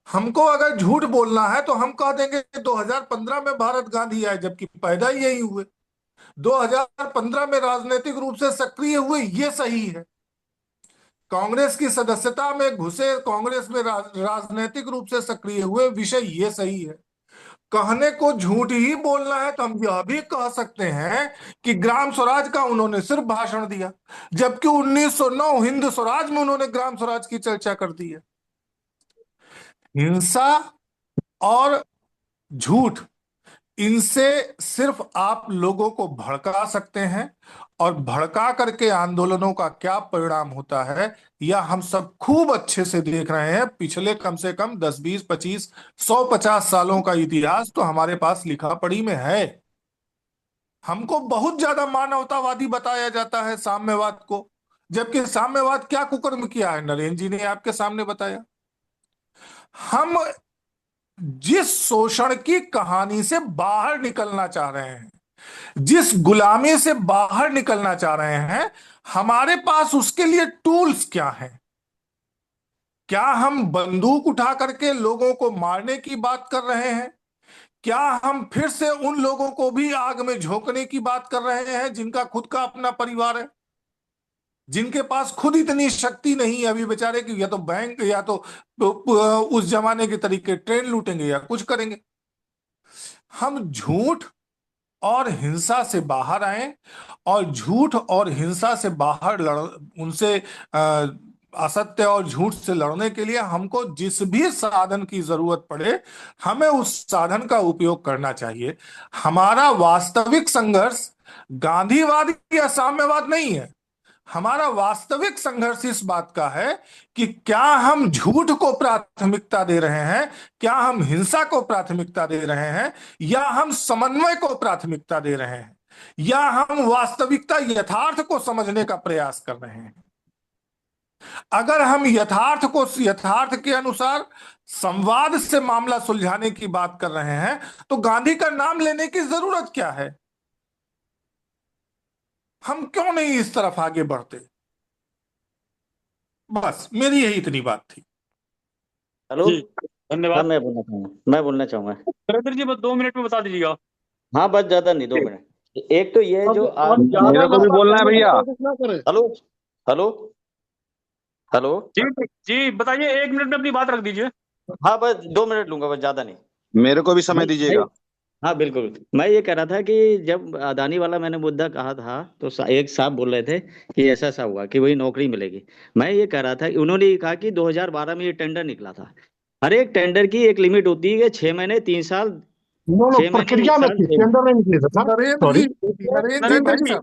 हमको अगर झूठ बोलना है तो हम कह देंगे 2015 में भारत गांधी आए, जबकि पैदा ही यही हुए। 2015 में राजनीतिक रूप से सक्रिय हुए, ये सही है। कांग्रेस की सदस्यता में घुसे, कांग्रेस में राजनीतिक रूप से सक्रिय हुए, विषय ये सही है। कहने को झूठ ही बोलना है तो हम यह भी कह सकते हैं कि ग्राम स्वराज का उन्होंने सिर्फ भाषण दिया, जबकि 1909 हिंद स्वराज में उन्होंने ग्राम स्वराज की चर्चा कर दी है। हिंसा और झूठ, इनसे सिर्फ आप लोगों को भड़का सकते हैं, और भड़का करके आंदोलनों का क्या परिणाम होता है यह हम सब खूब अच्छे से देख रहे हैं। पिछले कम से कम 10, 20, 25, 150 सालों का इतिहास तो हमारे पास लिखा पढ़ी में है। हमको बहुत ज्यादा मानवतावादी बताया जाता है साम्यवाद को, जबकि साम्यवाद क्या कुकर्म किया है नरेंद्र जी ने आपके सामने बताया। हम जिस शोषण की कहानी से बाहर निकलना चाह रहे हैं, जिस गुलामी से बाहर निकलना चाह रहे हैं, हमारे पास उसके लिए टूल्स क्या हैं? क्या हम बंदूक उठा करके लोगों को मारने की बात कर रहे हैं? क्या हम फिर से उन लोगों को भी आग में झोंकने की बात कर रहे हैं जिनका खुद का अपना परिवार है, जिनके पास खुद इतनी शक्ति नहीं है अभी बेचारे की, या तो बैंक या तो उस जमाने के तरीके ट्रेन लूटेंगे या कुछ करेंगे। हम झूठ और हिंसा से बाहर आए, और झूठ और हिंसा से बाहर उनसे असत्य और झूठ से लड़ने के लिए हमको जिस भी साधन की जरूरत पड़े, हमें उस साधन का उपयोग करना चाहिए। हमारा वास्तविक संघर्ष गांधीवाद या साम्यवाद नहीं है। हमारा वास्तविक संघर्ष इस बात का है कि क्या हम झूठ को प्राथमिकता दे रहे हैं, क्या हम हिंसा को प्राथमिकता दे रहे हैं, या हम समन्वय को प्राथमिकता दे रहे हैं, या हम वास्तविकता यथार्थ को समझने का प्रयास कर रहे हैं। अगर हम यथार्थ के अनुसार संवाद से मामला सुलझाने की बात कर रहे हैं तो गांधी का नाम लेने की जरूरत क्या है? हम क्यों नहीं इस तरफ आगे बढ़ते? बस मेरी यही इतनी बात थी। हेलो, धन्यवाद। हाँ, मैं बोलना चाहूंगा सुरेंद्र जी, बस 2 मिनट में बता दीजिएगा। हाँ, बस ज्यादा नहीं, 2 मिनट। एक तो ये जो आज मेरे को भी बोलना है भैया। हेलो हेलो हेलो जी जी, बताइए, 1 मिनट में अपनी बात रख दीजिए। हाँ, बस 2 मिनट लूंगा, बस ज्यादा नहीं। मेरे को भी समय दीजिएगा। हाँ बिल्कुल, मैं ये कह रहा था कि जब अदानी वाला मैंने मुद्दा कहा था तो एक साहब बोल रहे थे कि ऐसा ऐसा हुआ कि वही नौकरी मिलेगी। मैं ये कह रहा था, उन्होंने ये कहा कि 2012 में ये टेंडर निकला था। हर एक टेंडर की एक लिमिट होती है, 6 महीने, 3 साल, 6 महीने, प्रक्रिया 1 में साल, थी, 6 टेंडर नहीं निकले थे सर। सॉरी, नरेंद्र जी,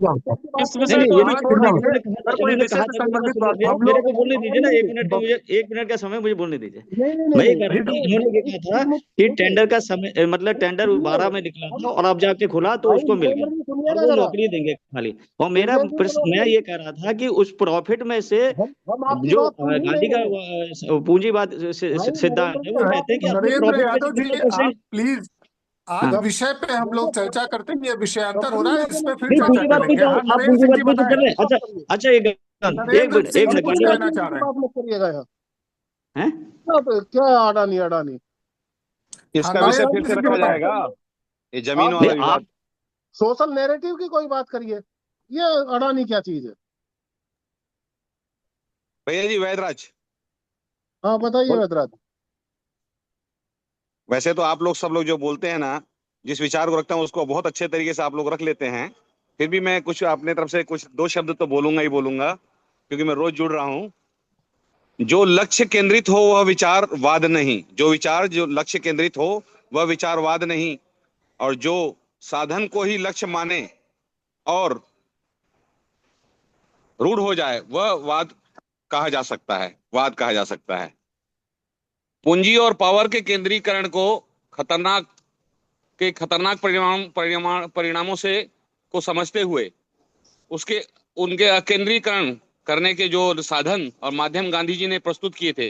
इस विषय नहीं, को ये अभी नहीं, छोड़ इन्होंने दीजिए। कहा था, कोई इन्होंने विषय कहा से था, संबंधित बात मेरे हो। मेरे को बोलने दीजिए ना, 1 मिनट का, मुझे 1 मिनट का समय मुझे बोलने दीजिए। मैं ये कह रहा था, इन्होंने ये कहा था कि टेंडर का समय, मतलब टेंडर 12 में निकला था और अब जाके खुला तो उसको मिल गया और वो नौकरी देंगे खाली। और मेरा प्रश्न, मैं ये कह रहा था कि उस प्रॉफिट में से जो गांधी का पूंजीवाद सिद्धांत है, वो कहते हैं कि अपने नरेंद्र प्रॉफिट में यादव से जी, कितना आप परसेंट। प्लीज, आज हाँ, विषय पे हम लोग चर्चा करते हैं, ये विषय अंतर हो रहा है, इस पे फिर नहीं, चर्चा पूंजीवाद कर पे लेंगे। तो हाँ, आप नरेंद्र सिंह पूंजीवाद जी पे तो कर बताएं। रहे हैं। अच्छा अच्छा, एक नरेंद्र मिनट, सिंह एक जी मिनट, कुछ गांधी कहना चाह रहे हैं। बात मत करिएगा यहाँ। हैं? क्या अडानी अडानी इसका हम विषय खानदानी फिर से किसी रखा भी बताओ। जाएगा, ये जमीन आप वाला नहीं, आप विवाद। सोशल नैरेटिव की कोई बात करिए, ये अडानी क्या चीज है? भैया जी वैदराज, हाँ बताइए वैदराज। वैसे तो आप लोग सब लोग जो बोलते हैं ना, जिस विचार को रखते हैं उसको बहुत अच्छे तरीके से आप लोग रख लेते हैं। फिर भी मैं कुछ अपने तरफ से कुछ दो शब्द तो बोलूंगा ही बोलूंगा, क्योंकि मैं रोज जुड़ रहा हूं। जो लक्ष्य केंद्रित हो वह विचारवाद नहीं, जो लक्ष्य केंद्रित हो वह विचारवाद नहीं, और जो साधन को ही लक्ष्य माने और रूढ़ हो जाए वह वाद कहा जा सकता है, वाद कहा जा सकता है। पूंजी और पावर के केंद्रीकरण को खतरनाक परिणामों से को समझते हुए उसके उनके अकेंद्रीकरण करने के जो साधन और माध्यम गांधी जी ने प्रस्तुत किए थे,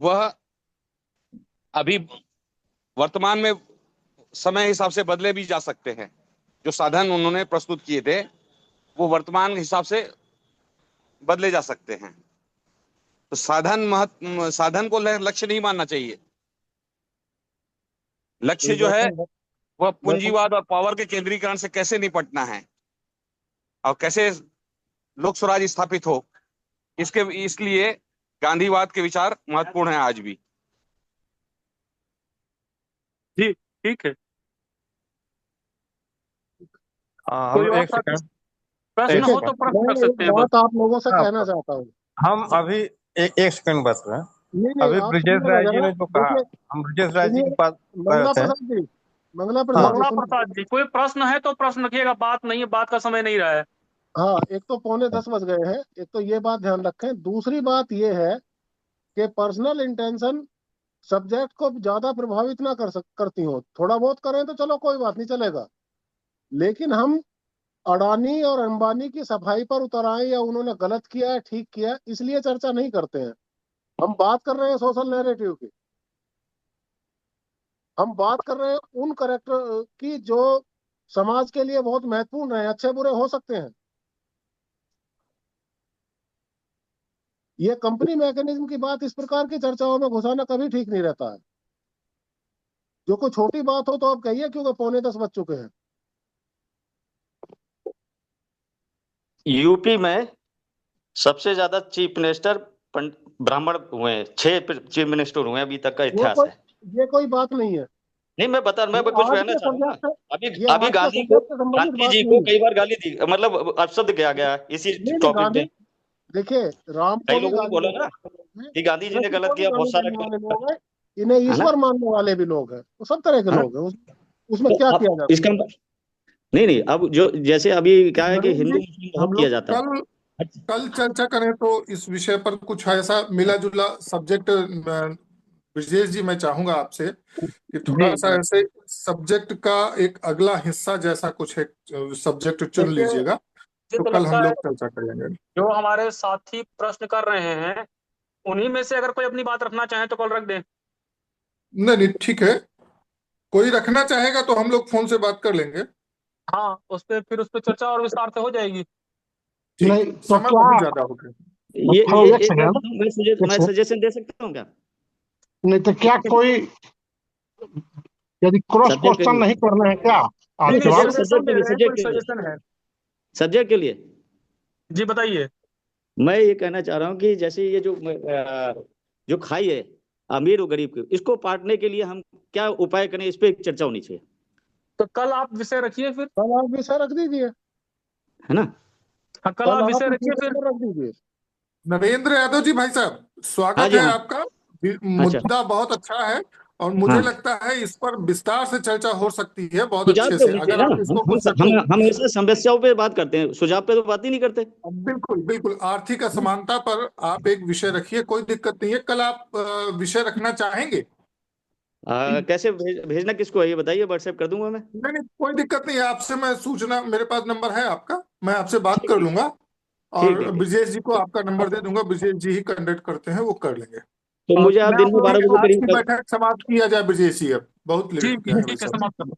वह अभी वर्तमान में समय हिसाब से बदले भी जा सकते हैं। जो साधन उन्होंने प्रस्तुत किए थे वो वर्तमान हिसाब से बदले जा सकते हैं। तो साधन को लक्ष्य नहीं मानना चाहिए। लक्ष्य जो है वह पूंजीवाद और पावर के केंद्रीकरण से कैसे निपटना है और कैसे लोक स्वराज स्थापित हो, इसलिए गांधीवाद के विचार महत्वपूर्ण है आज भी। जी ठीक है। हम कोई और एक सेकंड, प्रश्न एक हो सेकंड, तो प्रश्न कर मैं एक सकते हैं बस। बात आप लोगों से हाँ, कहना चाहता हूँ। हम अभी एक सेकंड बस है। नहीं अभी आप ब्रिजेश सुनिएगा राय जी जरा, ने जो कहा, देखिए हम ब्रिजेश राय जी सुनिए, की बात कर मंगला रहे थे। प्रसाद जी, मंगला हाँ, प्रसाद जी मंगला सुनिए। प्रसाद जी, कोई प्रश्न है तो प्रश्न रखिएगा, बात नहीं है, बात का समय नहीं रहा है। हाँ, एक तो 9:45 बज गए हैं, एक तो ये बात ध्यान रखें। दूसरी बात ये है कि पर्सनल इंटेंशन सब्जेक्ट को ज्यादा प्रभावित ना करती हो। थोड़ा बहुत करें तो चलो कोई बात नहीं, चलेगा। लेकिन हम अडानी और अंबानी की सफाई पर उतर आए या उन्होंने गलत किया है ठीक किया इसलिए चर्चा नहीं करते हैं। हम बात कर रहे हैं सोशल नैरेटिव की, हम बात कर रहे हैं उन करेक्टर की जो समाज के लिए बहुत महत्वपूर्ण है, अच्छे बुरे हो सकते हैं। ये कंपनी मैकेनिज्म की बात इस प्रकार की चर्चाओं में घुसाना कभी ठीक नहीं रहता है। जो कोई छोटी बात हो तो आप कहिए, क्योंकि 9:45 बज चुके हैं। यूपी में सबसे ज्यादा चीफ मिनिस्टर ब्राह्मण हुए हैं, 6 चीफ मिनिस्टर हुए हैं अभी तक का इतिहास है। ये कोई बात नहीं है। नहीं, मैं ये कुछ आज कहना के चाह रहा हूँ ना। सब्जेक्ट से अभी ये अभी आज के गांधी सब्जेक्ट से संबंधित गांधी बात जी नहीं को है। कई बार गाली दी, मतलब अपशब्द किया गया इसी नहीं टॉपिक गांधी, पे। देखिए राम कई को भी लोगों ने गाली बोला देने ना वाले हैं, कि गांधी जी ने कृष्ण गलत को भी किया, बहुत गाली सारा देने वाले गलत, लोग हैं, इन्हें है ना। ईश्वर मानने वाले भी लोग हैं, वो सब तरह के है ना? लोग हैं। उसमें तो क्या अब किया जा इसका सकता है? नहीं, अब जो जैसे अभी क्या है कि नरेंद्र हिंदू जी, मुस्लिम हम बहुत किया लोग जाता है। कल कल चर्चा करें तो इस विषय पर कुछ ऐसा मिला जुला सब्जेक्ट। ब्रजेश जी, मैं चाहूंगा आपसे कि थोड़ा जी सा ऐसे सब्जेक्ट का एक अगला हिस्सा जैसा कुछ एक सब्जेक्ट चुन देखिए, लीजिएगा, मुझे तो तो कल हम लगता है लोग चर्चा करेंगे। जो हमारे साथी प्रश्न कर रहे हैं उन्हीं में से अगर कोई अपनी बात रखना चाहे तो कॉल रख दे। नहीं नहीं, ठीक है। कोई रखना चाहेगा तो हम लोग फोन से बात कर लेंगे। हाँ, फिर उस पर चर्चा और विस्तार से हो जाएगी। ठीक, नहीं तो समय क्या, बहुत ज्यादा हो गया। ये हेलो एक एक बात सेकंड, बताऊं, एक मैं सेकंड। सजेशन दे सकता हूँ क्या? नहीं तो क्या कोई यदि क्रॉस सब्जेक्ट के क्वेश्चन लिए, नहीं करना है क्या नहीं आज के नहीं, बाद? सजेशन दे रहे हैं, कोई सब्जेक्ट के लिए, सजेशन है। सब्जेक्ट के लिए जी बताइए। मैं ये कहना चाह रहा हूँ कि जैसे ये जो खाई है अमीर और गरीब की, इसको बांटने के लिए हम क्या उपाय करें, इस पे चर्चा होनी चाहिए, तो कल आप विषय रखिए, फिर कल आप विषय रख दीजिए, है ना। हाँ, कल कल आप आप विषय इस रखिए विषय फिर। पर रख दीजिए। नरेंद्र यादव जी, भाई साहब, हाँ स्वागत जी, है हाँ। आपका। अच्छा, मुद्दा बहुत अच्छा है और मुझे हाँ, लगता है इस पर विस्तार से चर्चा हो सकती है बहुत सुझाव अच्छे पे से, होनी चाहिए अगर ना। आप इसको कुछ रखें। हम हमेशा समस्याओं पे बात करते हैं, सुझाव पे तो बात ही नहीं करते। बिल्कुल बिल्कुल, आर्थिक असमानता पर आप एक विषय रखिए, कोई दिक्कत नहीं है। कल आप विषय रखना चाहेंगे? कैसे भेजना किसको है ये बताइए, व्हाट्सएप कर दूंगा मैं। नहीं नहीं, कोई दिक्कत नहीं है। आपसे मैं सूचना, मेरे पास नंबर है आपका, मैं आपसे बात ठीक कर ठीक लूंगा ठीक और ठीक ठीक। ब्रजेश जी को आपका नंबर दे दूंगा। ब्रजेश जी ही कंडक्ट करते हैं, वो कर लेंगे। तो मुझे आप मैं दिन में आपको 12 बजे आज की करीब बैठक समाप्त किया जाए ब्रजेश जी, अब बहुत लेट ठीक हो है, गया है ठीक है, वैसे। समाप्त कर दो।